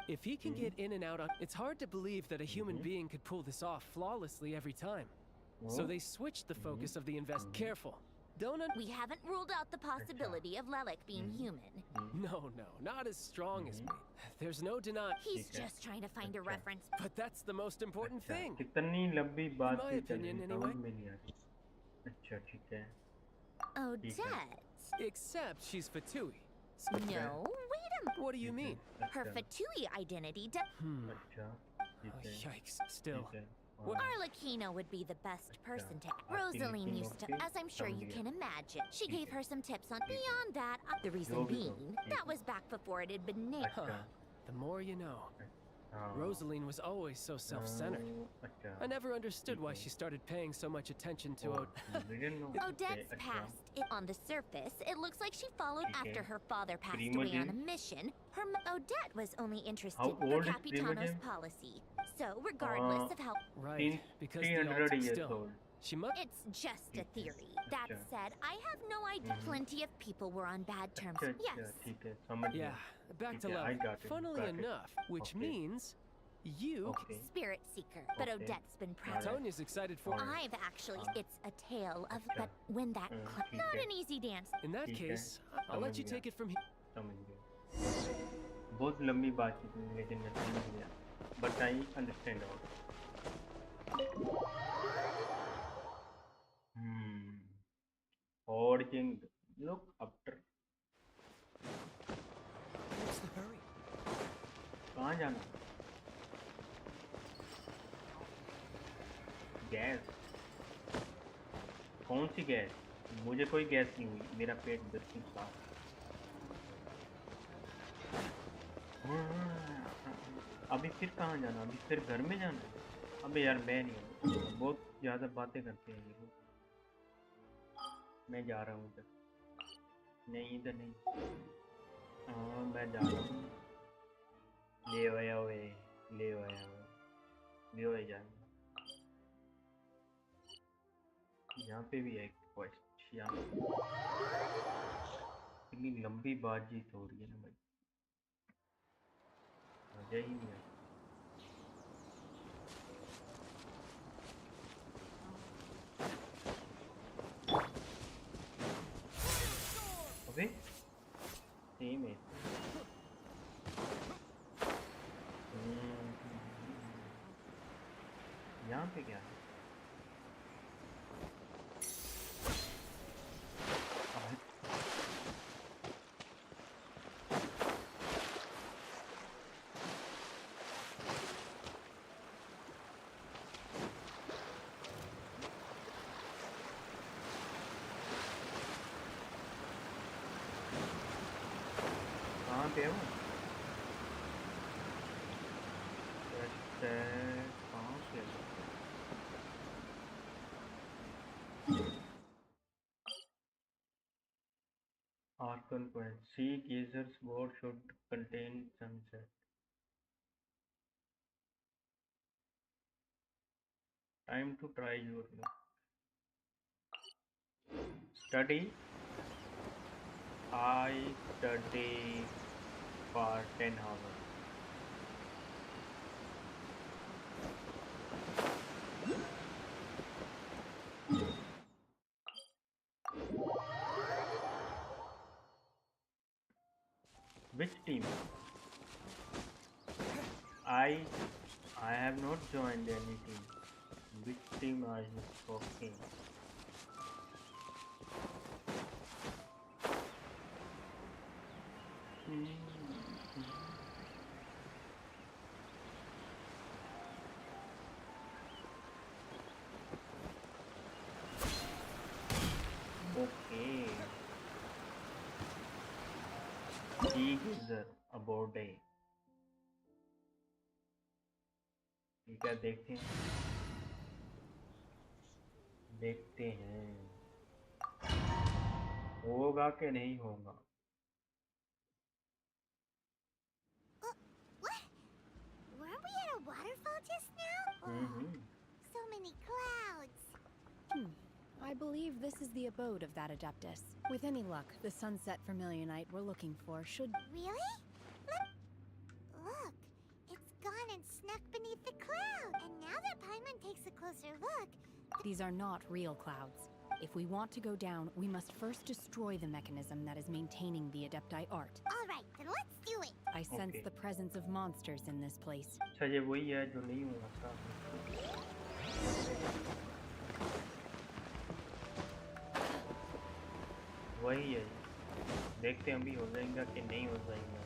if he can get in and out on... It's hard to believe that a human being could pull this off flawlessly every time. So they switched the focus of the Careful. We haven't ruled out the possibility of Lelik being human. No, not as strong as me. There's no denying. He's just trying to find a reference. But that's the most important thing. कितनी लंबी In बात my की opinion, चली, anyway. समझ में नहीं आ रही. अच्छा ठीक है. Odette. Except she's Fatui. No, wait a minute. What do you mean? Her Fatui identity अच्छा ठीक Oh, है. yikes. Still. Arlecchino would be the best person to... Rosaline used to... As I'm sure you can imagine. She gave her some tips on... Beyond that, the reason being, that was back before it had been named. The more you know. Rosaline was always so self-centered. I never understood why she started paying so much attention to Odette's past. On the surface, it looks like she followed after her father passed away on a mission. Odette was only interested in the Capitano's policy. So, regardless of how... Right, because the 300 years still... old. It's just a theory. That said, I have no idea. Plenty of people were on bad terms. Yes. ठीक है समझ गया. Yeah, back to I level. got it, Funnily got it. enough, which means you... Spirit Seeker, but Odette's been proud. Tanya's excited for... I've actually... It's a tale of... But when that... Not an easy dance. In that case, I'll let you take it from here. समझ गया. बहुत लंबी बात थी लेकिन मैं समझ गया. But I understand all. Forging. Look after. What's the hurry? कहाँ जाना? गैस. कौन सी गैस? मुझे कोई गैस नहीं हुई. मेरा पेट बिल्कुल साफ. अभी फिर कहाँ जाना? अभी फिर घर में जाना है? अबे यार मैं नहीं. बहुत ज़्यादा बातें करते हैं ये लोग. मैं जा रहा हूँ इधर. नहीं इधर नहीं. हाँ मैं जा रहा हूँ. ले आया हुए. ले आया हुए. ले हुए जाएंगे. यहाँ पे भी एक क्वेश्चन. इतनी लंबी बातचीत हो रही है ना भाई. मजा ही नहीं है. अबे सेम है. यहाँ पे क्या है? कहाँ पे है वो? कहाँ से? Archon point. Sea Gazer's board should contain sunset. Time to try your luck. Study. I study for 10 hours. Which team? I have not joined any team. Which team are you talking? Okay. Sea Gazer aboard a ठीक है, देखते हैं होगा कि नहीं होगा। Weren't we at a waterfall just now? So many clouds. I believe this is the abode of that Adeptus. With any luck, the sunset Vermilionite we're looking for should... Really? Look, it's gone and snuck beneath the cloud. And now that Paimon takes a closer look... These are not real clouds. If we want to go down, we must first destroy the mechanism that is maintaining the Adepti art. All right, then let's do it. I sense the presence of monsters in this place. अच्छा ये वही है जो नहीं हुआ था। वही है, देखते हैं अभी हो जाएगा कि नहीं हो जाएगा।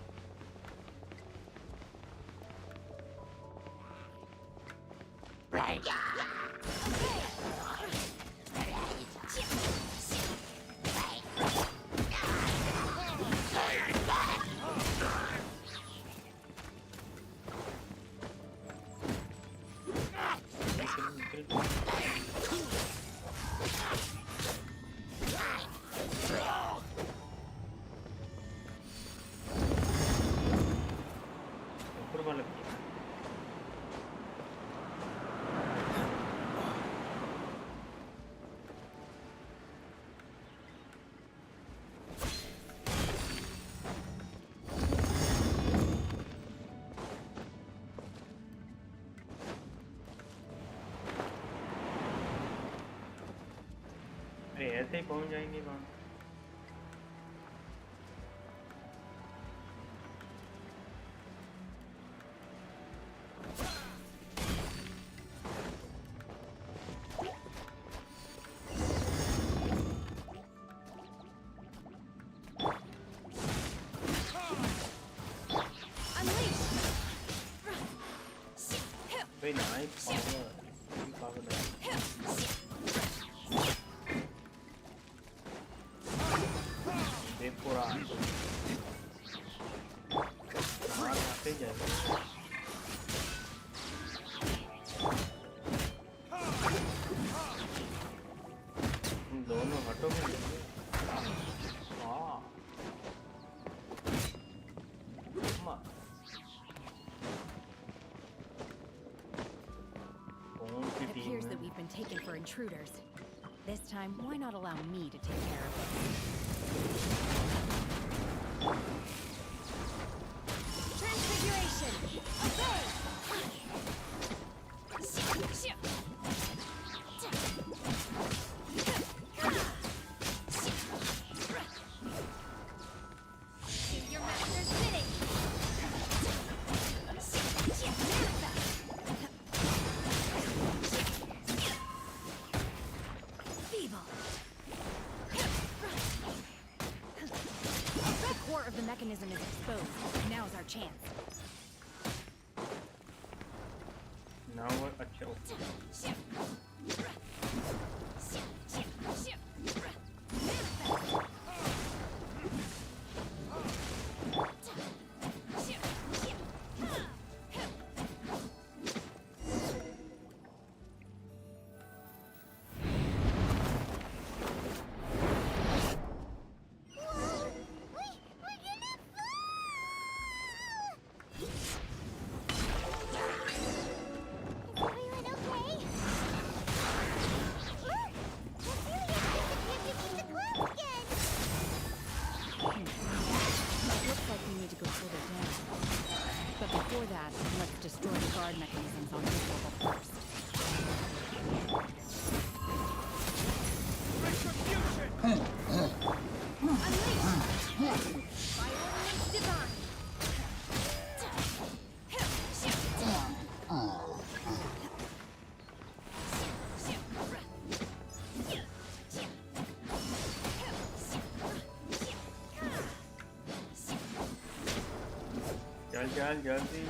ऐसे ही पहुंच जाएंगे वहाँ। Very nice power. दोनों हटोगे It appears that we've been taken for intruders. This time, why not allow me to take care of it? Transfiguration! Okay! Your master's fitting! Feeble! The core of the mechanism is exposed. Now's our chance. Now what? अच्छा mechanisms on this level first. चल जल्दी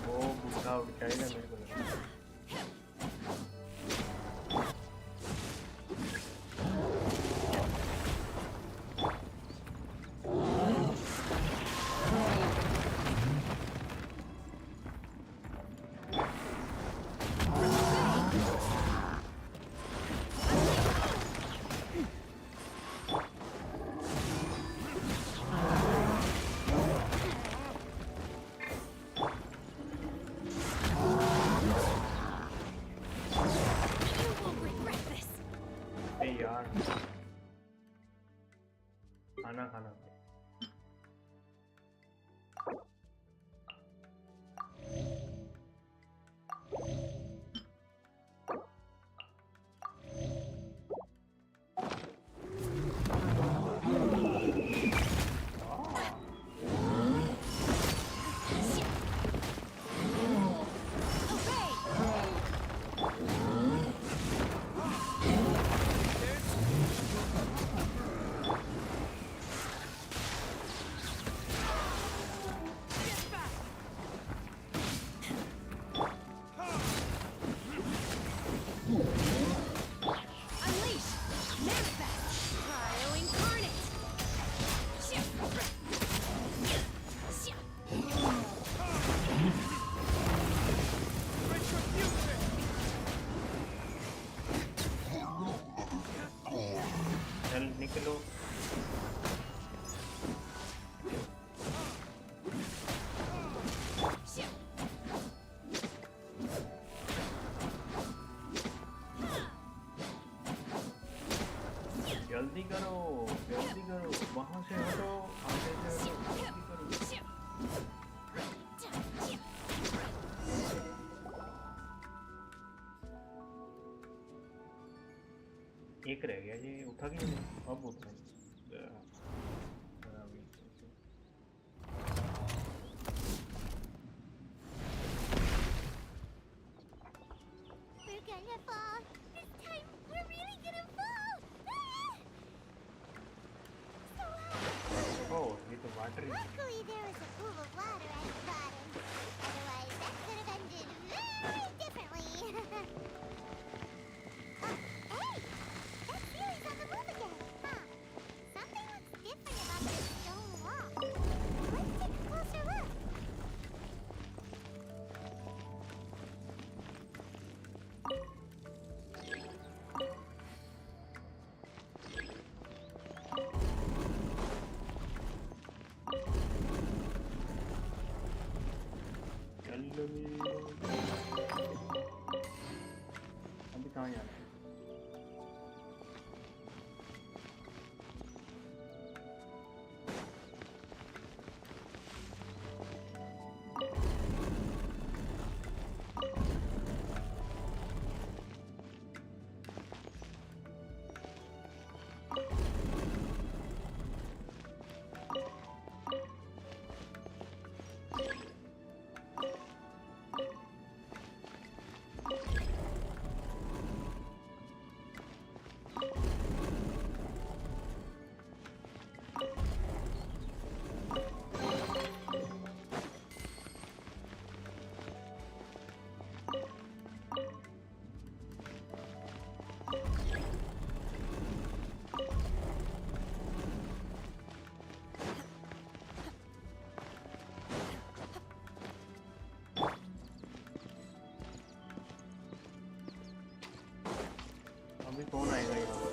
वो बूढ़ा उठ जाएगा मेरे को लगता है। खाना खाना। चल निकलो। जल्दी करो, जल्दी करो, वहां से हटो, आगे से हटो, जल्दी करो। एक रह गया, ये उठा कि नहीं? अब उठा। We're gonna fall. This time, we're really gonna fall. So Oh, ये तो water. luckily there was a pool of water at the bottom. Otherwise, that could have ended very differently. Hey! That feeling's on the move again, huh? Something looks different about this stone wall. Let's take a closer look. अभी कहाँ जाना है? अभी कौन आएगा यहाँ?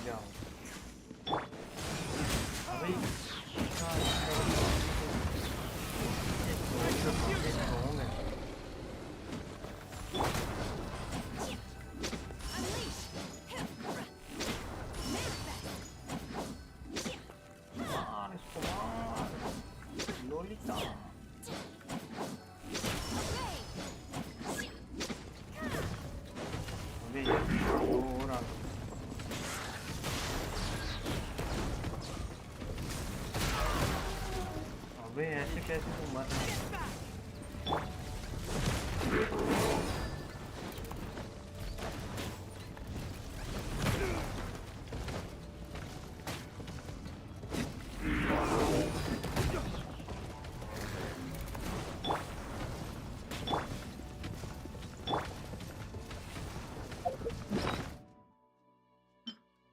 क्या हो अबे अबे ऐसे कैसे तुम मर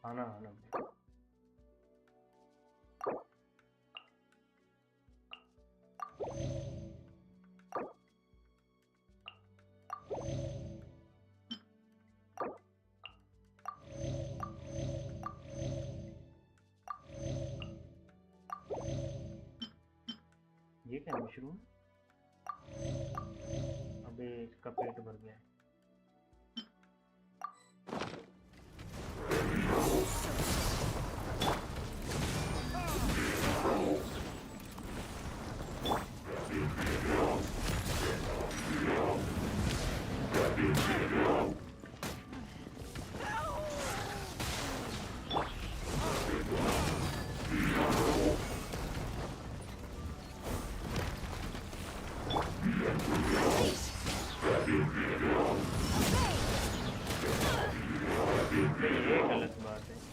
आना आना ये क्या मशरूम अबे इसका पेट भर गया है ये गलत बात है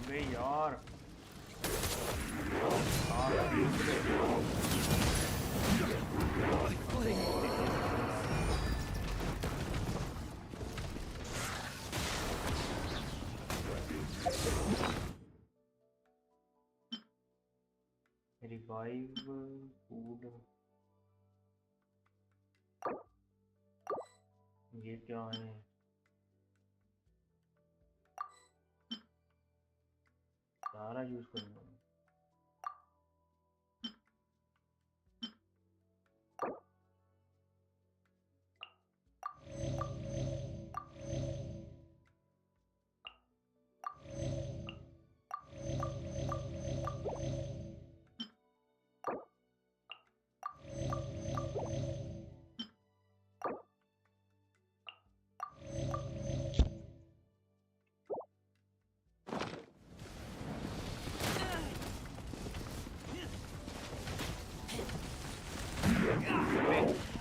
अबे यार रिवाइव फूड ये क्या है सारा यूज करूंगा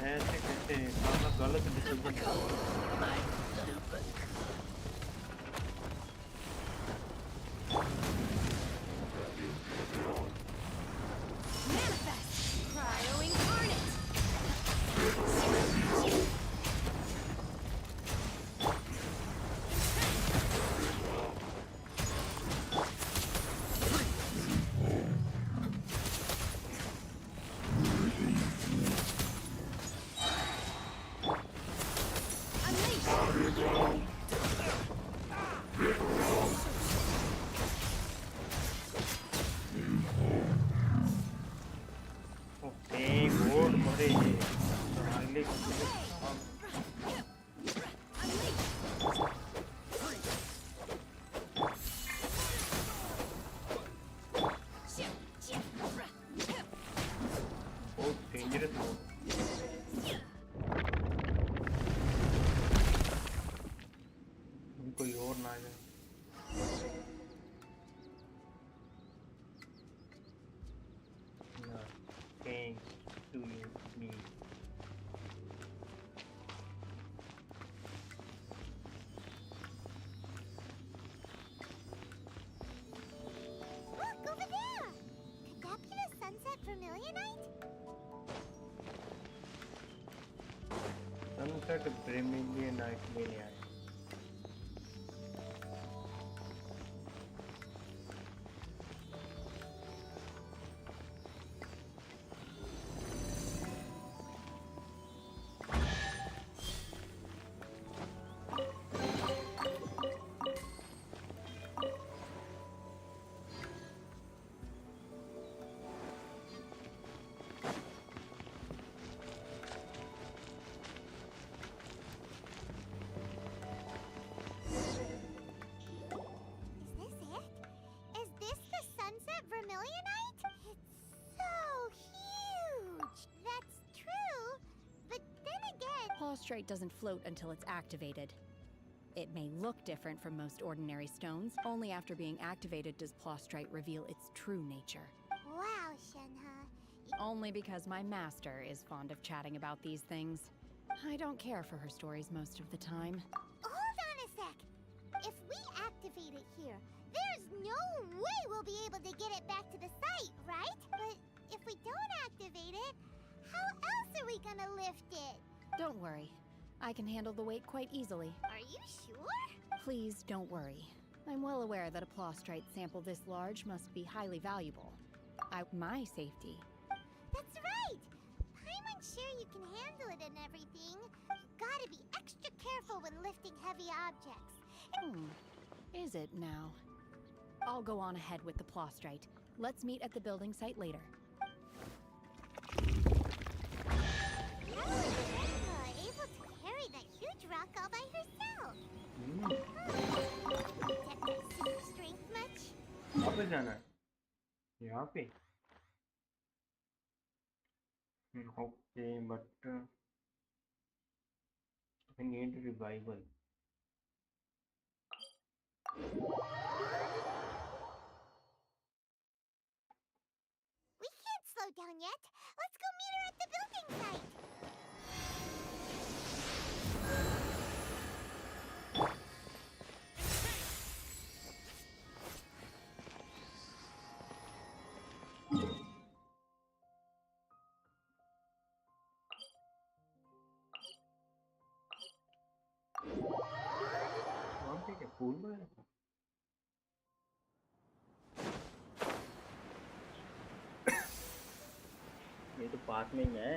ऐसे कैसे साला गलत डिसीजन डेंजरस मोड कोई और ना आ जाए thanks to you me Look, over there! Could that be the sunset vermilionite? sunset vermilionite में नहीं आया Is this it? Is this the sunset vermilionite? It's so huge! That's true, but then again... Plaustrite doesn't float until it's activated. It may look different from most ordinary stones. Only after being activated does Plaustrite reveal its true nature. Wow, Shenhe. Only because my master is fond of chatting about these things. I don't care for her stories most of the time. Hold on a sec. If we activate it here, there's no way we'll be able to get it back to the site, right? But if we don't activate it, how else are we gonna lift it? Don't worry. I can handle the weight quite easily. Are you sure? Please don't worry. I'm well aware that a Plaustrite sample this large must be highly valuable. My safety. That's right! Paimon's sure you can handle it and everything. You gotta be extra careful when lifting heavy objects. Is it now? I'll go on ahead with the Plaustrite. Let's meet at the building site later. How is Angela able to carry that huge rock all by herself? Detect her super strength much? कहाँ पे जाना है यहाँ पे okay but I need revival We can't slow down yet. Let's go meet her at the building site. वहाँ पे क्या फूल में ये तो पास में ही है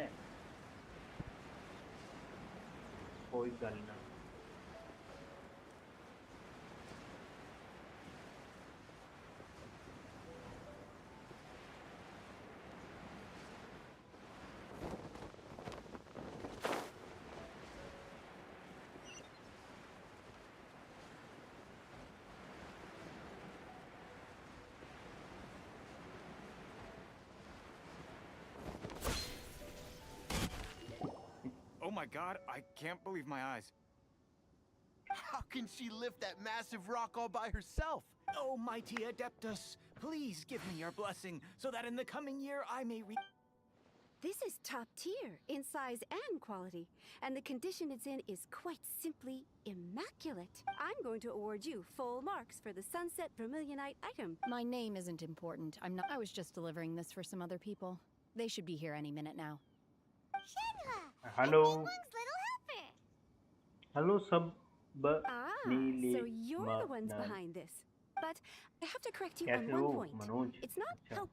कोई गल ना Oh my god, I can't believe my eyes. How can she lift that massive rock all by herself? Oh, mighty Adeptus, please give me your blessing so that in the coming year I may This is top tier in size and quality, and the condition it's in is quite simply immaculate. I'm going to award you full marks for the Sunset Vermilionite item. My name isn't important. I was just delivering this for some other people. They should be here any minute now. Shenhe! Hello. Wang's little helper! Hello सब So you're the ones behind this. But I have to correct you on कैसे one हो point. Manoj It's not how...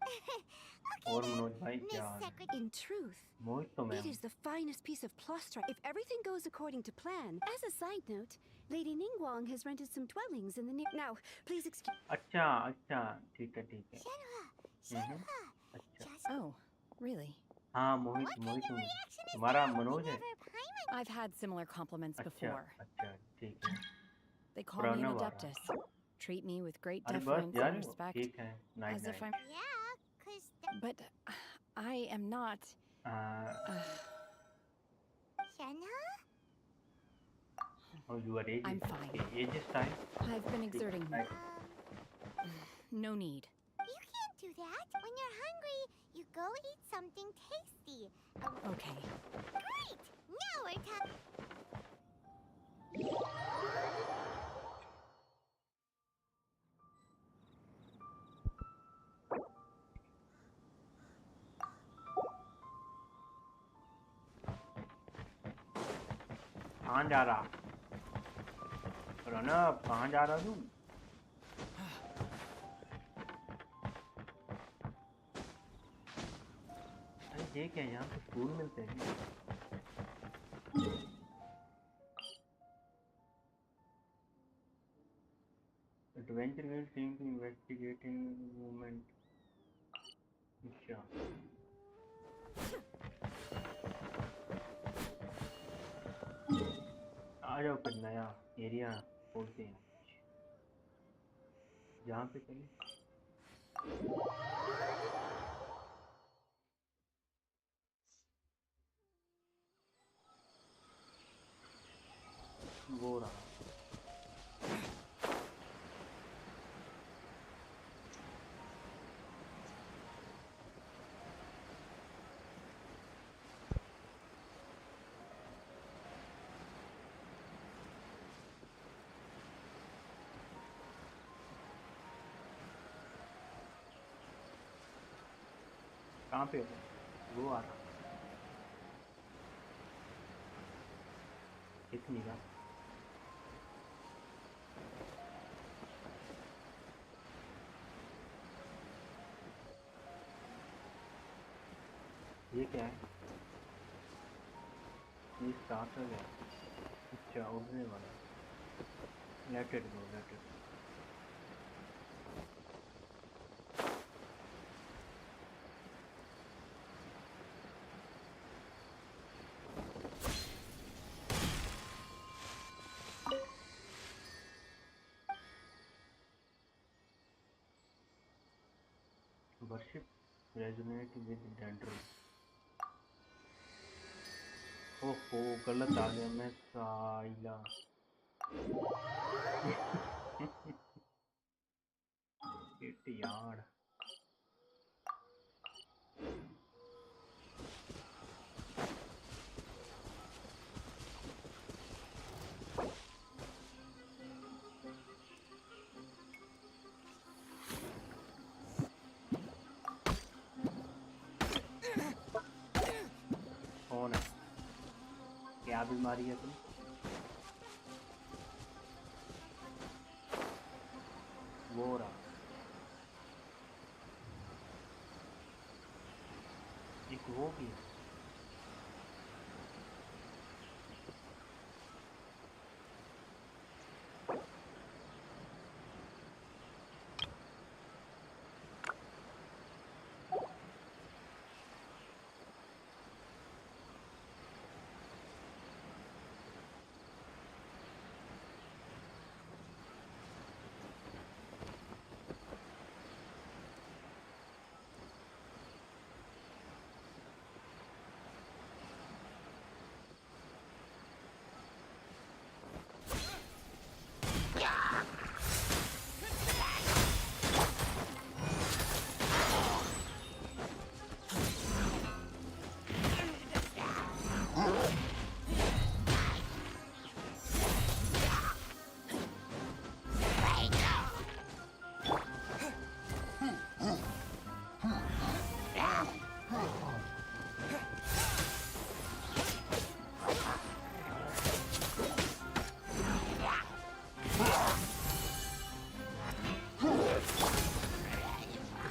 और मनोज भाई क्या हाल है In truth, Manoj तो मैं it is the finest piece of plaustrite. If everything goes according to plan, as a side note, Lady Ningguang has rented some dwellings in the near... Now, please excuse... अच्छा अच्छा ठीक है अच्छा Oh, really? हाँ मोहित तुम्हारा मनोज है I've had similar compliments before. अच्छा ठीक है They call me an adeptus. Treat me with great अरे बस deference यार and respect, ठीक है as if I'm... Yeah, 'cause... But I am not... Shenna? Oh, you are ageist. I'm fine. Okay, ageist time. I've been exerting. No need. You can't do that. When you're hungry, you go eat something tasty. Okay. Great! Now we're talking. कहाँ जा रहा? प्रणव, कहाँ जा रहा तू? अरे ये क्या, यहाँ पे फूल मिलते हैं? Adventure game seem to investigating movement. अच्छा, आ जाओ फिर नया एरिया खोलते हैं जहाँ पे चले। वो रहा। कहाँ पे हो? वो आ रहा। इतनी का ये क्या है? ये स्टार्टर है। अच्छा, उड़ने वाला। Let it go, let it. Worship resonate with dandruff. ओहो, गलत आ गया मैं साइला। शिट यार। कौन है? क्या बीमारी है तुम? वो रहा। एक वो भी है।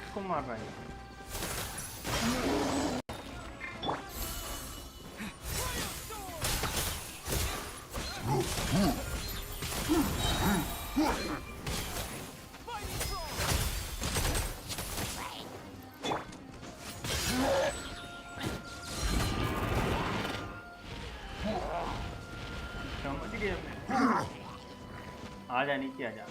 किसको मार रहा है? समझ गया मैं। आजा नीचे आजा।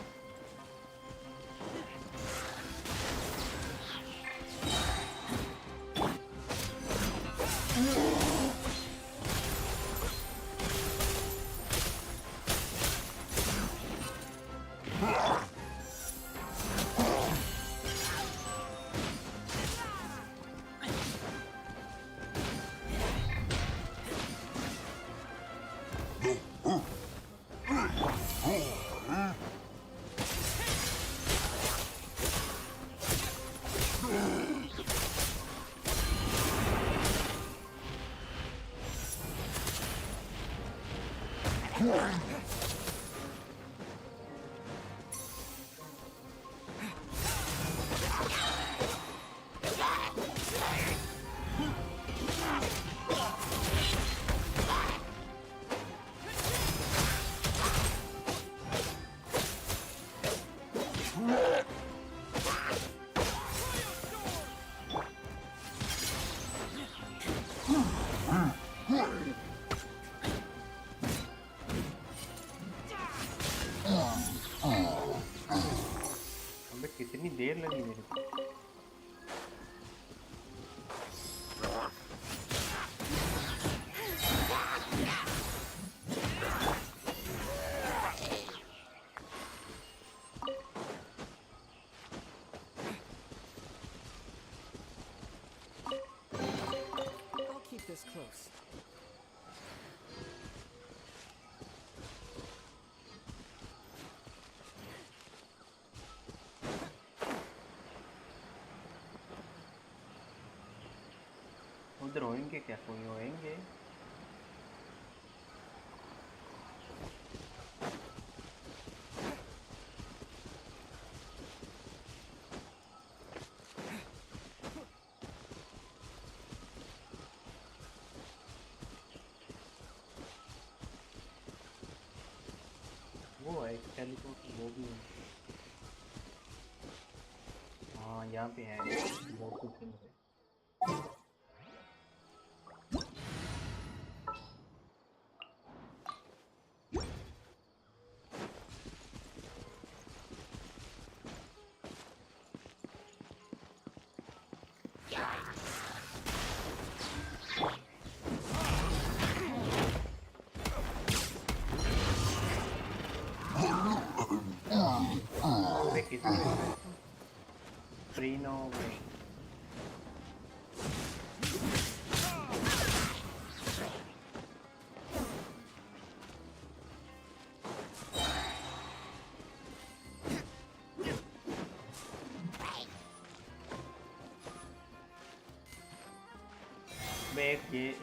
अबे कितनी देर लगी मेरे को। I'll keep this close. उधर होएंगे क्या? कोई होएंगे? वो है टेलीपोर्ट, वो भी है। हाँ यहाँ पे है वो कुछ नहीं है। Free no way.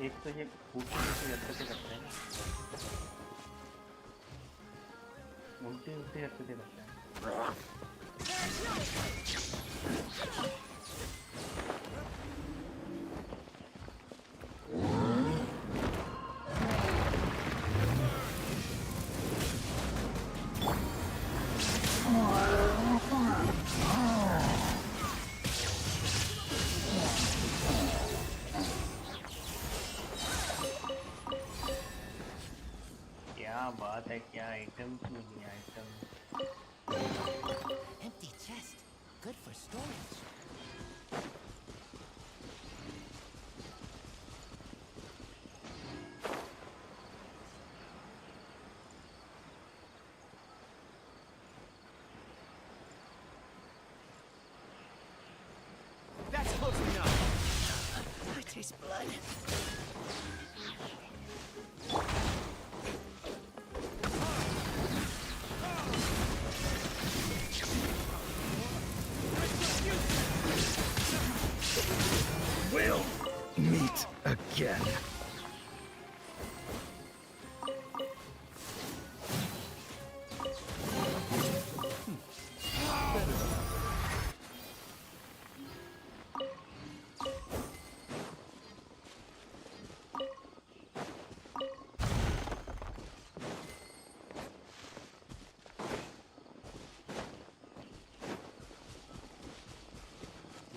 एक तो ये ऊपर से अच्छे से करते हैं, उल्टे उल्टे अच्छे से करते हैं। क्या बात है, क्या item milli item. Empty chest. Good for storage. That's close enough. I taste blood. We'll meet again.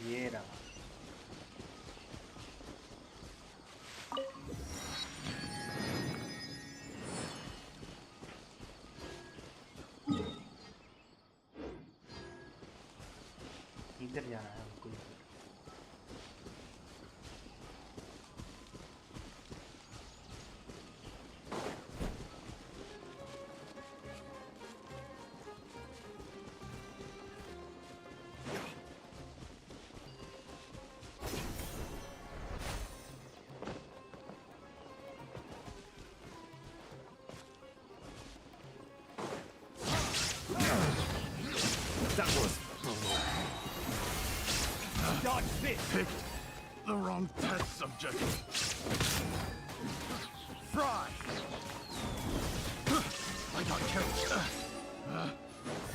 ये रहा। picked the wrong test subject. Fry! I got killed.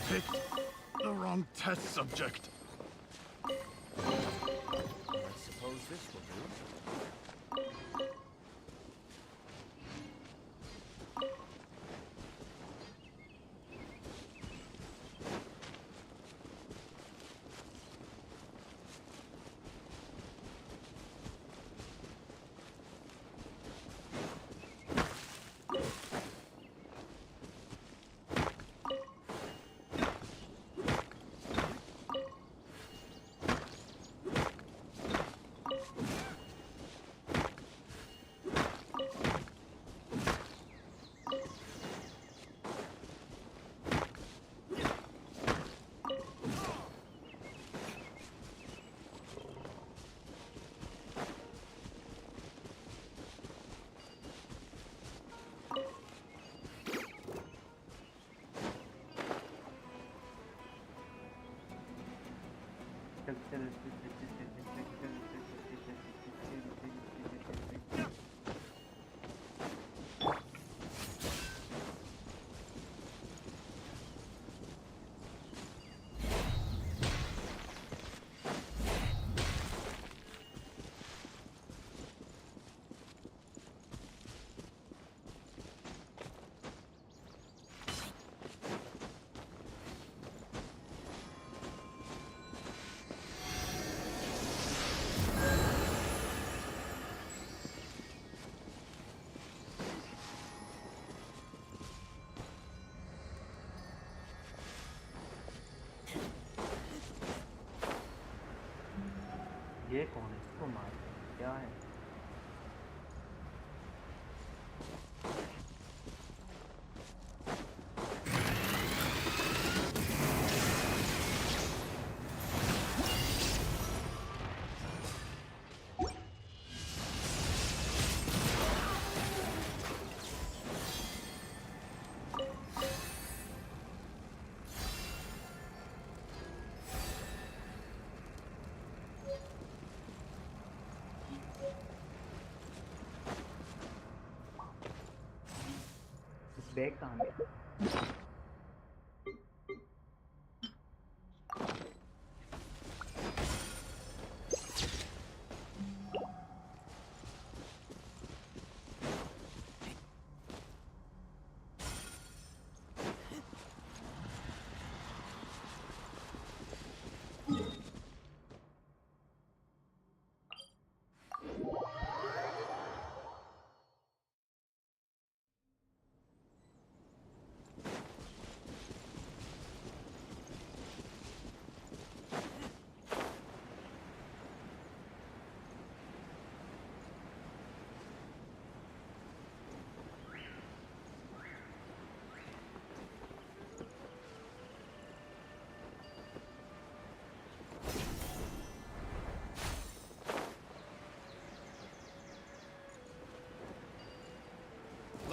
Picked the wrong test subject. I suppose this will do. ये कौन है? इसको मार क्या है? Bag कहाँ गया?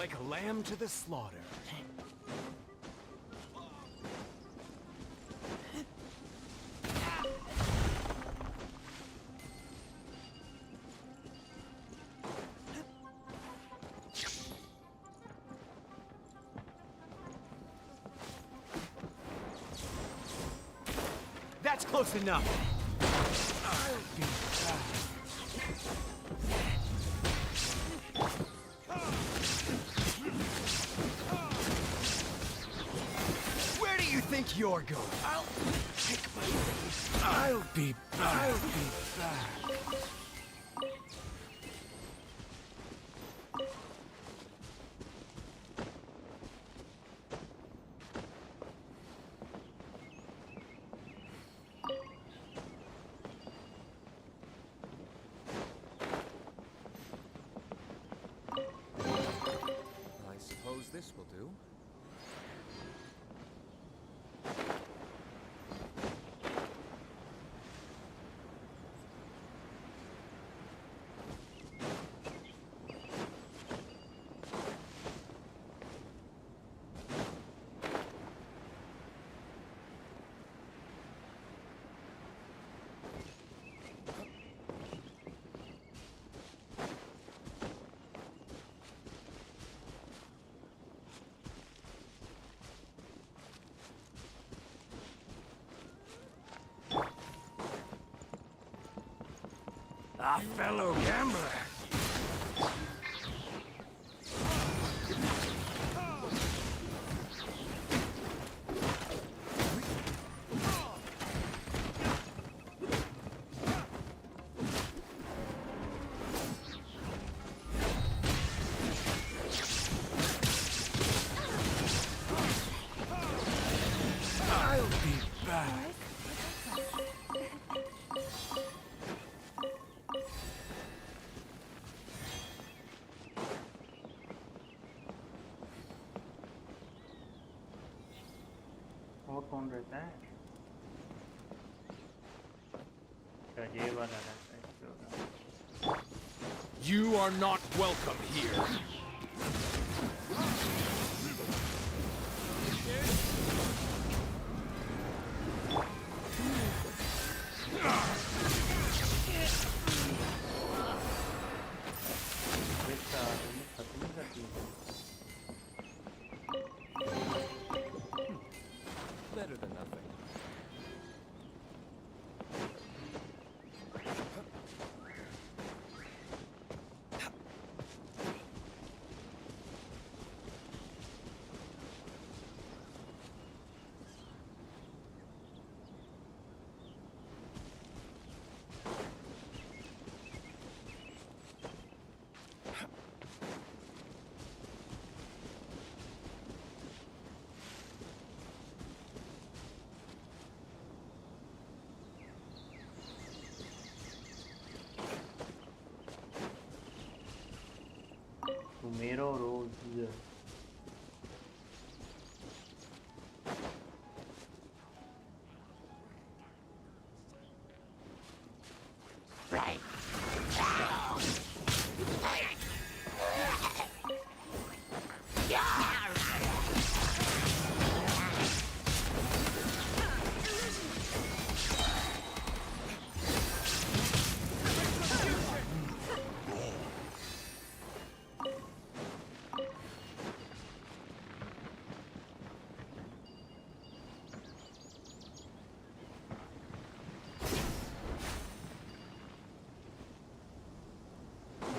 Like a lamb to the slaughter. That's close enough. I'll be back. Where do you think you're going? I'll pick my face. I'll be back. I'll be back. I suppose this will do. A fellow gambler. I'll be back. और कौन रहता है? अच्छा ये वाला रहता है इसके बाद। You are not welcome here. बेटा तुमने खत्म कर दी। Better than nothing. Tomorrow rose here. Right.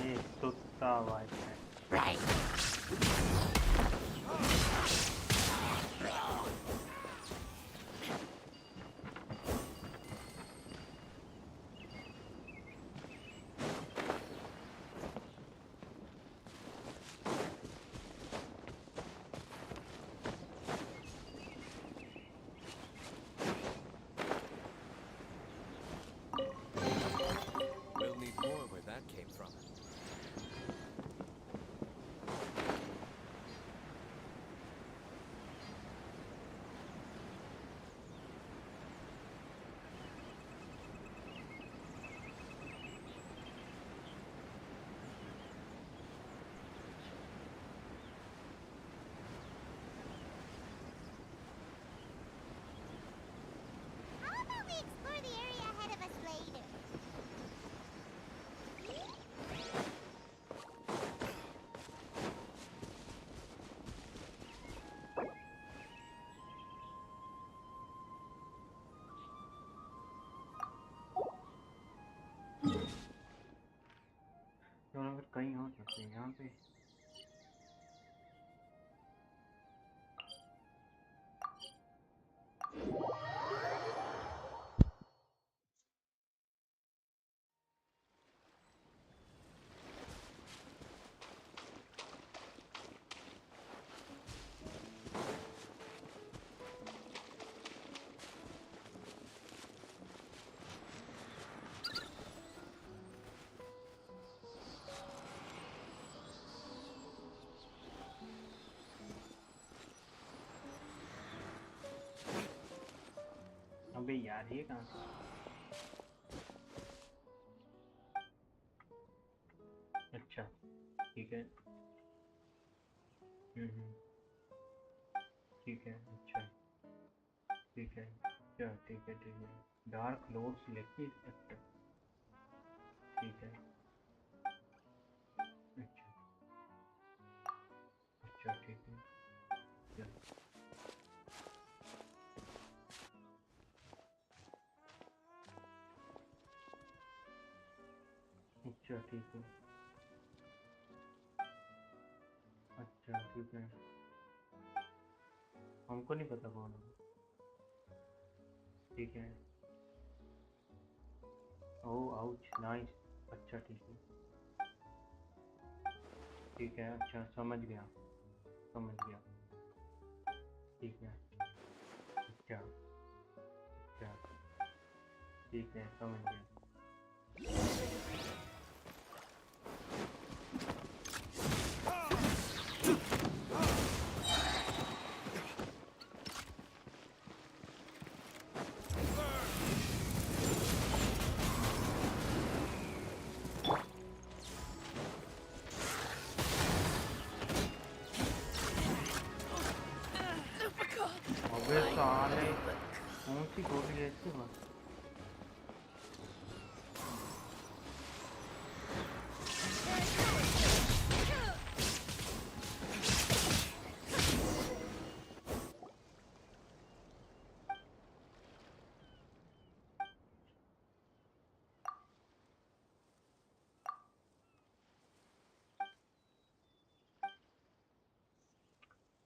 ये सुत्ता आवाज है। Right. We'll need more where that came from. How about we explore the area ahead of us later? चलो फिर कहीं और चलते हैं यहाँ पे। अबे यार ये कहाँ से? अच्छा ठीक है। ठीक है अच्छा ठीक है अच्छा ठीक है डार्क लॉर्ड्स लेके इंस्पेक्टर ठीक है अच्छा अच्छा ठीक है चल। अच्छा ठीक है। अच्छा ठीक है, हमको नहीं पता कौन है। ठीक है। ओह आउच, नाइस। अच्छा ठीक है, ठीक है। अच्छा समझ गया, समझ गया। ठीक है। अच्छा अच्छा ठीक है, समझ गया। अबे साले, कौन सी गोली है इसके पास?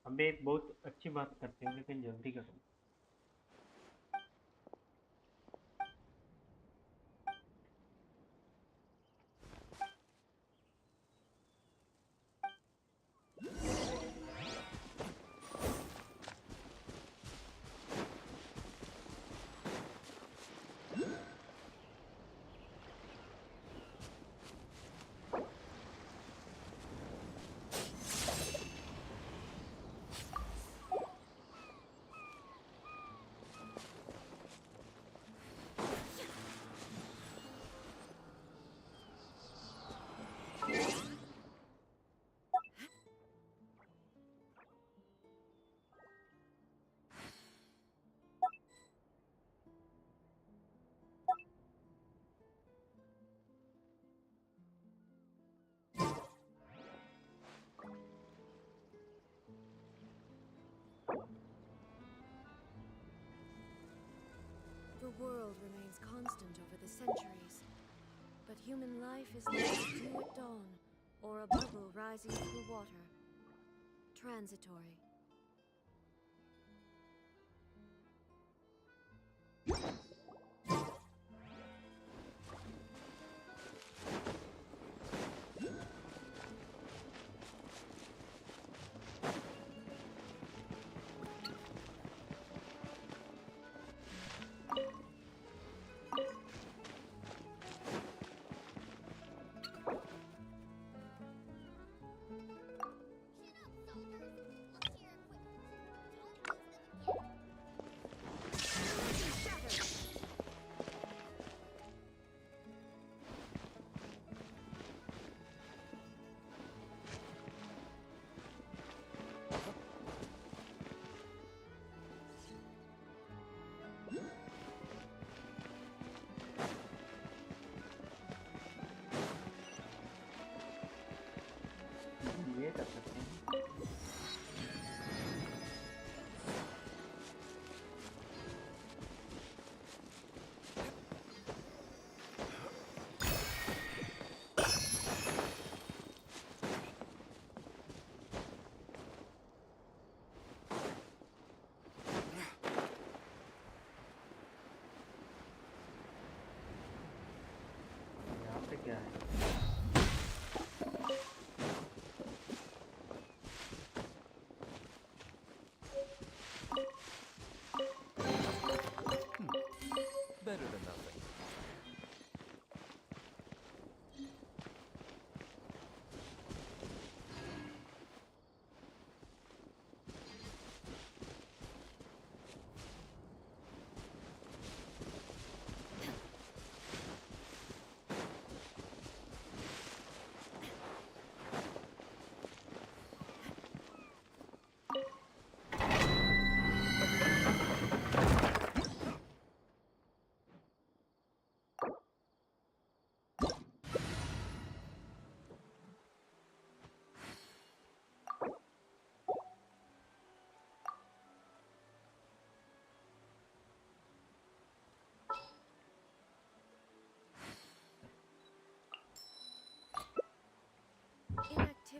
अबे एक बहुत अच्छी बात करते हैं, लेकिन जल्दी करो। The world remains constant over the centuries, but human life is like a dew at dawn, or a bubble rising through water. Transitory. ये कर सकते हैं। यहाँ पे क्या है? Better than nothing.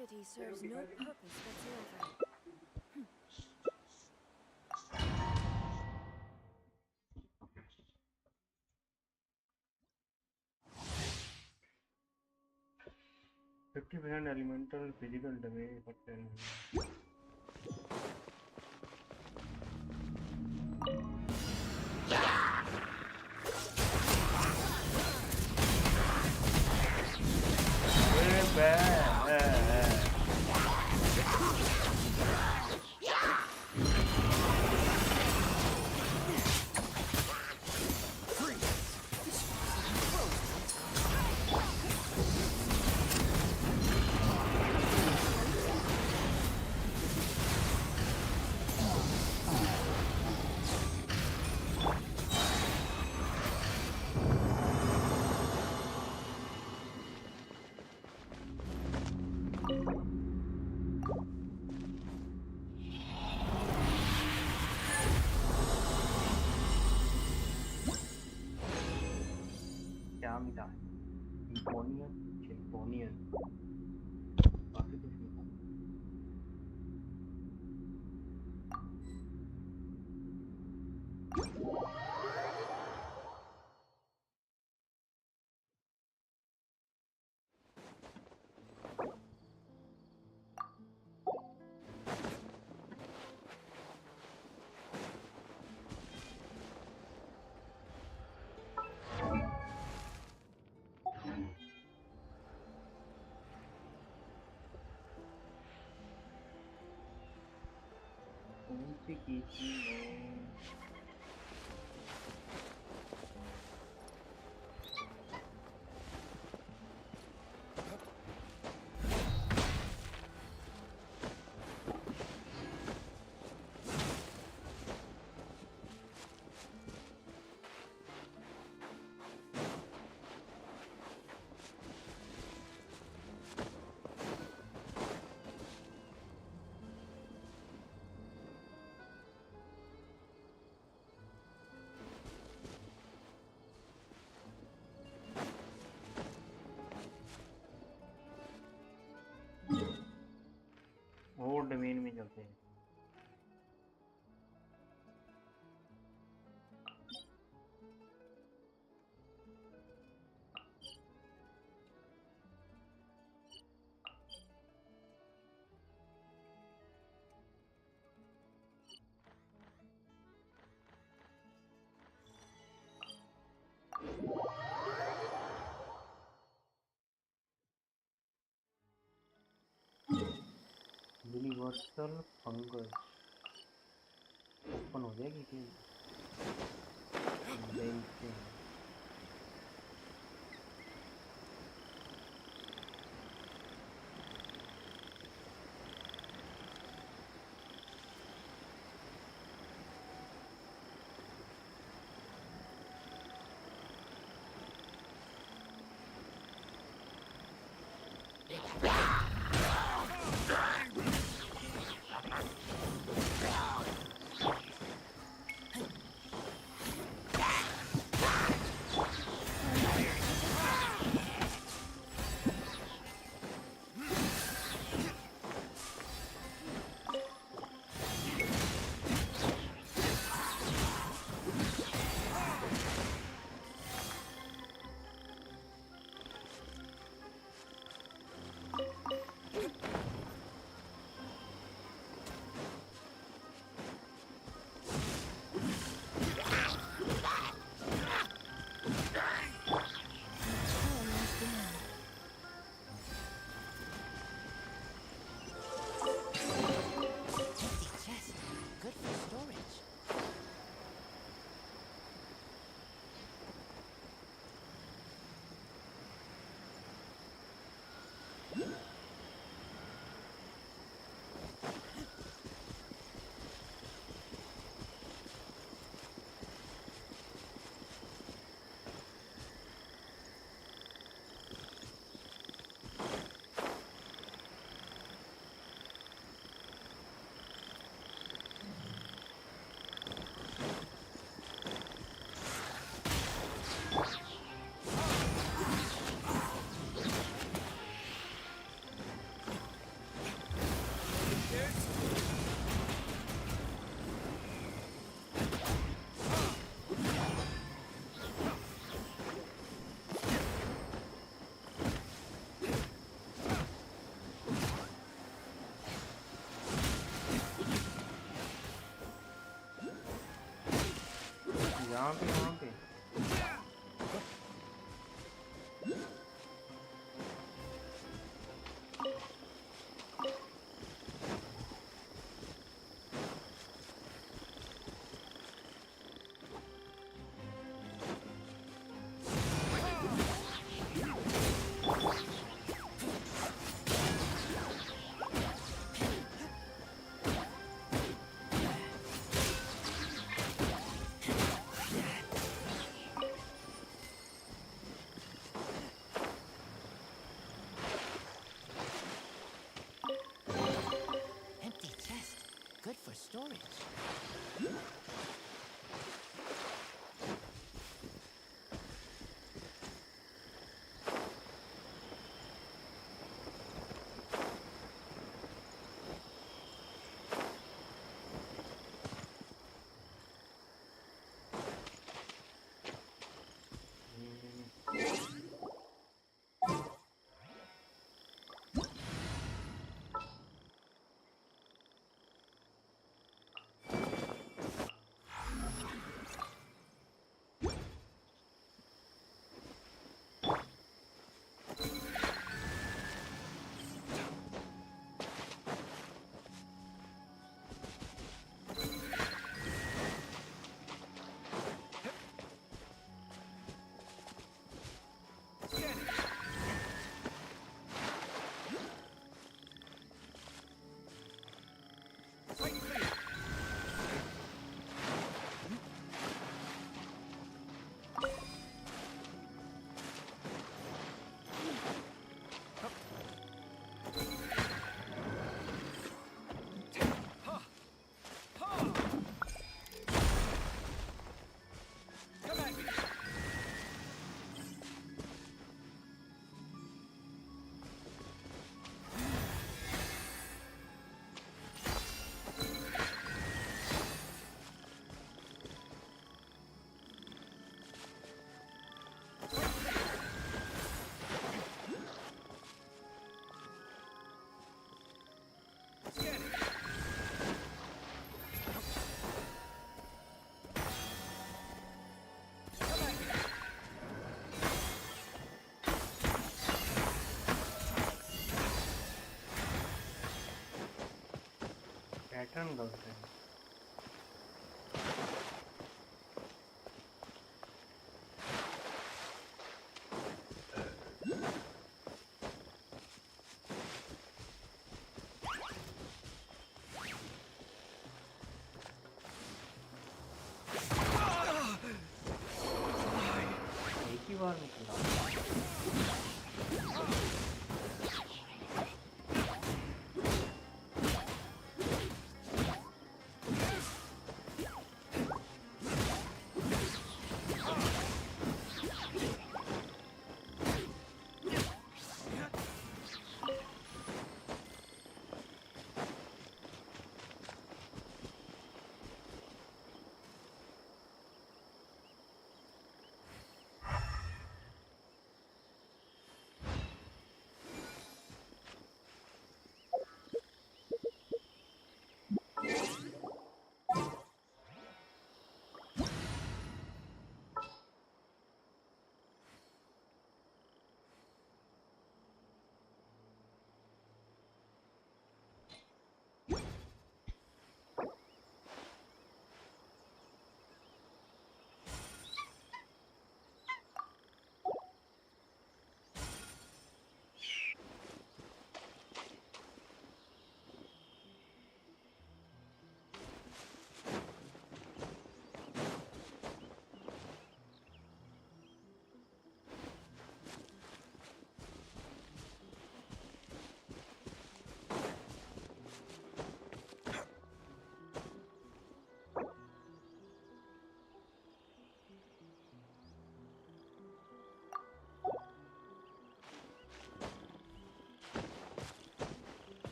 activity serves no purpose whatsoever. 50% elemental physical damage for 10 minutes. क्या मिला? चिम्पोनियन काफी कुछ मिला। कौन सी की थी वो? और डोमेन में चलते हैं। यूनिवर्सल फंगस ओपन हो जाएगी कि देखते हैं। storage. पैटर्न गलत है। एक ही बार निकला।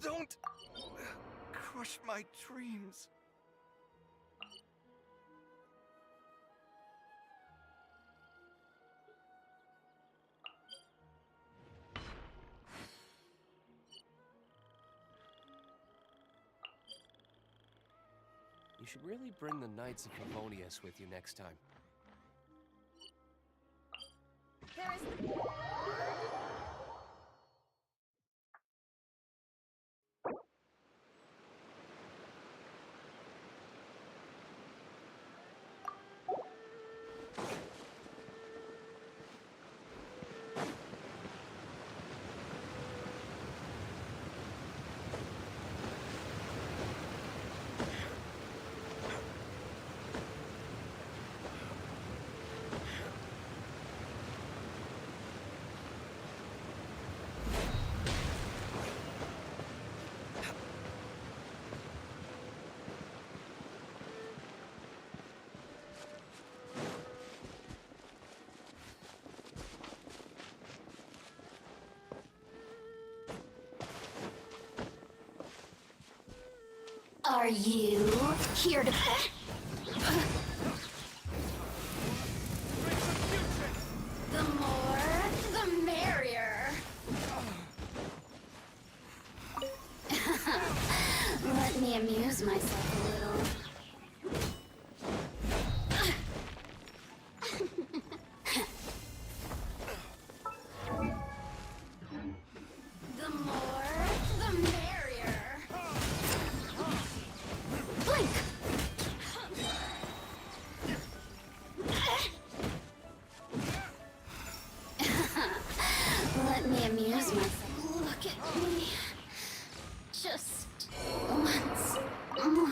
Don't crush my dreams. You should really bring the Knights of Favonius with you next time. There is... Are you here to... The more, the merrier. Let me amuse myself a little. The more, the merrier. Blink! Let me amuse myself. Look at me. Just once more.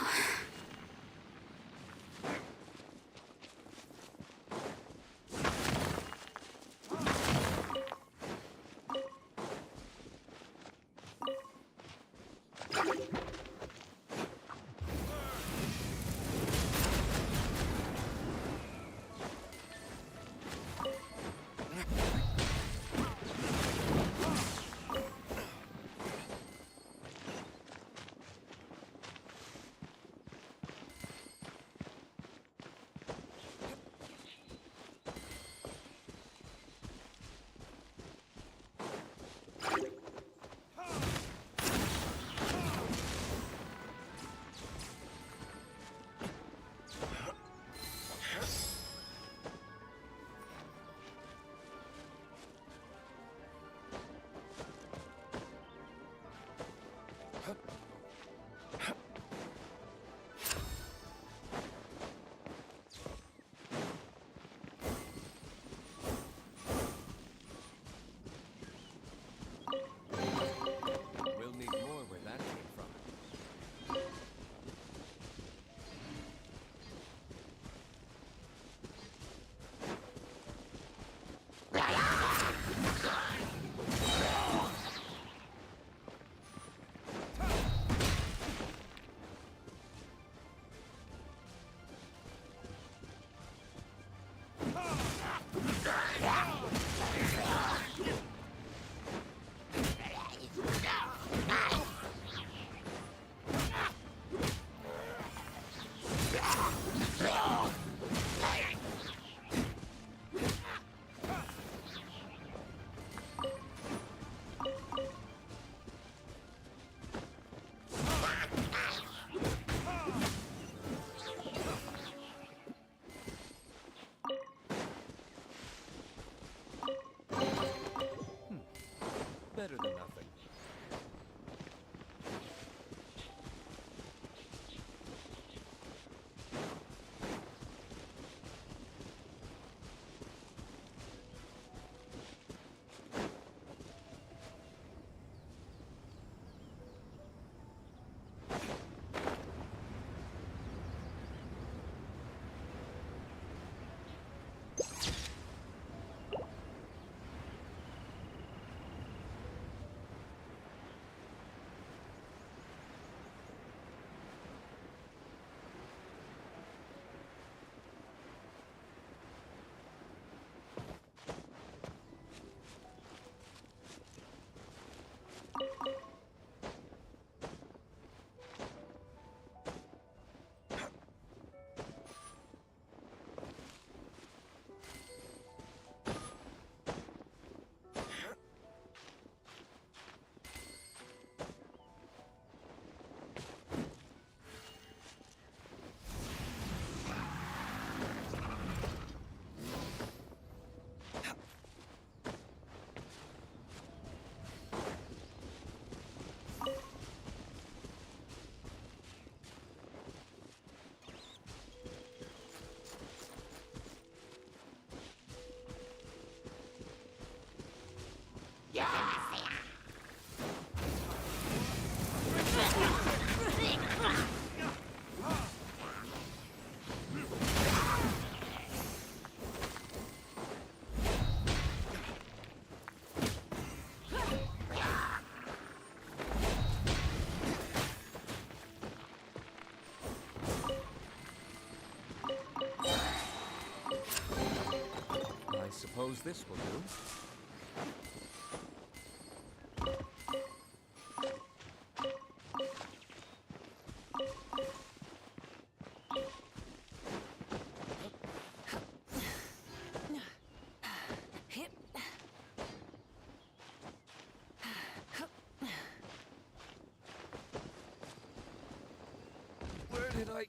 We'll need more where that came from. Better than nothing. Suppose this will do. Where did I...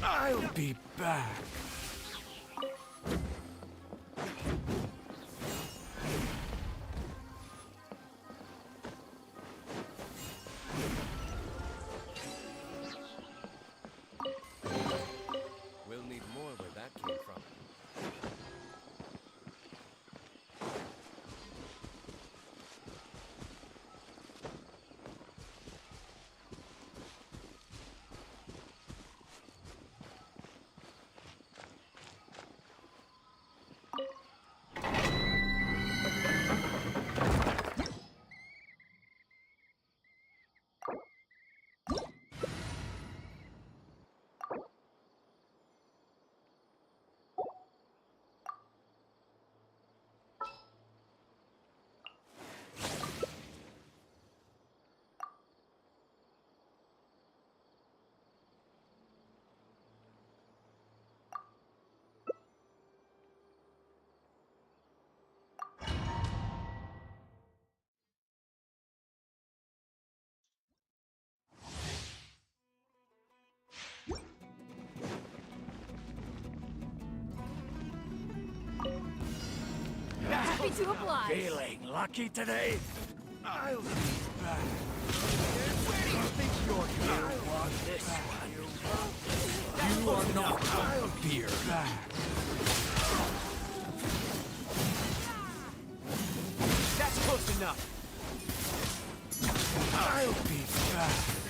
I'll be back. We'll need more where that came from. Happy to oblige. Feeling lucky today? I'll be back. Where do you think you're going? I want this one. You are not. I'll be back. That's close enough. I'll be back.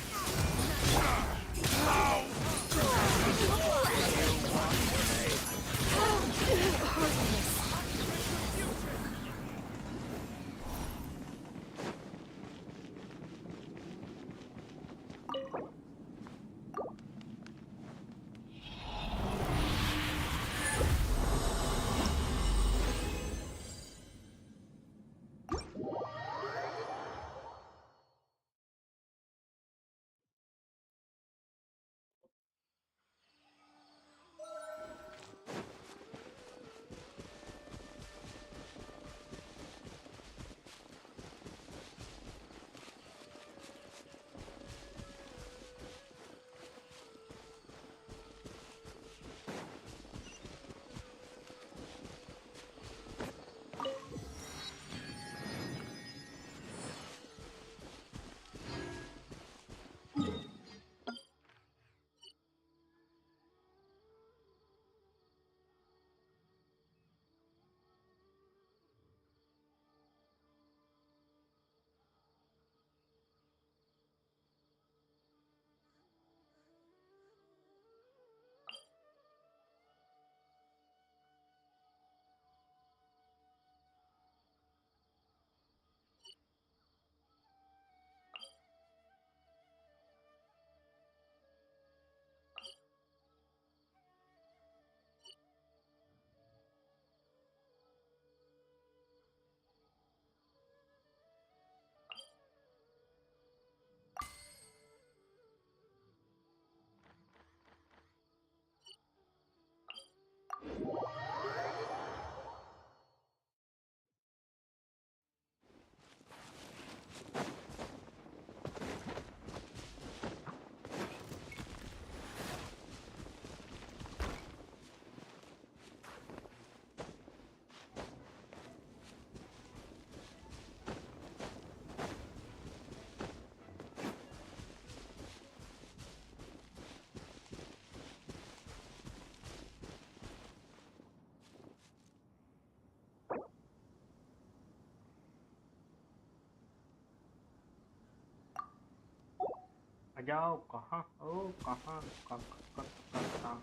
आ जाओ कहाँ ओ कहाँ कहाँ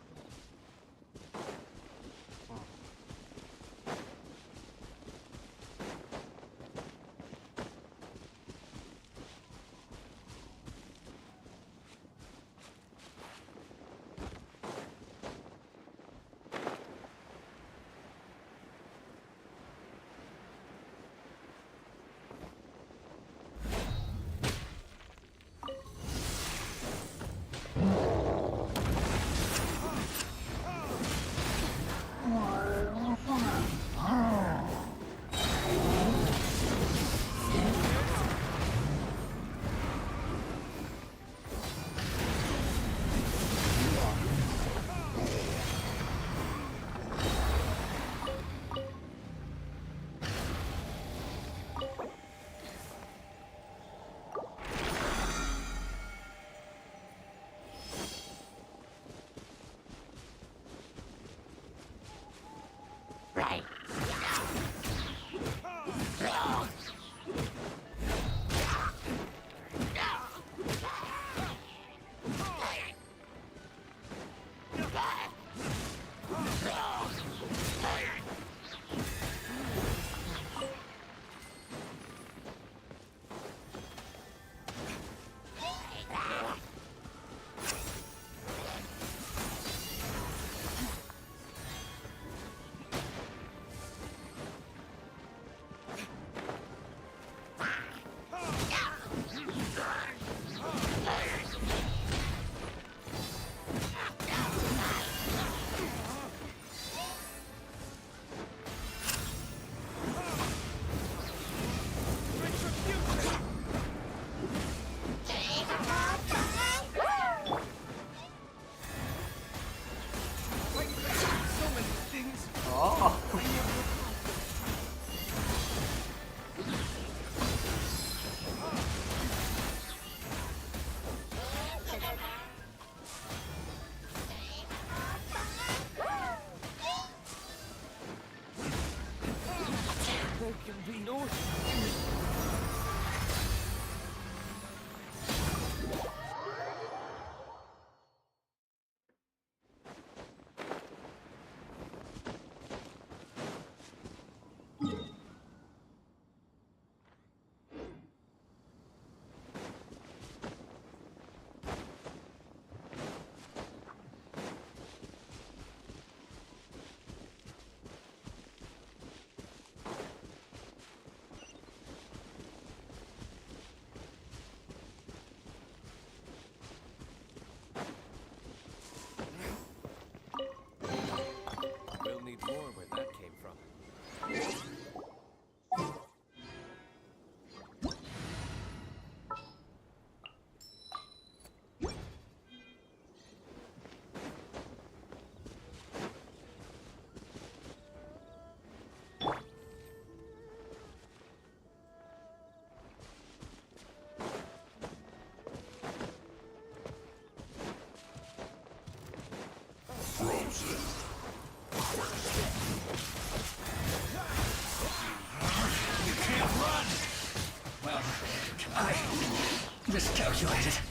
calculated.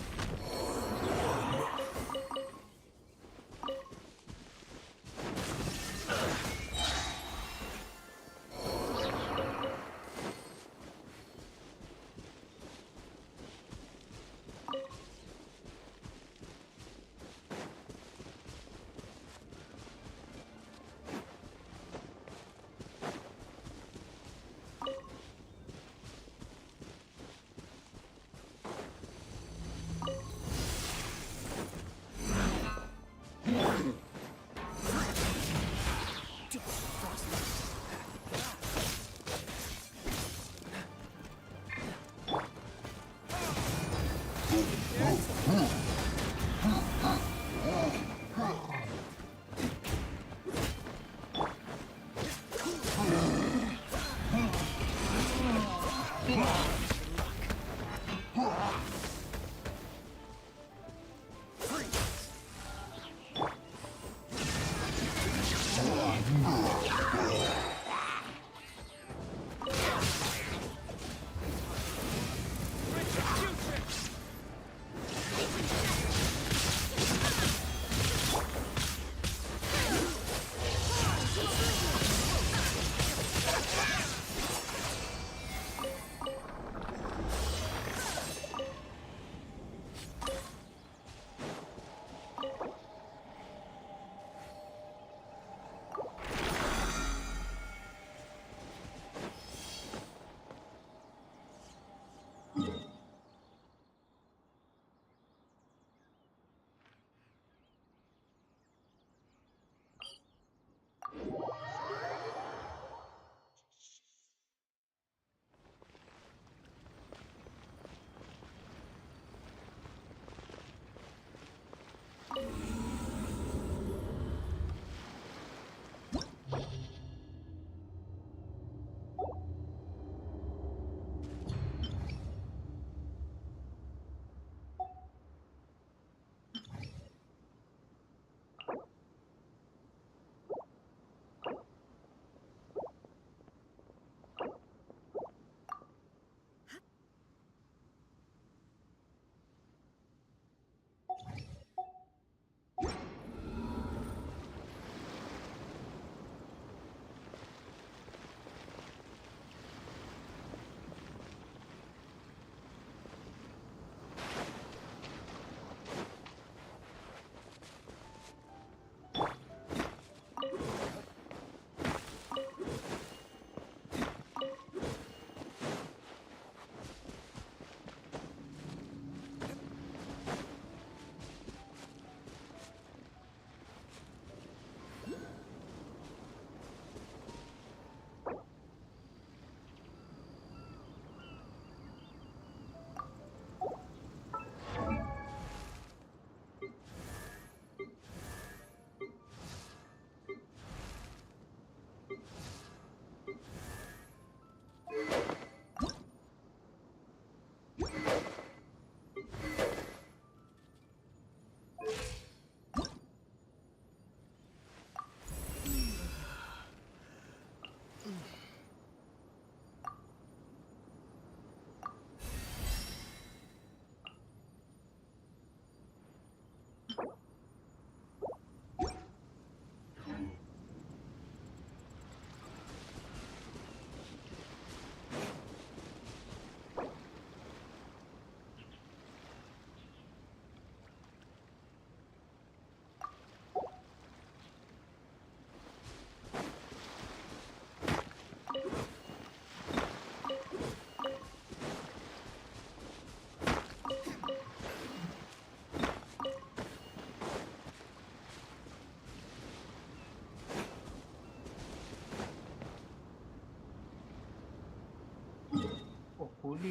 Coolie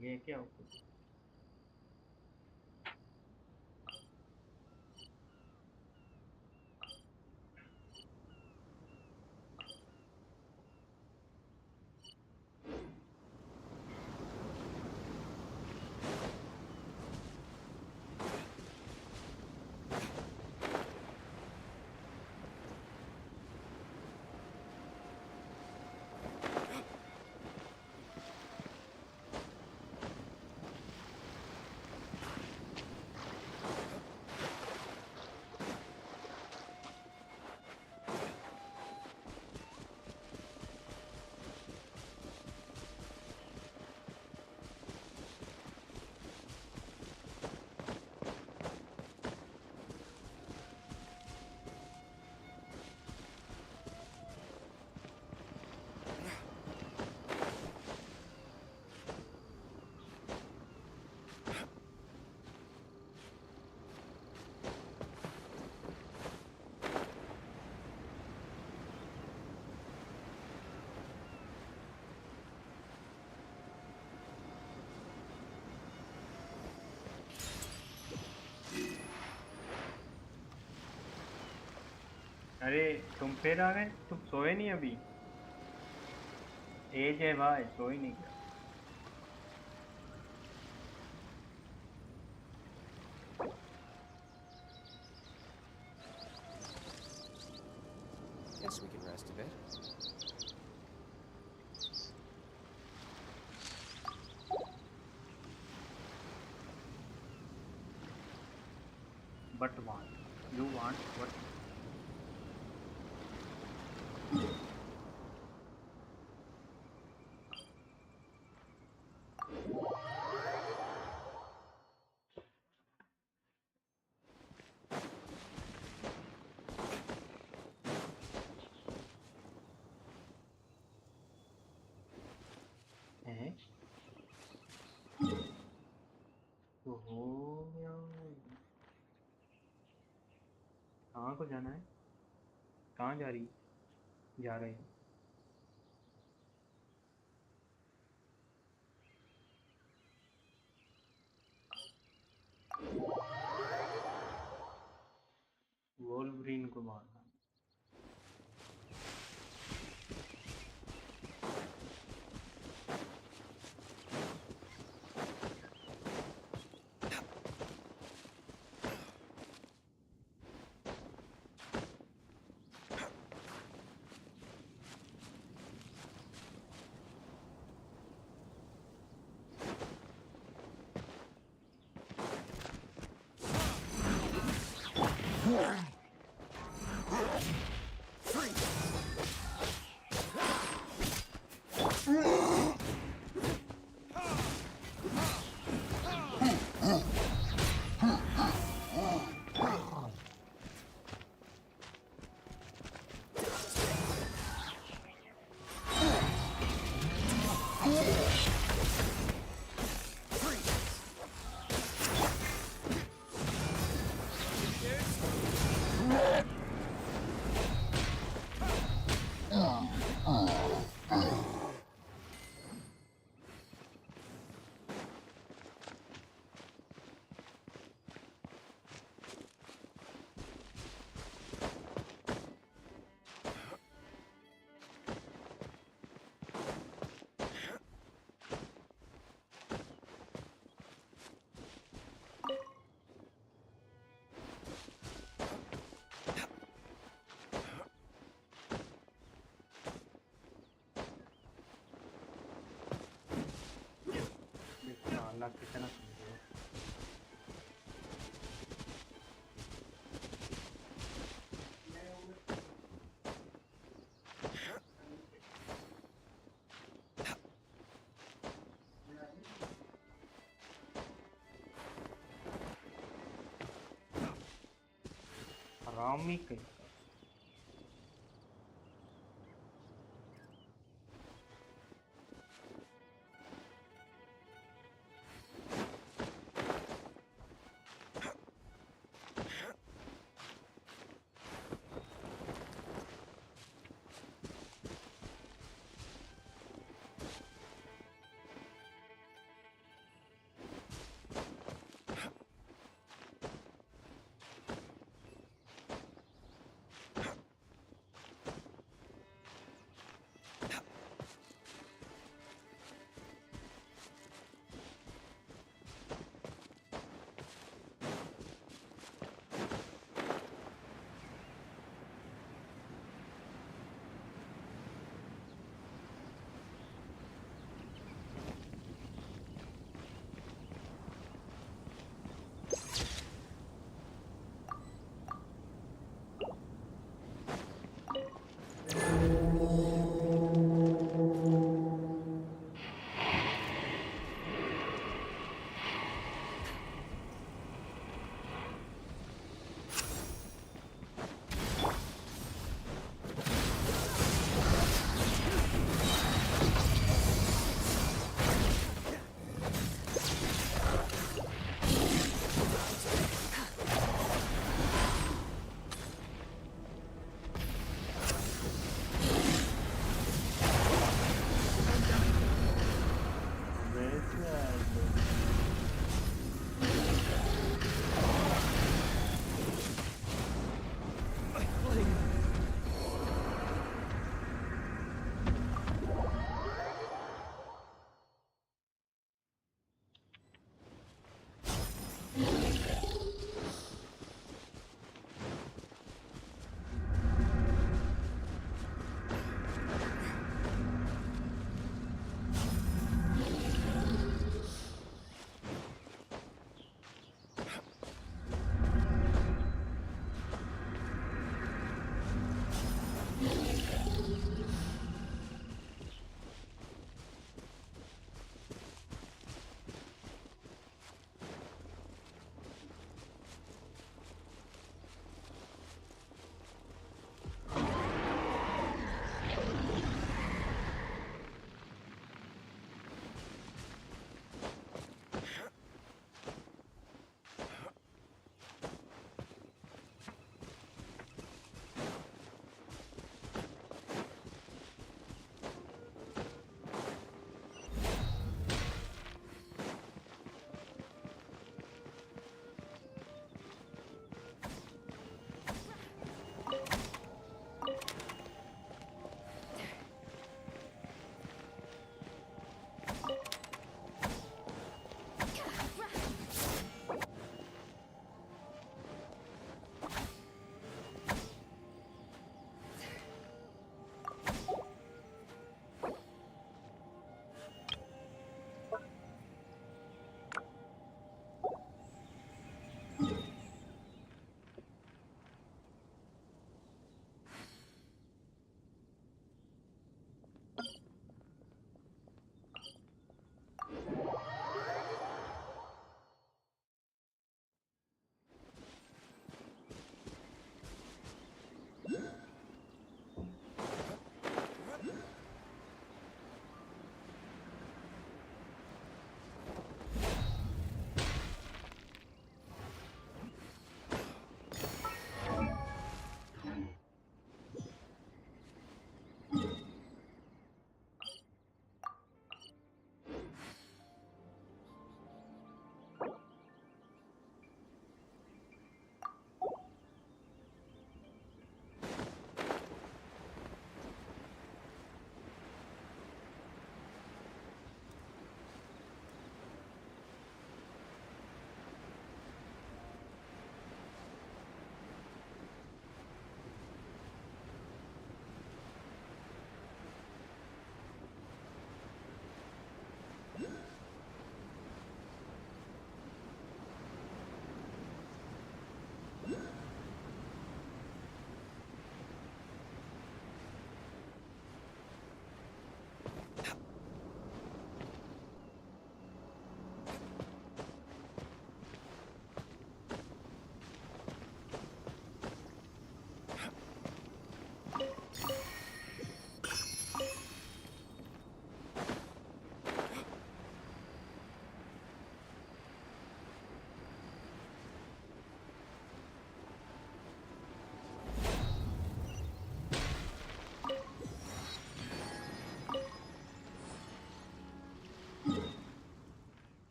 ये क्या होता है? अरे तुम फिर आ गए, तुम सोए नहीं अभी? एज है भाई, सोए नहीं क्या? Guess we can rest a bit. But want, you want what? हैं? तो हो गया। कहाँ को जाना है? कहाँ जा रही, जा रहे हैं? वोल्वरीन को मारना। साला कितना कमजोर। हरामी कहीं का।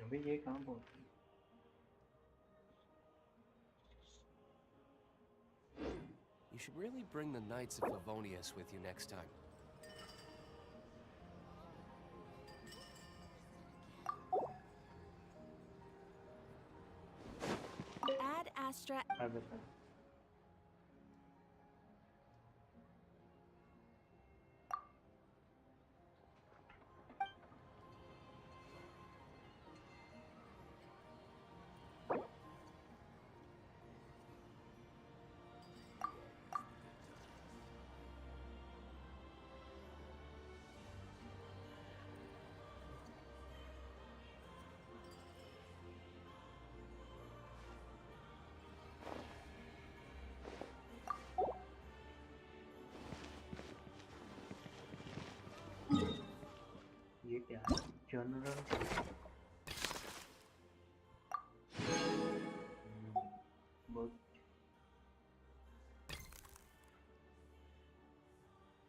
अबे ये कहाँ पहुँच गई? You should really bring the Knights of Favonius with you next time. Ad Astra. अबे सर ये क्या है? जनरल बहुत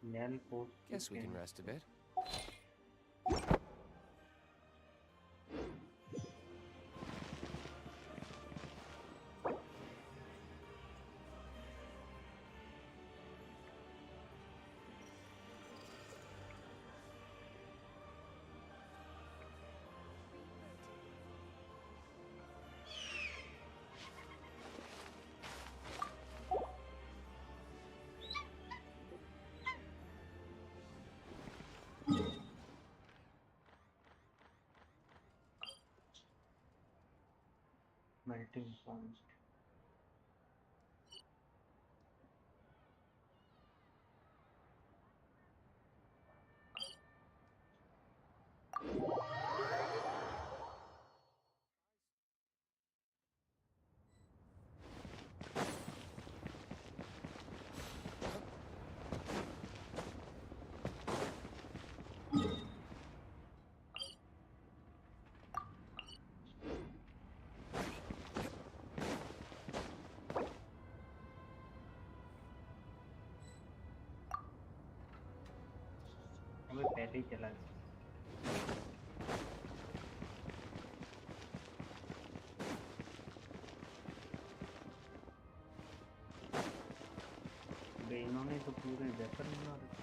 nail post. Guess we can rest a bit. melting point. हमें पहले ही चला गया. इन्होंने तो पूरे वेपन बना रखे.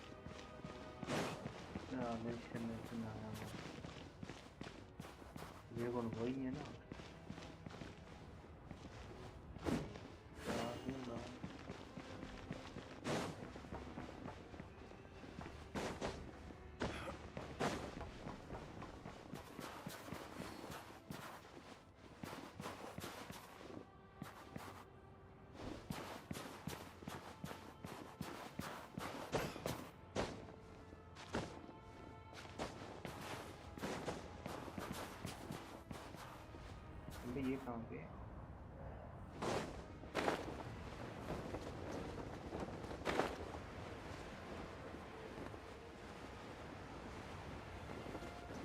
Snezhnaya ये कौन वही है ना? ये कहाँ पे है?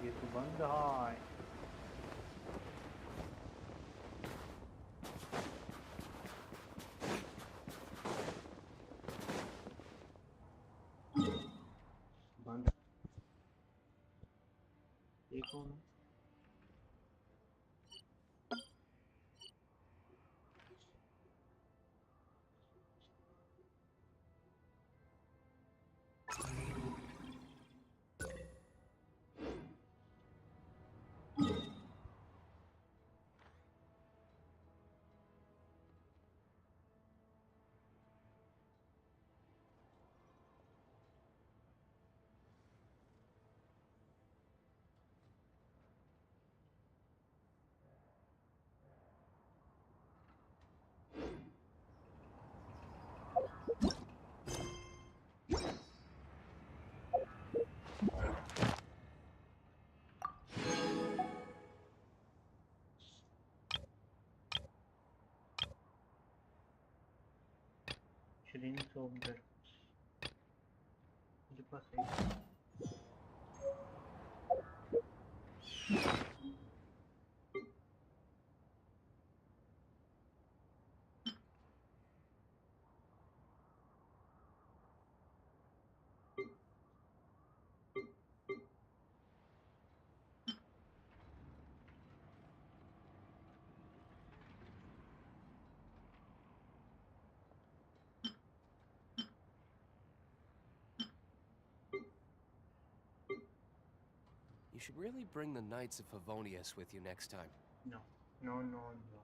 ये तो बंद है. बंद. ये कौन है? Shrinks of the मेरे पास है. You should really bring the Knights of Favonius with you next time. No, no, no, no.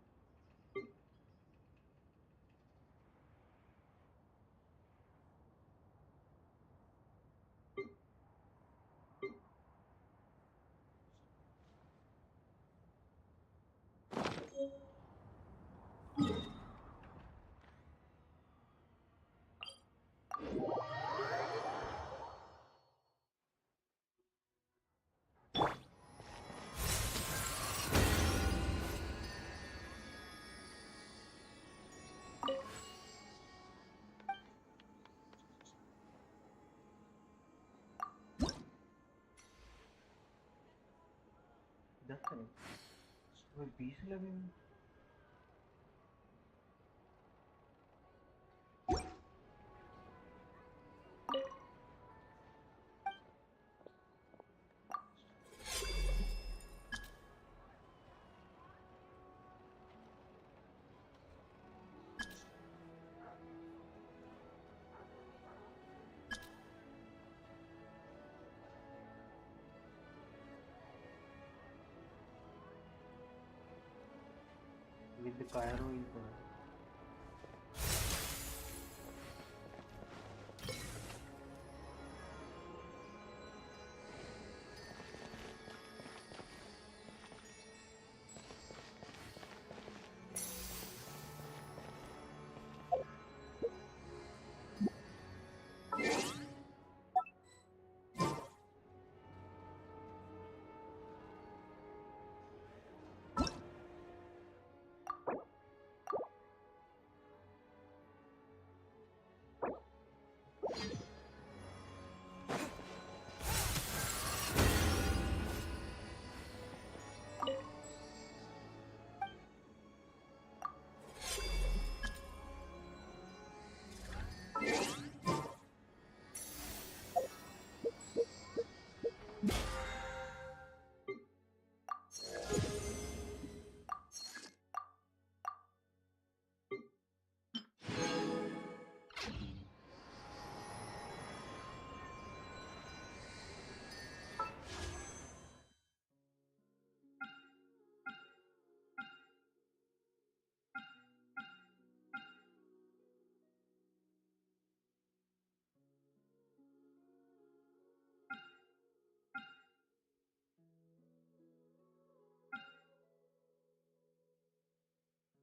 वो 20 लगे हैं। With the Cairo info.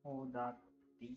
Oh, that thing.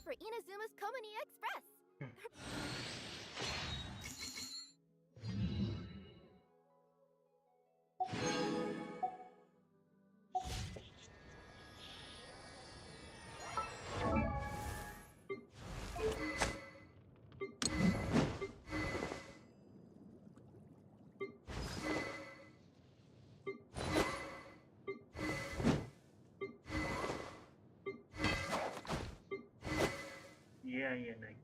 For Inazuma's Komani Express. Yeah, नहीं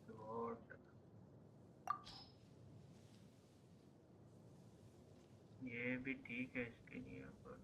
Lord. ये भी ठीक है इसके लिए पर